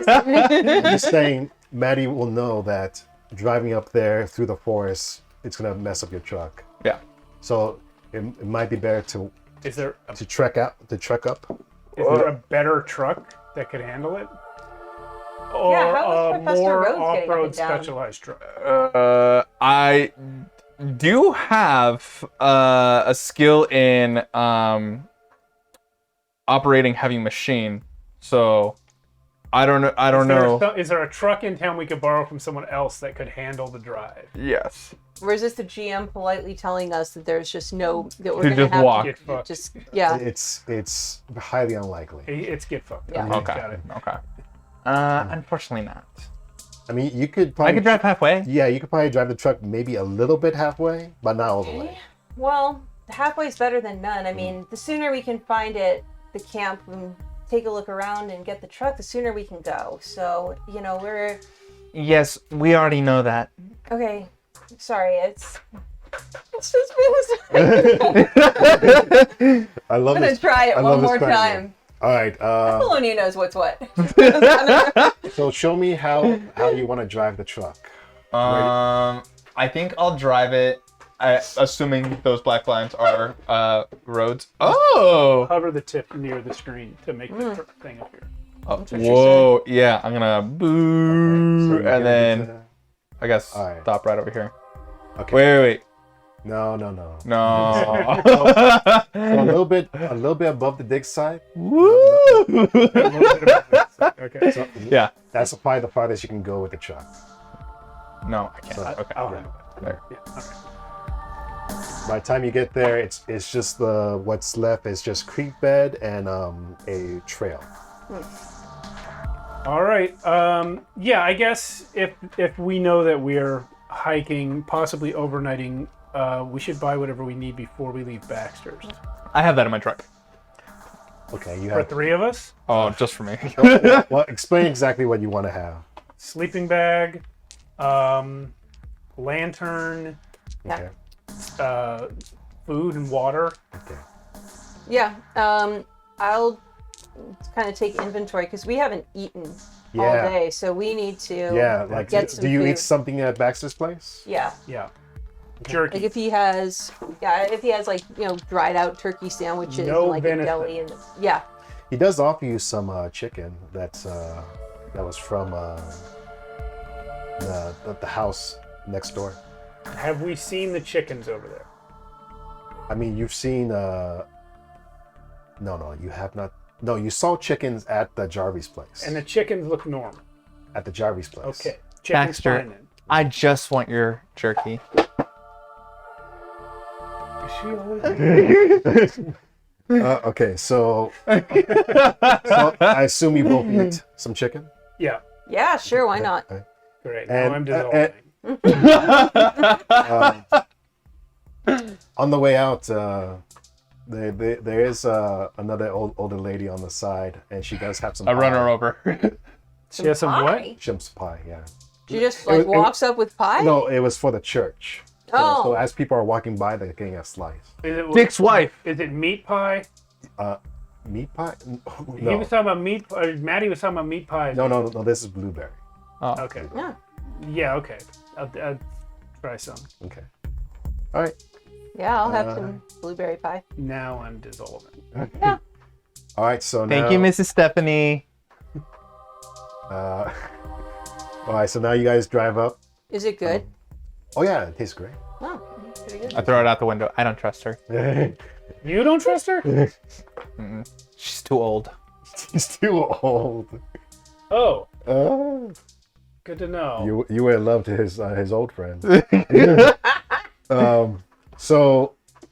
I'm just saying, Maddie will know that driving up there through the forest, it's gonna mess up your truck. yeah. So it might be better to is there a trek up. Is there a better truck that could handle it? Or Yeah, how is a Professor more Rhodes getting up and off-road down? specialized truck? I do have a skill in operating heavy machine, so I don't know. Is there a truck in town we could borrow from someone else that could handle the drive? Yes. Or is this the GM politely telling us that there's just no that we're To gonna just have walk. Get to fucked. just yeah. It's highly unlikely. It's get fucked. Yeah. Got Okay. it. Okay. Unfortunately not. I mean, you could probably. I could drive halfway. Yeah, you could probably drive the truck maybe a little bit halfway, but not all the way. Well, halfway's better than none. I mean, the sooner we can find it, the camp, and take a look around and get the truck, the sooner we can go. So, you know, we're Yes, we already know that. okay. Sorry, it's just been. I love I'm gonna this. try it I one love this more question. time. All right. Apollonia knows what's what. So show me how you want to drive the truck. I think I'll drive it. Assuming those black lines are roads. Oh. Hover the tip near the screen to make the thing appear. Oh, whoa! Yeah, I'm gonna boo, Okay, so and then to- I guess Alright. stop right over here. okay. Wait. No. No. So a little bit above the dig site. Woo! Okay. So Yeah. that's probably the farthest you can go with the truck. No, I can't. So- Okay. I'll yeah. handle it. There. Yeah. Okay. By the time you get there, it's just what's left is just creek bed and a trail. All right. Yeah, I guess if we know that we're hiking, possibly overnighting, we should buy whatever we need before we leave Baxter's. I have that in my truck. Okay, you For have. 3 of us, Oh, just for me. Well, explain exactly what you want to have. sleeping bag, lantern, Okay. food and water. Okay. Yeah. I'll kind of take inventory because we haven't eaten all Yeah. day, so we need to. Yeah. Like, Get some do you food. eat something at Baxter's place? Yeah. Yeah. Like Jerky. if he has like dried out turkey sandwiches No and like venison. a deli and yeah. He does offer you some chicken that was from the house next door. Have we seen the chickens over there? I mean, you've seen. No, you have not. No, you saw chickens at the Jarvis place. And the chickens look normal. At the Jarvis place. Okay. Chickens Baxter. fine then. I just want your jerky. Is she always Okay, so I assume you both eat some chicken. Yeah. Yeah, sure, why not? Okay. Great. And- Now I'm dissolving. On the way out, there is another older lady on the side, and she does have some. I run pie. her over. She has some what? Pie? Chimps pie, yeah. She just It was- walks up with pie? No, it was for the church. So, Oh. so as people are walking by, they're getting a slice. Is it, Dick's wife. Is it meat pie? Meat pie? He No. was talking about meat. Maddie was talking about meat pies. No. This is blueberry. Okay. Yeah. Yeah. Okay. I'll try some. Okay. All right. Yeah, I'll have some blueberry pie. Now I'm dissolving. Yeah. All right. So now. Thank you, Mrs. Stephanie. All right. So now you guys drive up. Is it good? Oh yeah, it tastes great. Oh, pretty good. I throw it out the window. I don't trust her. You don't trust her? She's too old. He's too old. Oh, Oh. good to know. You would have loved his old friend.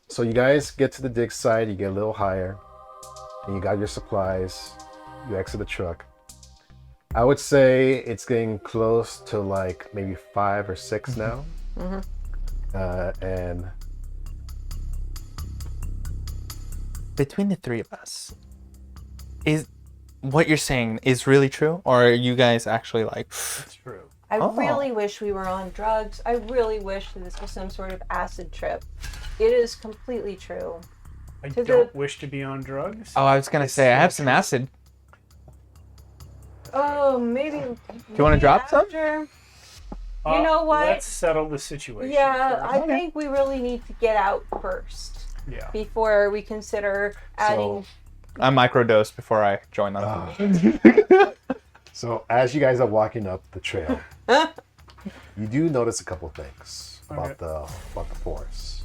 So you guys get to the dig site. You get a little higher, and you got your supplies. You exit the truck. I would say it's getting close to like maybe 5 or 6 now. And Between the 3 of us, is what you're saying is really true, or are you guys actually like? It's true. I Oh. really wish we were on drugs. I really wish that this was some sort of acid trip. It is completely true. I To don't the- wish to be on drugs. Oh, I was gonna say I have some acid. Oh, maybe. Do you wanna drop some? You know what? Let's settle the situation. Yeah, first. I think we really need to get out first Yeah. before we consider adding. I microdose before I join them. so as you guys are walking up the trail, you do notice a couple things about the forest.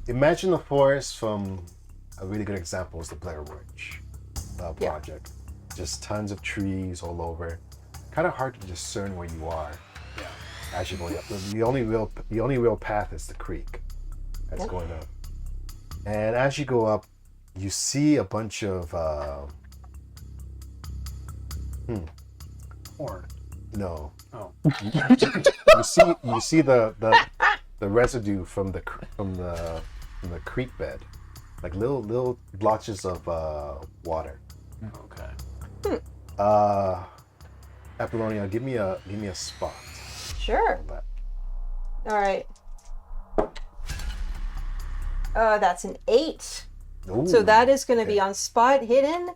Imagine the forest from a really good example is the Blair Witch project. Just tons of trees all over. Kind of hard to discern where you are. Yeah. As you're going up, the only real path is the creek that's going up. And as you go up, you see a bunch of Corn. no. Oh. You see the residue from the creek bed, like little blotches of water. Okay. Apollonia, give me a spot. Sure. on that. All right. That's an 8. Ooh, So that is going to okay. be on spot hidden.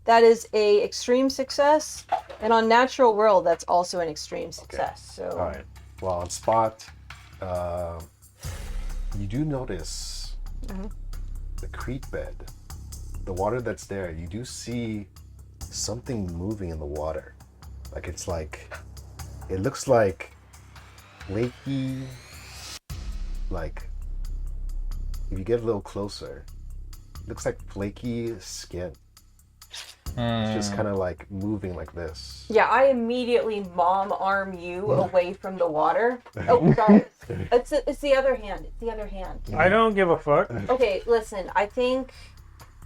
that is a extreme success, and on natural world, that's also an extreme success. So. All right. Well, on spot, you do notice the creek bed, the water that's there. You do see something moving in the water. It looks like flaky, like if you get a little closer, it looks like flaky skin. It's just kind of like moving like this. Yeah, I immediately mom arm you away from the water. Oh, sorry. It's the other hand. It's the other hand. I don't give a fuck. Okay, listen. I think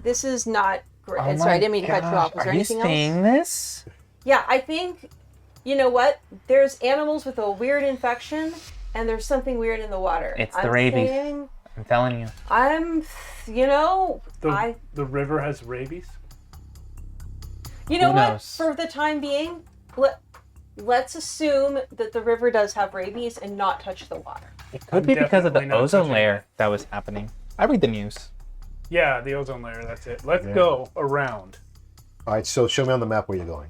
this is not great. Oh Sorry, I my didn't mean to cut you off. Was there Are you anything else? seeing this? Yeah, I think, you know what? There's animals with a weird infection, and there's something weird in the water. It's the rabies. saying- I'm telling you. The river has rabies. You know Who what? knows? For the time being, let's assume that the river does have rabies and not touch the water. It could be because of the definitely not ozone touching layer that was happening. I read the news. Yeah, the ozone layer. That's it. Let's go around. All right, so show me on the map where you're going.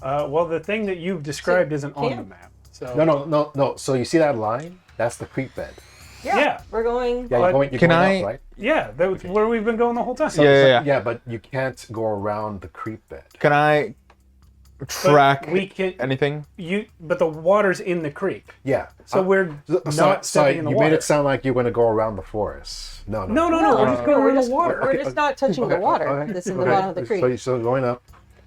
Well, the thing that you've described isn't on the camp. map. So No. So you see that line? That's the creek bed. Yeah. We're going. Yeah, you're Can going I- up, right? Yeah, that's where we've been going the whole time. Yeah. But you can't go around the creek bed. Can I But track we can anything? but the water's in the creek, Yeah. so we're not stepping in the you water. made it sound like you're going to go around the forest. No. No, we're just going around the water. We're just not touching the water. Okay. This is the bottom of the creek. So you're still going up.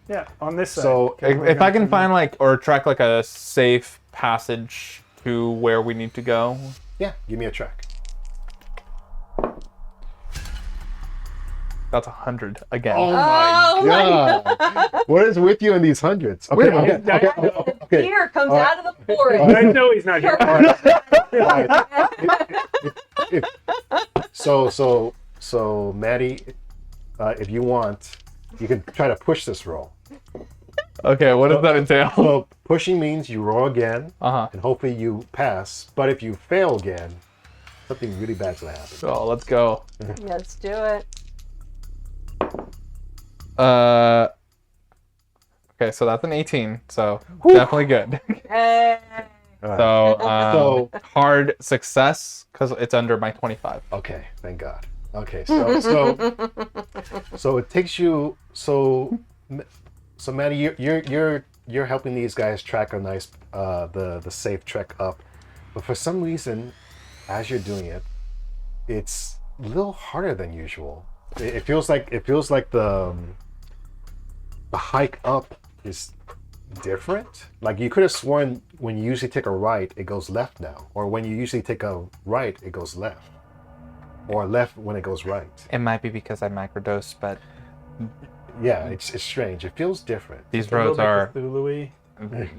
Yeah, on this side. So If I can find or track a safe passage to where we need to go. yeah, give me a track. That's 100 again. Oh my god! What is with you in these hundreds? Okay, okay. Deer comes out of the forest. I know he's not here. So Maddie, if you want, you can try to push this roll. Okay, what does that entail? So pushing means you roll again, Uh-huh. and hopefully you pass. But if you fail again, something really bad's gonna happen. Oh, let's go. Let's do it. Okay, so that's an 18, so definitely good. Hey. So, hard success because it's under my 25. Okay, thank God. Okay, so it takes you so Maddie, you're helping these guys track a nice the safe trek up, but for some reason, as you're doing it, it's a little harder than usual. It feels like the hike up is different. Like you could have sworn when you usually take a right, it goes left now, or when you usually take a right, it goes left, or left when it goes right. It might be because I microdose, but Yeah, it's strange. It feels different. these A little roads bit are Cthulhu-y.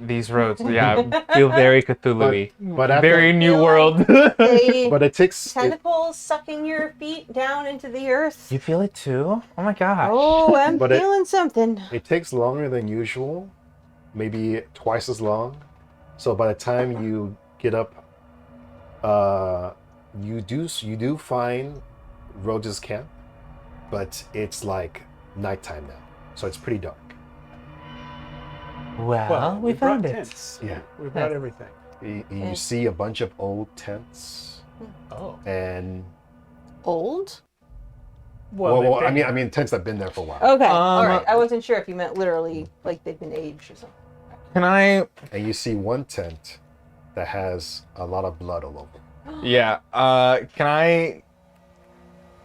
these roads. Yeah, feel very Cthulhu-y. But after, Very new world. A but it takes tentacles sucking your feet down into the earth. You feel it too? Oh my gosh. Oh, I'm But it- feeling something. it takes longer than usual, maybe twice as long. So by the time you get up, you do find Roge's camp, but it's like nighttime now, so it's pretty dark. Well, we brought found it. tents. Yeah, We brought everything. you see a bunch of old tents, Oh. and Old? well, they- I mean tents that've been there for a while. Okay, all right. I wasn't sure if you meant literally like they've been aged or something. Can I? And you see one tent that has a lot of blood all over. Yeah. Can I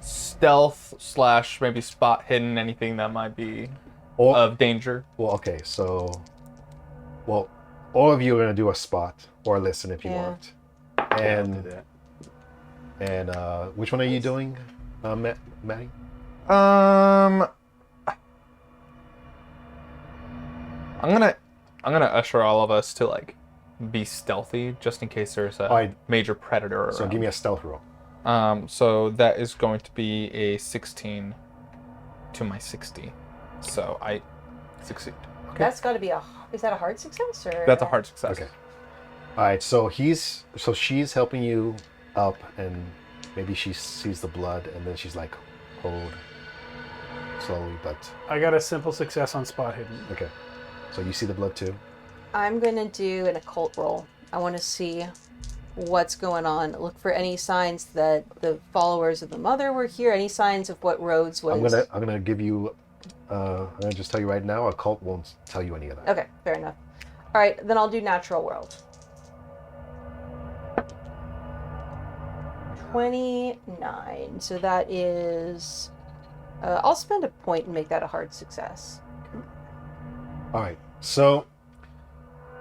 stealth / maybe spot hidden anything that might be Or, of danger? well, okay, so, well, all of you are gonna do a spot or listen if you Yeah. want. I'll do And that. which one are you doing, Maddie? I'm gonna usher all of us to be stealthy just in case there's a Alright. major predator around. So give me a stealth roll. So that is going to be a 16 to my 60. So I succeed. That's got to be is that a hard success or? That's a hard success. Okay. All right, so she's helping you up, and maybe she sees the blood, and then she's like, hold. slowly, but I got a simple success on spot hidden. okay. So you see the blood too? I'm going to do an occult roll. I want to see what's going on. Look for any signs that the followers of the mother were here. Any signs of what Rhodes was. I'm gonna give you. I'm gonna just tell you right now. Occult won't tell you any of that. Okay, fair enough. All right, then I'll do natural world. 29. So that is. I'll spend a point and make that a hard success. All right. So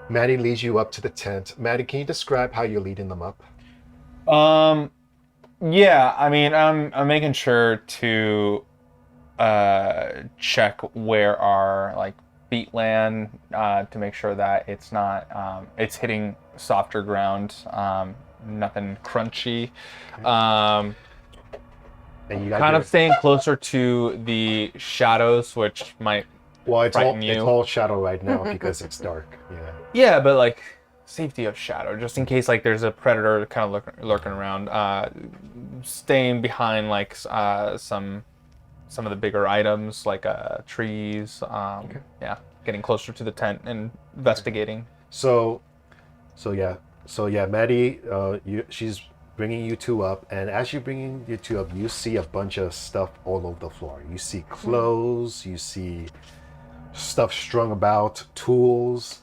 Maddie leads you up to the tent. Maddie, can you describe how you're leading them up? Yeah, I mean, I'm making sure to check where our like feet land to make sure that it's not it's hitting softer ground, nothing crunchy. And you got Kind of staying closer to the shadows, which might it's frighten you. all shadow right now because it's dark. Yeah. Yeah, but like safety of shadow, just in case like there's a predator kind of lurking around. Staying behind like some of the bigger items like trees. Okay. Yeah, getting closer to the tent and investigating. So yeah, Maddie, she's bringing you two up, and as you're bringing you two up, you see a bunch of stuff all over the floor. You see clothes, you see stuff strung about, tools,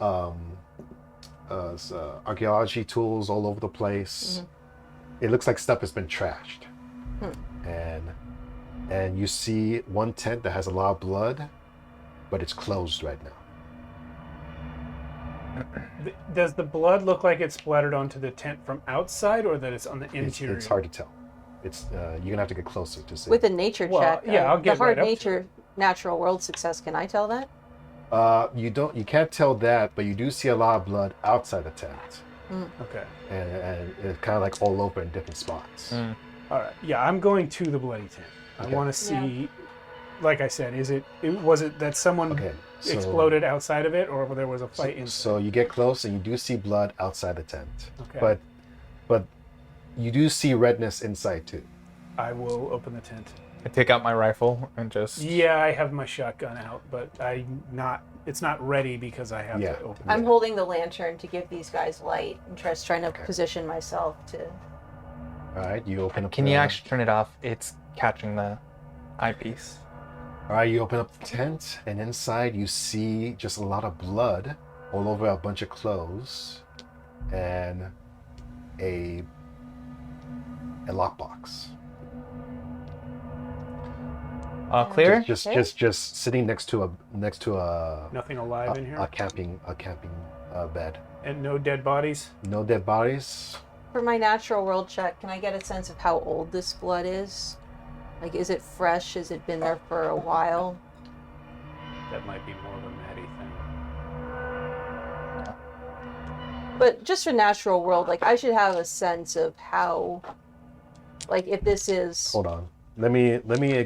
archaeology tools all over the place. It looks like stuff has been trashed, and you see one tent that has a lot of blood, but it's closed right now. Does the blood look like it's splattered onto the tent from outside, or that it's on the interior? It's hard to tell. It's you're gonna have to get closer to see. With a nature check. Yeah, I'll get the hard right up to nature natural world success. Can I tell that? You can't tell that, but you do see a lot of blood outside the tent, Okay. and it's kind of like all over in different spots. All right. Yeah, I'm going to the bloody tent. I Okay. want to see. Like I said, was it that someone Okay, so- exploded outside of it, or there was a fight inside? So you get close, and you do see blood outside the tent. Okay. But you do see redness inside too. I will open the tent. I take out my rifle and just Yeah, I have my shotgun out, but it's not ready because I have Yeah. to open I'm it. holding the lantern to give these guys light and trying to position myself to. All right, you open up. Can you actually turn it off? It's catching the eyepiece. All right, you open up the tent, and inside you see just a lot of blood all over a bunch of clothes, and a lockbox. Clear? Just sitting next to a Nothing alive in here, a camping bed. and no dead bodies. No dead bodies. For my natural world check, can I get a sense of how old this blood is? Like, is it fresh? Has it been there for a while? That might be more of a Maddie thing. But just for natural world, like, I should have a sense of how, like, if this is. Hold on. Let me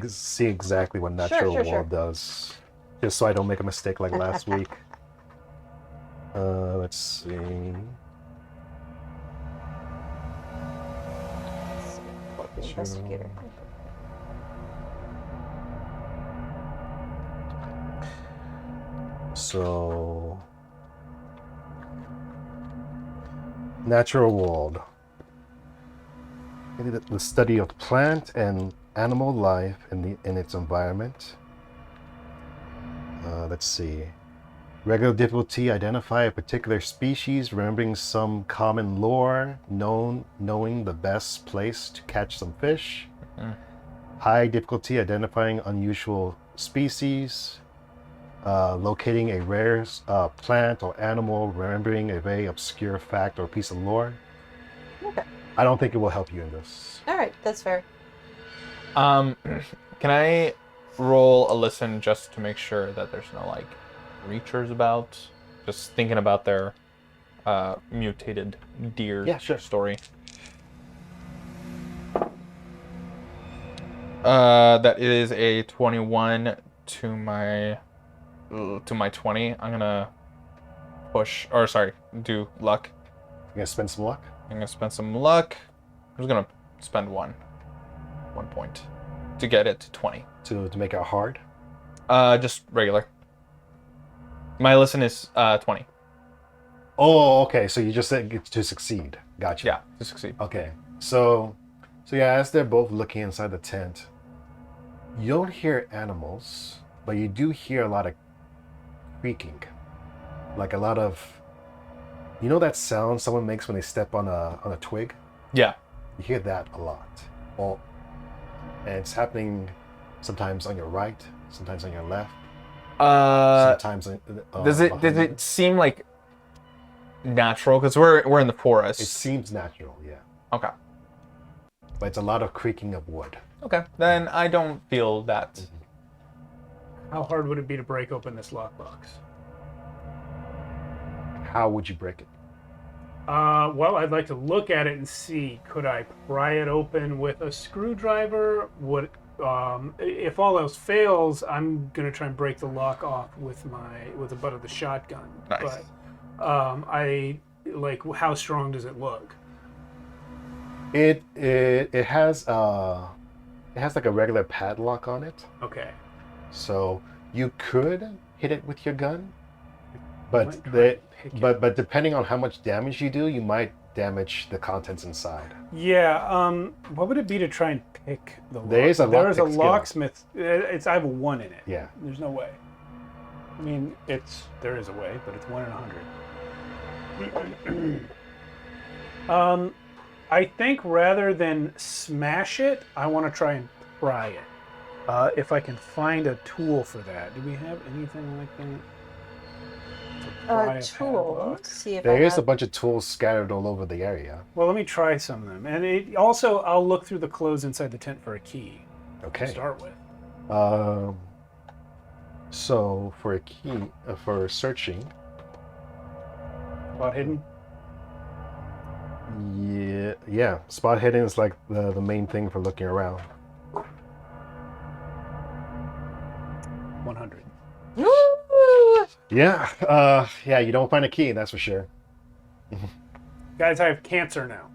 see exactly what natural world does, just so I don't make a mistake like last week. Let's see. Investigator. So, natural world. The study of plant and animal life in its environment. Let's see. Regular difficulty: identify a particular species, remembering some common lore, knowing the best place to catch some fish. High difficulty: identifying unusual species, locating a rare plant or animal, remembering a very obscure fact or piece of lore. Okay. I don't think it will help you in this. All right, that's fair. Can I roll a listen just to make sure that there's no like creatures about? Just thinking about their mutated deer story. That is a 21 to my 20. I'm gonna do luck. You gonna spend some luck? I'm gonna spend some luck. I'm just gonna spend one point to get it to 20. To make it hard? Just regular. My listen is 20. Oh, okay. So you just said to succeed. Gotcha. Yeah, to succeed. Okay. So yeah, as they're both looking inside the tent, you don't hear animals, but you do hear a lot of creaking. Like a lot of, you know that sound someone makes when they step on a twig? Yeah. You hear that a lot. Well, and it's happening sometimes on your right, sometimes on your left, sometimes Does behind you. it seem like natural? Because we're in the forest. It seems natural, yeah. Okay. But it's a lot of creaking of wood. Okay. Then I don't feel that. How hard would it be to break open this lockbox? How would you break it? Well, I'd like to look at it and see, could I pry it open with a screwdriver? Would, if all else fails, I'm gonna try and break the lock off with the butt of the shotgun. Nice. But how strong does it look? It has like a regular padlock on it, Okay. so you could hit it with your gun, but Might try and pick it. but depending on how much damage you do, you might damage the contents inside. Yeah. What would it be to try and pick the lock? There is a There is a lockpick skill. locksmith. I have a 1 in it. Yeah. There's no way. I mean, there is a way, but it's 1 in 100. I think rather than smash it, I want to try and pry it. If I can find a tool for that. Do we have anything like that? To pry a Tool. padlock? Let's see if There I is a have... bunch of tools scattered all over the area. Well, let me try some of them. And also, I'll look through the clothes inside the tent for a key to Okay. start with. So for a key for searching, Spot hidden? yeah, spot hidden is like the main thing for looking around. 100. Yeah, yeah, you don't find a key, that's for sure. Guys, I have cancer now.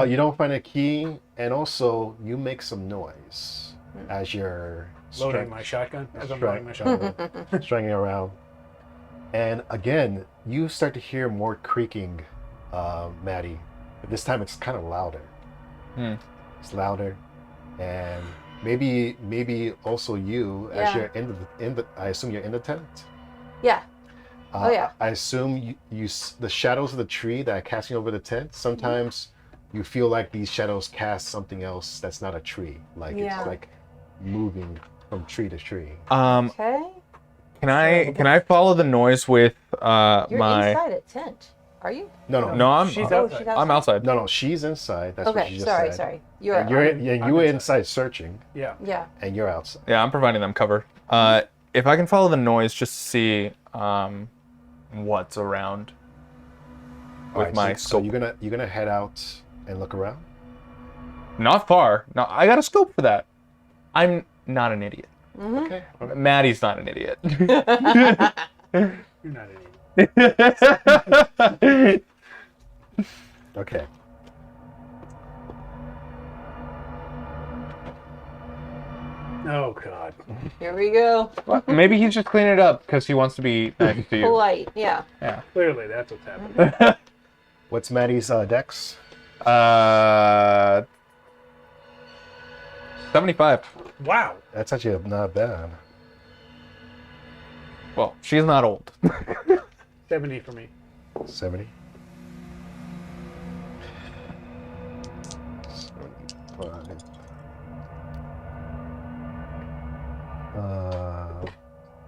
You don't find a key, and also you make some noise as you're Loading my shotgun. As I'm loading my shotgun. stringing around. And again, you start to hear more creaking, Maddie. But this time it's kind of louder. It's louder, and maybe also you, as Yeah. you're in the. I assume you're in the tent. Yeah. Oh, yeah. I assume the shadows of the tree that are casting over the tent. Sometimes you feel like these shadows cast something else that's not a tree, like Yeah. it's like moving from tree to tree. Okay. Can I follow the noise with You're my? inside a tent, are you? No, No, I'm She's Oh, outside. she's I'm outside. no, she's inside. That's what Okay, she just sorry, said. sorry. And you were inside searching, Yeah. Yeah. and you're outside. Yeah, I'm providing them cover. If I can follow the noise, just to see what's around with Alright, my so scope. you're gonna head out and look around. Not far. No, I got a scope for that. I'm not an idiot. Okay. Maddie's not an idiot. You're not an idiot. Okay. Oh, God. Here we go. Maybe he's just cleaning it up because he wants to be nice to you. Polite. Yeah. Yeah. Clearly, that's what's happening. What's Maddie's dex? 75. Wow. That's actually not bad. Well, she's not old. 70 for me. 70. 75.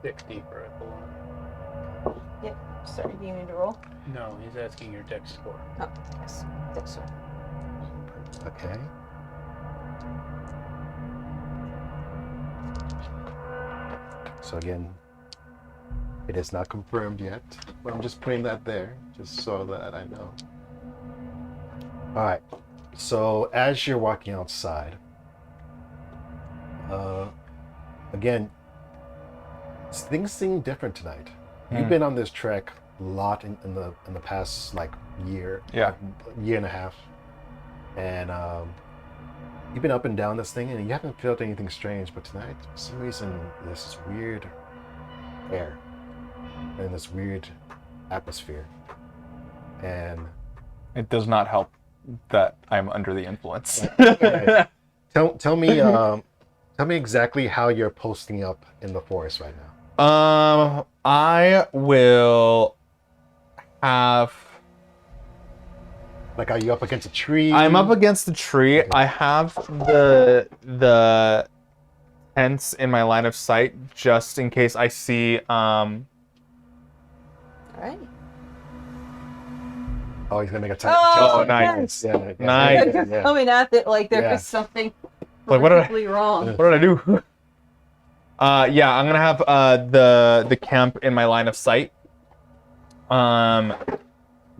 60 for Epilogue. Yep. Sorry, do you need to roll? No, he's asking your dex score. Oh, yes. This one. Okay. So again, it is not confirmed yet, but I'm just putting that there, just so that I know. All right. So as you're walking outside, again, things seem different tonight. You've been on this trek a lot in the past like year, Yeah. year and a half, and you've been up and down this thing, and you haven't felt anything strange. But tonight, for some reason, there's this weird air and this weird atmosphere. And It does not help that I'm under the influence. tell me exactly how you're posting up in the forest right now. I will have. Like, are you up against a tree? I'm up against the tree. Okay. I have the tents in my line of sight just in case I see. All right. Oh, he's gonna make a tent. Oh, nice. Yeah, Nice. You're yeah. coming at it like there Yeah. was something Like, what did I- horrifically wrong. What did I do? Yeah, I'm gonna have the camp in my line of sight.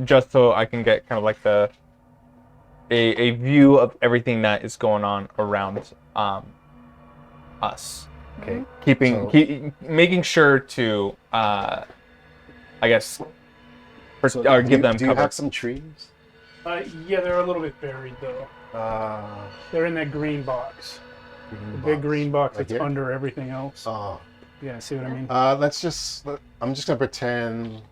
Just so I can get kind of like a view of everything that is going on around us. Okay. Making sure to I guess or give them Do you cover. have some trees? Yeah, they're a little bit buried though. They're in that green box. The big green box Right that's here? under everything else. Oh. Yeah, see what I mean? I'm just gonna pretend.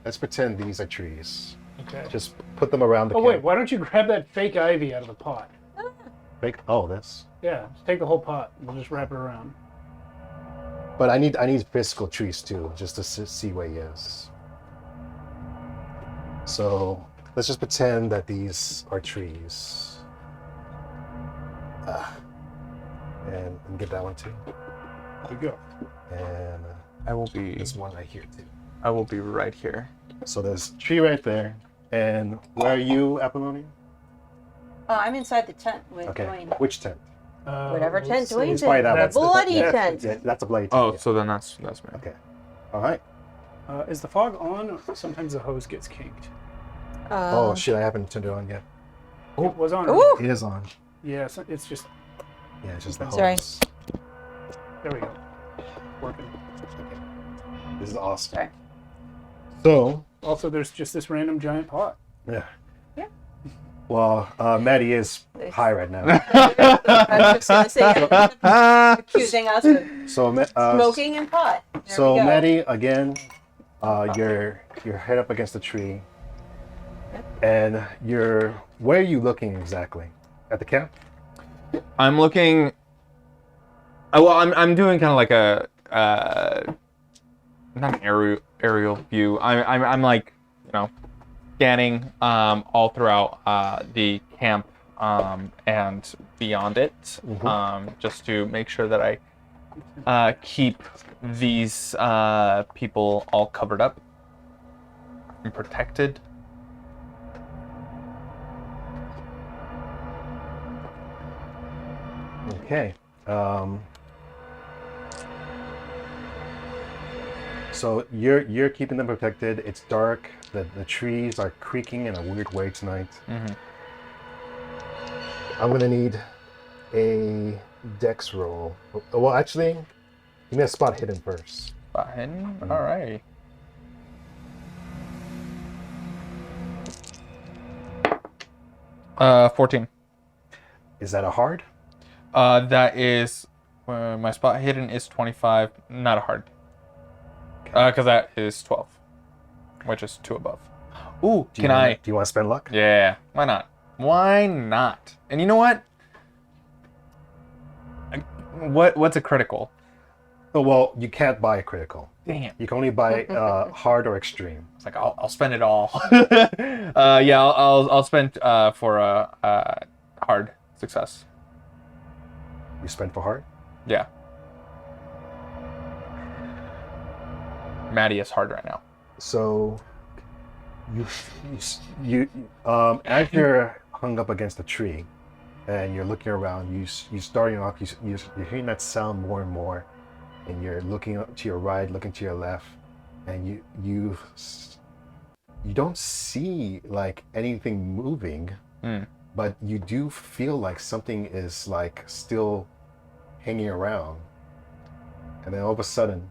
Let's pretend these are trees. Okay. Just put them around the. Oh wait, camp. why don't you grab that fake ivy out of the pot? This. Yeah, just take the whole pot. We'll just wrap it around. But I need physical trees too, just to see where he is. So let's just pretend that these are trees. And get that one too. There we go. And I will be this one right here too. I will be right here. So there's a tree right there. And where are you, Apollonia? I'm inside the tent with Okay. Dwayne. Which tent? Whatever tent let's see. Dwayne's It's probably in. that The one. bloody Yeah, tent. Yeah, that's a bloody tent. Oh, yeah. so then that's me. Okay. All right. Is the fog on? Or sometimes the hose gets kinked. Oh shit! I haven't turned it on yet. It was on. Ooh. It is on. Yeah, so it's just Yeah, it's just the Sorry. hose. there we go. Working. This is awesome. Sorry. So, Also, there's just this random giant pot. yeah. Yeah. Well, Maddie is high right now. I was just gonna say, accusing us of So, smoking and pot. There so we go. Maddie, again, you're head up against the tree, and where are you looking exactly? At the camp? I'm looking. Well, I'm doing kind of like a not an aerial view. I'm like, scanning all throughout the camp and beyond it, just to make sure that I keep these people all covered up and protected. Okay. So you're keeping them protected. It's dark. The trees are creaking in a weird way tonight. Mm-hmm. I'm gonna need a dex roll. Well, actually, give me a spot hidden first. Fine. All right. Uh, 14. Is that a hard? That is my spot hidden is 25. Not a hard. Because that is 12, which is 2 above. Ooh, Do can I? you want to spend luck? Yeah. Why not? Why not? And you know what? What's a critical? Oh, well, you can't buy a critical. Damn. You can only buy hard or extreme. It's like I'll spend it all. Yeah, I'll spend for a hard success. You spend for hard. Yeah. Maddie is hard right now. So, you as you're hung up against a tree, and you're looking around, you starting off, you're hearing that sound more and more, and you're looking up to your right, looking to your left, and you don't see like anything moving, but you do feel like something is like still hanging around, and then all of a sudden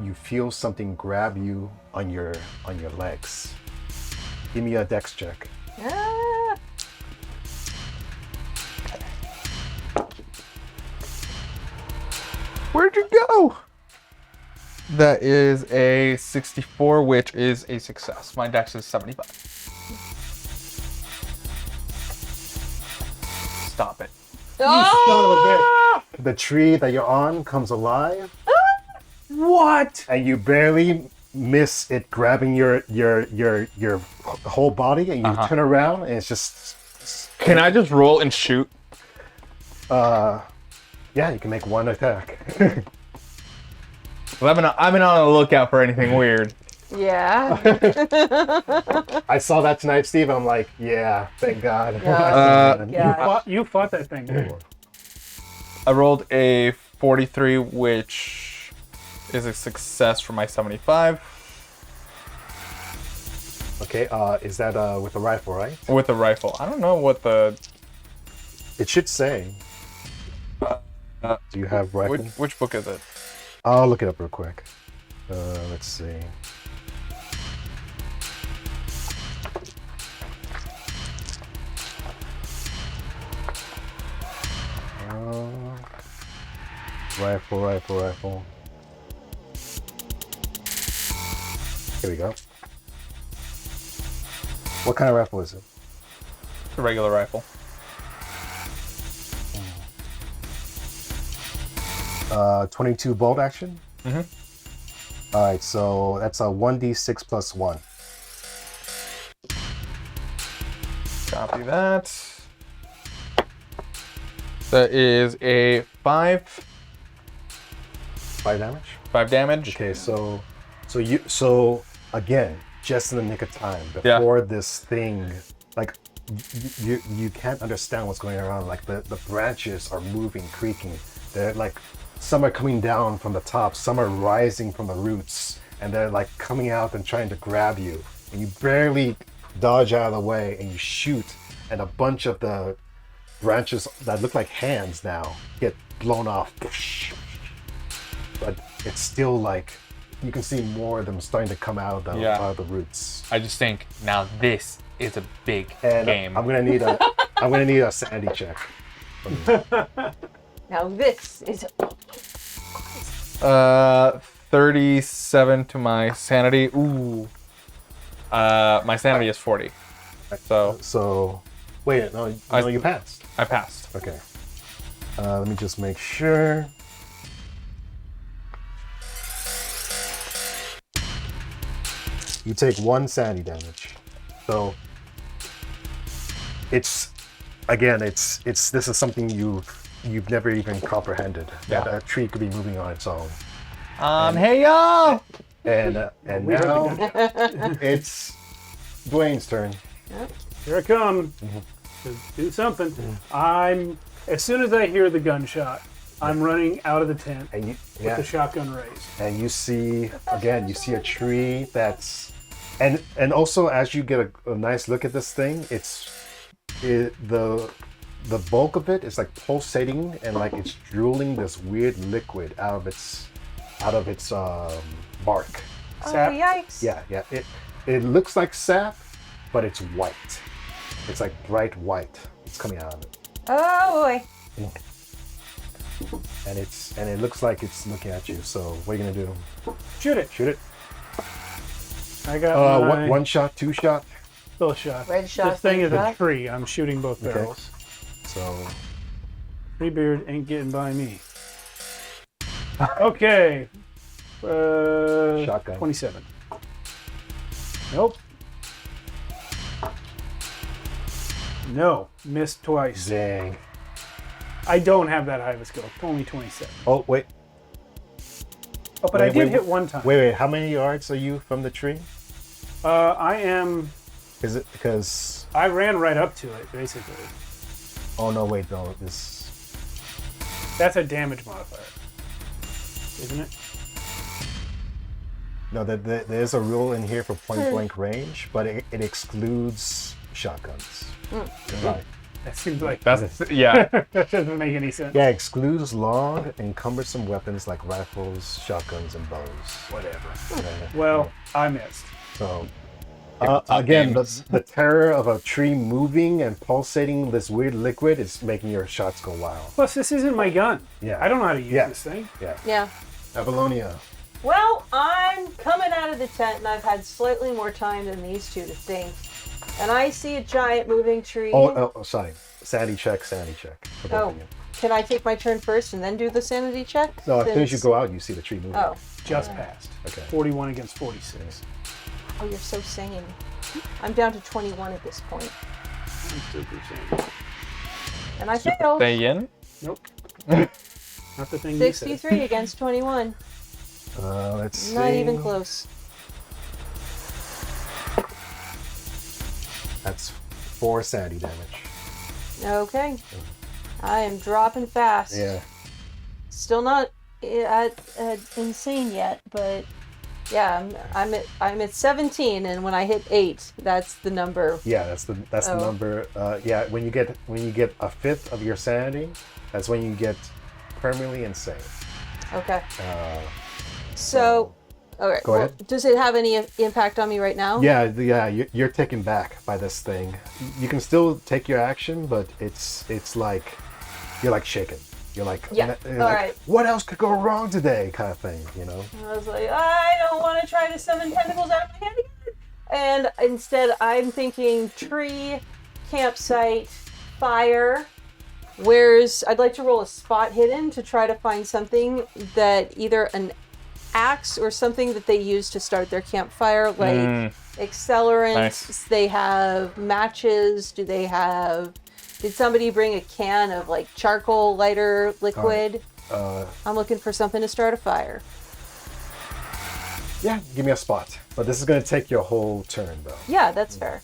you feel something grab you on your legs. Give me a dex check. Ah. go. That is a 64, which is a success. My dex is 75. Stop it. Oh! The tree that you're on comes alive, What? and you barely miss it grabbing your whole body, and you turn around, and it's just. Can I just roll and shoot? Yeah, you can make one attack. Well, I've been on the lookout for anything weird. Yeah. I saw that tonight, Steve. I'm like, yeah, thank God. Yeah. You fought that thing before. I rolled a 43, which is a success for my 75 Okay, is that with a rifle, right? with a rifle. I don't know what the It should say. Do you have rifle? which book is it? I'll look it up real quick. Let's see. Rifle. Here we go. What kind of rifle is it? It's a regular rifle. 22 bolt action? Mm-hmm. Alright, so that's a 1d6 plus 1. Copy that. That is a 5 5 damage? 5 damage. Okay, so again, just in the nick of time, Yeah. before this thing, like you can't understand what's going on. Like the branches are moving, creaking. They're like, some are coming down from the top, some are rising from the roots, and they're like coming out and trying to grab you. And you barely dodge out of the way, and you shoot, and a bunch of the branches that look like hands now get blown off. But it's still like, you can see more of them starting to come out of Yeah. out of the roots. I just think now this is a big And game. I'm gonna need a sanity check. from you. Now this is 37 to my sanity. Ooh. My sanity is 40. So, wait, no, you passed. I passed. Okay. Let me just make sure. You take 1 sanity damage. So it's this is something you've never even comprehended. Yeah. That a tree could be moving on its own. Hey y'all! And now it's Dwayne's turn. Here I come. To do something. As soon as I hear the gunshot, I'm running out of the tent And you, with the shotgun raised. and you see a tree that's, and also as you get a nice look at this thing, the bulk of it is like pulsating and like it's drooling this weird liquid out of its bark. Sap. yikes. Yeah. It looks like sap, but it's white. It's like bright white. It's coming out of it. Oh boy. And it looks like it's looking at you. So what are you gonna do? Shoot it. Shoot it. I got my one shot, 2 shot. full shot. Red shot, This thing green is a shot. tree. I'm shooting both barrels. So Treebeard ain't getting by me. Okay. Shotgun. 27. Nope. No. Missed twice. dang. I don't have that high of a skill. Only 27. Oh wait. Oh, but I Wait, did wait, hit one time. Wait. How many yards are you from the tree? I am. Is it because? I ran right up to it, basically. Oh no! Wait, no. This. That's a damage modifier, isn't it? No, there's a rule in here for point blank range, but it excludes shotguns. Right. That seems like That's yeah. that doesn't make any sense. Yeah, excludes long and cumbersome weapons like rifles, shotguns, and bows. Whatever. Yeah. Well, I missed. So tabletop Again, games. the terror of a tree moving and pulsating this weird liquid is making your shots go wild. Plus, this isn't my gun. Yeah. I don't know how to use Yeah. this thing. Yeah. Apollonia. Well, I'm coming out of the tent, and I've had slightly more time than these two to think. And I see a giant moving tree. Oh, sorry. Sanity check. For both Oh, of you. can I take my turn first and then do the sanity check? No, as soon as you Since- go out, you see the tree moving. Oh. Just passed. Okay. 41 against 46. Oh, you're so sane. I'm down to 21 at this point. I'm super sane. And I failed. Stay in. Nope. Not the thing you said. 63 against 21. Let's see. Not even close. That's 4 sanity damage. Okay. I am dropping fast. Yeah. Still not insane yet, but yeah, I'm at 17, and when I hit 8, that's the number. Yeah, that's the Oh. number. Yeah, when you get a fifth of your sanity, that's when you get permanently insane. Okay. So, all right. Go ahead. Does it have any impact on me right now? Yeah, you're taken back by this thing. You can still take your action, but it's like you're like shaken. You're like, Yeah, you're all like, right. what else could go wrong today, kind of thing, you know? I was like, I don't want to try to summon tentacles out of my head again. And instead, I'm thinking tree, campsite, fire. I'd like to roll a spot hidden to try to find something that either an axe or something that they use to start their campfire, like accelerants. Nice. They have matches. Did somebody bring a can of like charcoal lighter liquid? I'm looking for something to start a fire. Yeah, give me a spot. But this is going to take your whole turn, though. Yeah, that's fair.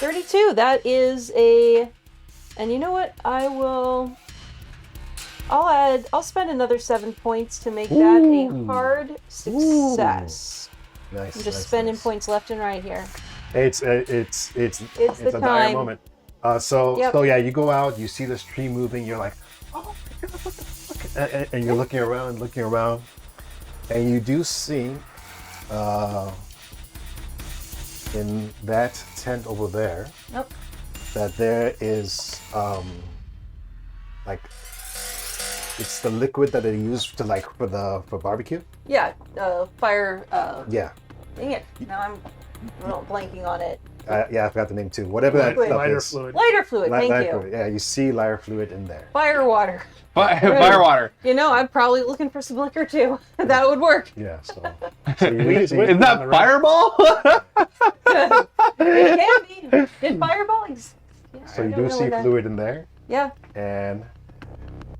32. That is and you know what? I'll spend another 7 points to make that a hard success. Nice. I'm just nice, spending nice. points left and right here. It's a the dire time. moment. So Yep. yeah, you go out, you see this tree moving, you're like, oh my god, what the fuck? And you're looking around, and you do see, in that tent over there, Nope. that there is like it's the liquid that they use to for barbecue. Yeah, fire. Yeah, Dang it. Now I'm blanking on it. yeah, I forgot the name too. Whatever that Liquid. stuff Lighter is. fluid. Lighter fluid. Thank Lighter you. fluid. Yeah, you see lighter fluid in there. Fire water. Firewater. You know, I'm probably looking for some liquor too. That would work. Yeah, so you see- Is that Fireball? It can be. Did fireball exist? Yeah, So I you don't do know see that- fluid in there, Yeah. and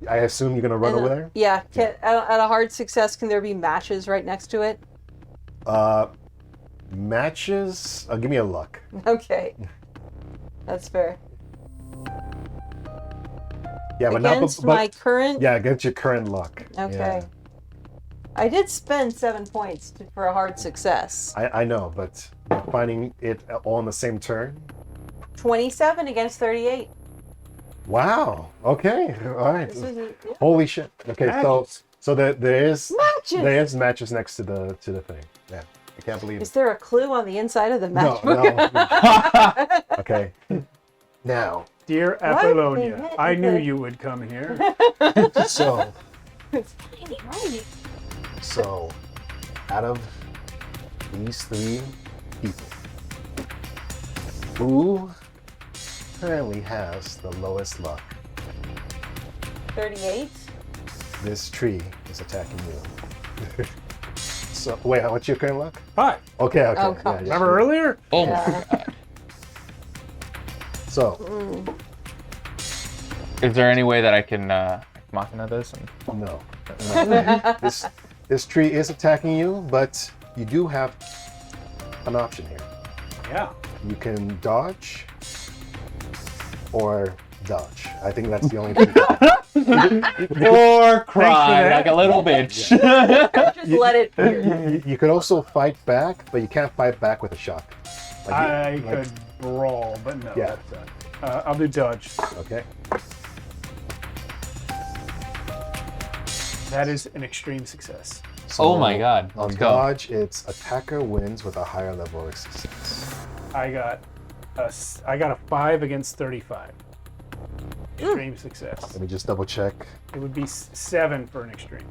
I assume you're gonna run over there. Yeah. At a hard success, can there be matches right next to it? Matches. Give me a luck. Okay. That's fair. Yeah, but Against not. my current. Yeah, against your current luck. Okay. Yeah. I did spend 7 points for a hard success. I know, but finding it all in the same turn. 27 against 38. Wow. Okay. All right. This is Holy shit. Okay, Matches. so there is matches. matches next to the thing. Yeah, I can't believe Is it. there a clue on the inside of the No, matchbook? no. Okay. Now, Dear What? Apollonia, I knew you would come here. so It's tiny, right? So, out of these 3 people, who currently has the lowest luck? 38. This tree is attacking you. So, wait, what's your current luck? Hi. Okay. Oh, gosh. Remember earlier? Oh my Yeah. god. So, Is there any way that I can Machina this? And... no. This tree is attacking you, but you do have an option here. Yeah. You can dodge or dodge. I think that's the only thing. Or cry that. like a little bitch. Just let it be. You could also fight back, but you can't fight back with a shot. I Like- could brawl, but no. Yeah. I'll do dodge. Okay. That is an extreme success. So Oh my god. On Let's go. dodge, it's attacker wins with a higher level of success. I got a 5 against 35. Extreme success. Let me just double check. It would be 7 for an extreme.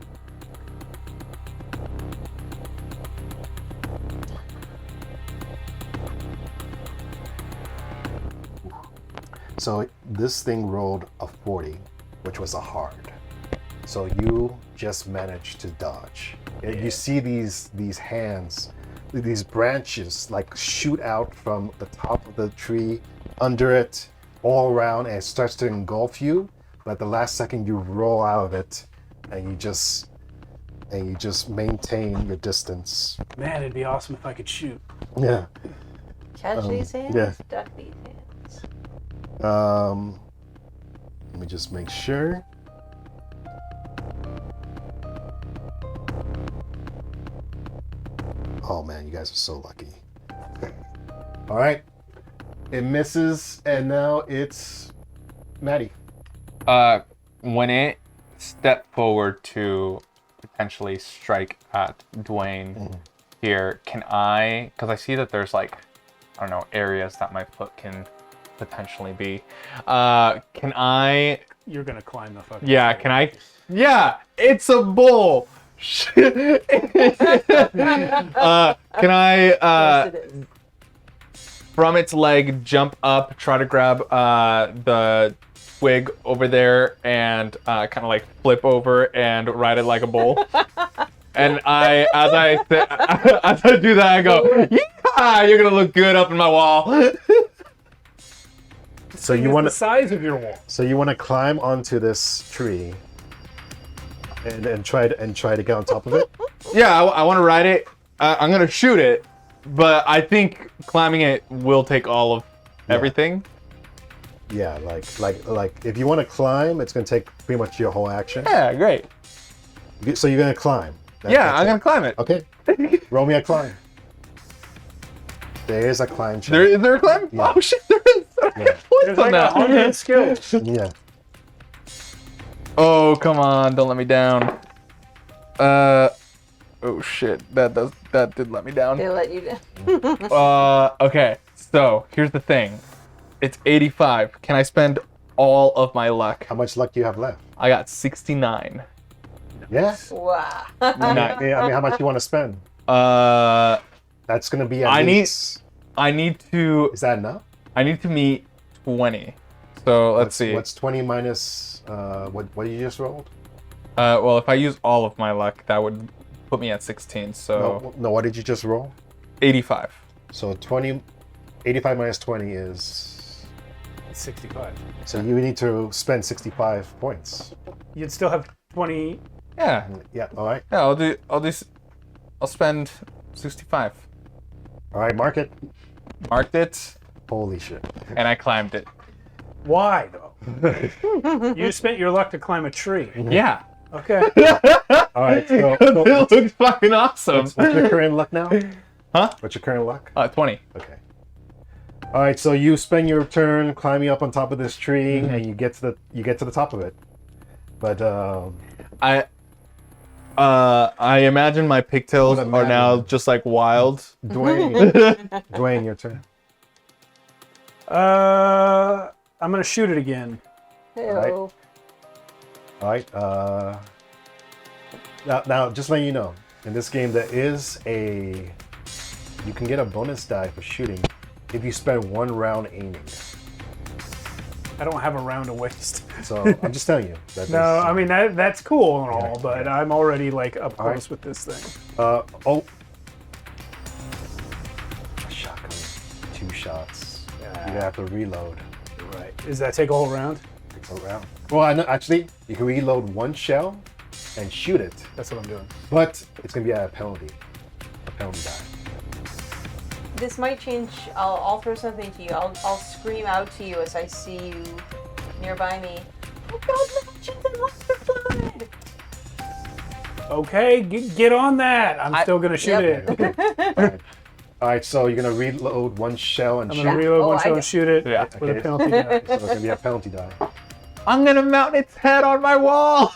So this thing rolled a 40, which was a hard. So you just managed to dodge. You see these hands, these branches like shoot out from the top of the tree, under it, all around, and it starts to engulf you. But at the last second, you roll out of it, and you just maintain your distance. Man, it'd be awesome if I could shoot. Yeah. Catch these hands, yeah. duck these hands. Let me just make sure. Oh man, you guys are so lucky. All right, it misses, and now it's Maddie. When it stepped forward to potentially strike at Dwayne here, can I? Because I see that there's like, I don't know, areas that my foot can potentially be. Can I? You're gonna climb the fucking. Yeah. tree. Can I? Yeah. It's a bull. Can I? Yes, it is. From its leg, jump up, try to grab the twig over there, and kind of like flip over and ride it like a bull. And as I do that, I go, "Yeah, you're gonna look good up in my wall." So It's you want the to size of your wall. climb onto this tree and try to get on top of it. Yeah, I want to ride it. I'm gonna shoot it, but I think climbing it will take all of everything. Yeah, like if you want to climb, it's gonna take pretty much your whole action. Yeah, great. So you're gonna climb. Yeah, I'm gonna climb it. Okay. Roll me a climb. There is a climb check. Is there a climb? Yeah. Oh shit, there is. There's like 100 skills. Yeah. Oh, come on, don't let me down. Oh shit, that did let me down. They let you down. Okay, so here's the thing. It's 85. Can I spend all of my luck? How much luck do you have left? I got 69. Yeah. Wow. I mean, how much do you want to spend? That's gonna be. I need to. Is that enough? I need to meet 20. So let's see. What's 20 minus what you just rolled? Well, if I use all of my luck, that would put me at 16. So No, what did you just roll? 85. So 85 minus 20 is. 65. So you need to spend 65 points. You'd still have 20. Yeah. Yeah. All right. Yeah. I'll spend 65. All right. Mark it. Marked it, Holy shit. and I climbed it. Why though? You spent your luck to climb a tree. Yeah. Okay. All right. So It looks fucking awesome. what's your current luck now? Huh? What's your current luck? 20. Okay. All right. So you spend your turn climbing up on top of this tree, and you get to the top of it. But I imagine my pigtails What a are now madman. just like wild. Dwayne, your turn. I'm gonna shoot it again. Ew. All right. Now, just letting you know, in this game there is you can get a bonus die for shooting if you spend one round aiming. I don't have a round to waste. So I'm just telling you. That No, there's- I mean that's cool and all, Yeah, but yeah. I'm already like up All right. close with this thing. Oh. Shotgun. 2 shots. You're gonna have to reload. Right. Does that take a whole round? Takes a round. Well, I know, actually, you can reload 1 shell and shoot it, That's what I'm doing. but it's gonna be at a penalty die. This might change. I'll throw something to you. I'll scream out to you as I see you nearby me. I've got matches and lots of fluid. Okay, get on that. I'm still gonna shoot Yep. it. All right, so you're gonna reload 1 shell and I'm shoot gonna it. reload Oh, one I shot know. and shoot it Yeah. with Okay. a penalty die. So it's gonna be a penalty die. I'm gonna mount its head on my wall.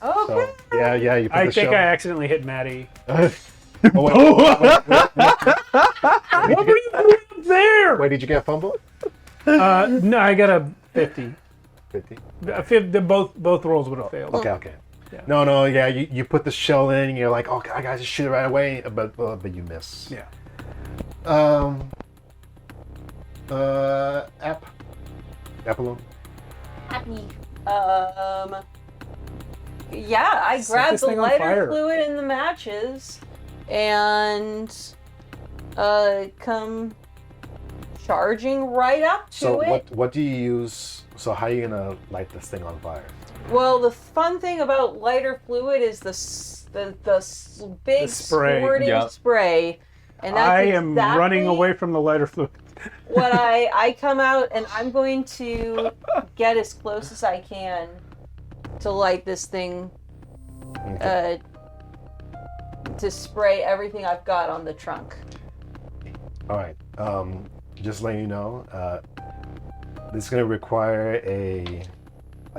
Okay. So, yeah, you put I the think shell. I accidentally hit Maddie. Wait, What were you doing up there? wait, did you get fumbled? No, I got a 50. 50. Both rolls would have failed. Okay. Yeah. No, yeah, you put the shell in, and you're like, okay, I gotta just shoot it right away, but you miss. Yeah. Apollo. Happy. Yeah, I Set grabbed this the thing on lighter fire. fluid and the matches, and come charging right up to So it. what do you use? So how are you gonna light this thing on fire? Well, the fun thing about lighter fluid is the big spray. squirting Yep. spray, and that's I am exactly running away from the lighter fluid. what I come out, and I'm going to get as close as I can to light this thing, to spray everything I've got on the trunk. All right. Just letting you know, this is gonna require a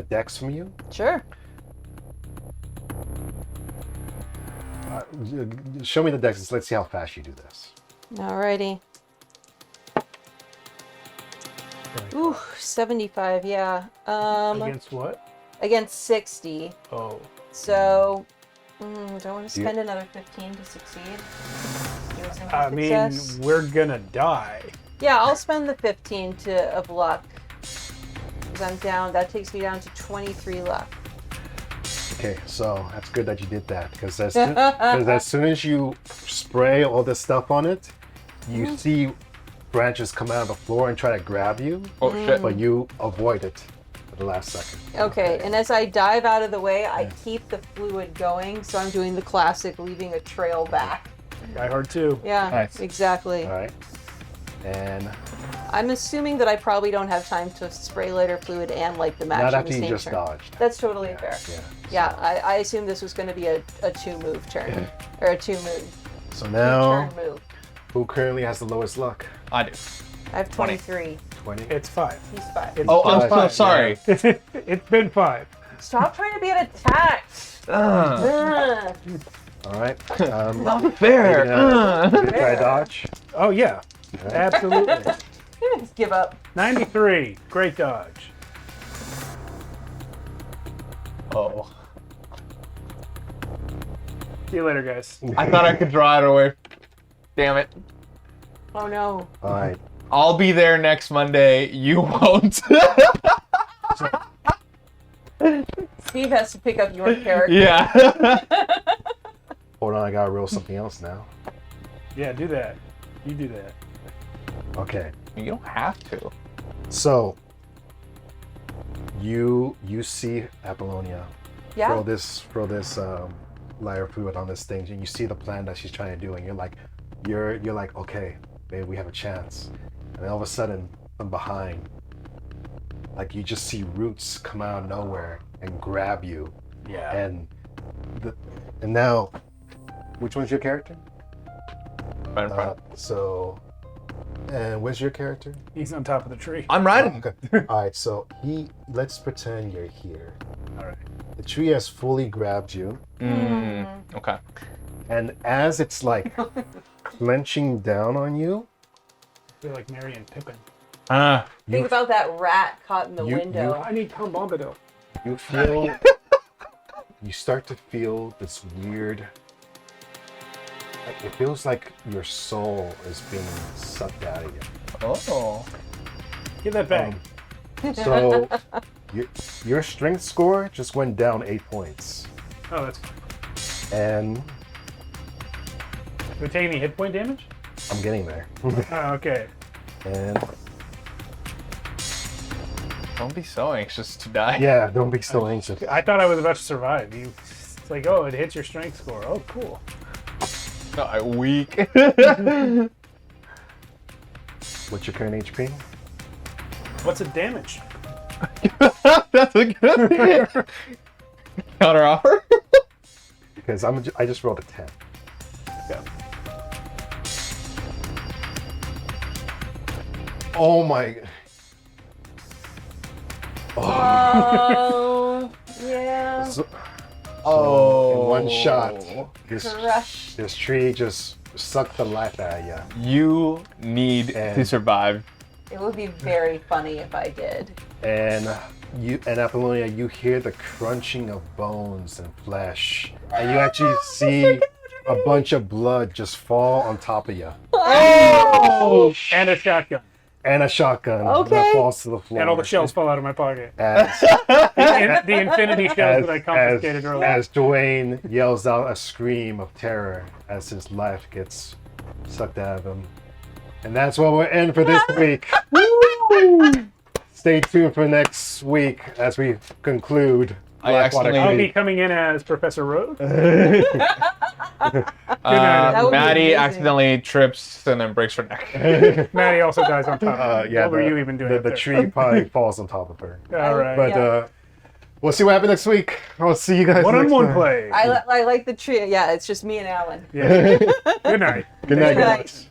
dex from you. Sure. Show me the dex. Let's see how fast you do this. Alrighty. Ooh, 75. Yeah. Against what? Against 60. Oh. So, do I want to spend another 15 to succeed? Give us I another mean, success? we're gonna die. Yeah, I'll spend the 15 of luck. Because I'm down. That takes me down to 23 luck. Okay, so that's good that you did that because as soon as you spray all this stuff on it, you see branches come out of the floor and try to grab you, Oh shit. but you avoid it at the last second. Okay, and as I dive out of the way, I keep the fluid going. So I'm doing the classic leaving a trail back. Die Hard 2. Yeah, Nice. exactly. All right, and I'm assuming that I probably don't have time to spray lighter fluid and light the match not in the after you same just turn. dodged. That's totally fair. Yeah. Yeah, I assumed this was going to be a 2-move turn. Or a 2-move. So now, Turn move. who currently has the lowest luck? I do. I have 20. 23. 20. It's 5. He's 5. It's Oh, I'm so five. sorry. It's been 5. Stop trying to be an attack. Ugh. All right. Not fair. You gonna try dodge. Oh, yeah. Absolutely. Just give up. 93. Great dodge. Oh. See you later, guys. I thought I could draw it away. Damn it. Oh no. All right. I'll be there next Monday. You won't. Steve has to pick up your character. Yeah. Hold on, I gotta roll something else now. Yeah, do that. You do that. Okay. You don't have to. So you see Apollonia Yeah. throw this lighter fluid on this thing, and you see the plan that she's trying to do, and you're like, okay, maybe we have a chance. And then all of a sudden, from behind, like you just see roots come out of nowhere and grab you, Yeah. and now, which one's your character? Right in front. And where's your character? He's on top of the tree. I'm riding. Okay. All right, so let's pretend you're here. All right. The tree has fully grabbed you, Okay. and as it's like clenching down on you, I feel like Mary and Pippin. Think about that rat caught in the window. I need Tom Bombadil. you feel, you start to feel this weird. It feels like your soul is being sucked out of you. Oh. Give that back. So your strength score just went down 8 points, Oh, that's fine. and Do we take any hit point damage? I'm getting there. Oh, okay. And Don't be so anxious to die. yeah, don't be so anxious. I thought I was about to survive. It's like, oh, it hits your strength score. Oh, cool. No, I'm weak. What's your current HP? What's the damage? That's a good counter offer. Because I just rolled a 10. Yeah. Oh my. Oh, yeah. So, So in one shot, Crush. this tree just sucked the life out of you. You need to And- survive. It would be very funny if I did. And Apollonia, you hear the crunching of bones and flesh, and you actually see a bunch of blood just fall on top of you, Oh, and a shotgun. and a shotgun Okay. that falls to the floor. And all the shells fall out of my pocket. As, The infinity shells that I confiscated earlier. as Dwayne yells out a scream of terror as his life gets sucked out of him. And that's what we'll end for this week. Stay tuned for next week as we conclude I Blackwater accidentally- I'll be Creek. coming in as Professor Rhodes. That would be Maddie amazing. accidentally trips and then breaks her neck. Maddie also dies on top. Yeah, What were you even doing? The up there? tree probably falls on top of her. All right. But Yeah. we'll see what happens next week. I'll see you guys next One-on-one time. play. I like the tree. Yeah, it's just me and Alan. Yeah. Good night. Good night, Good night. guys.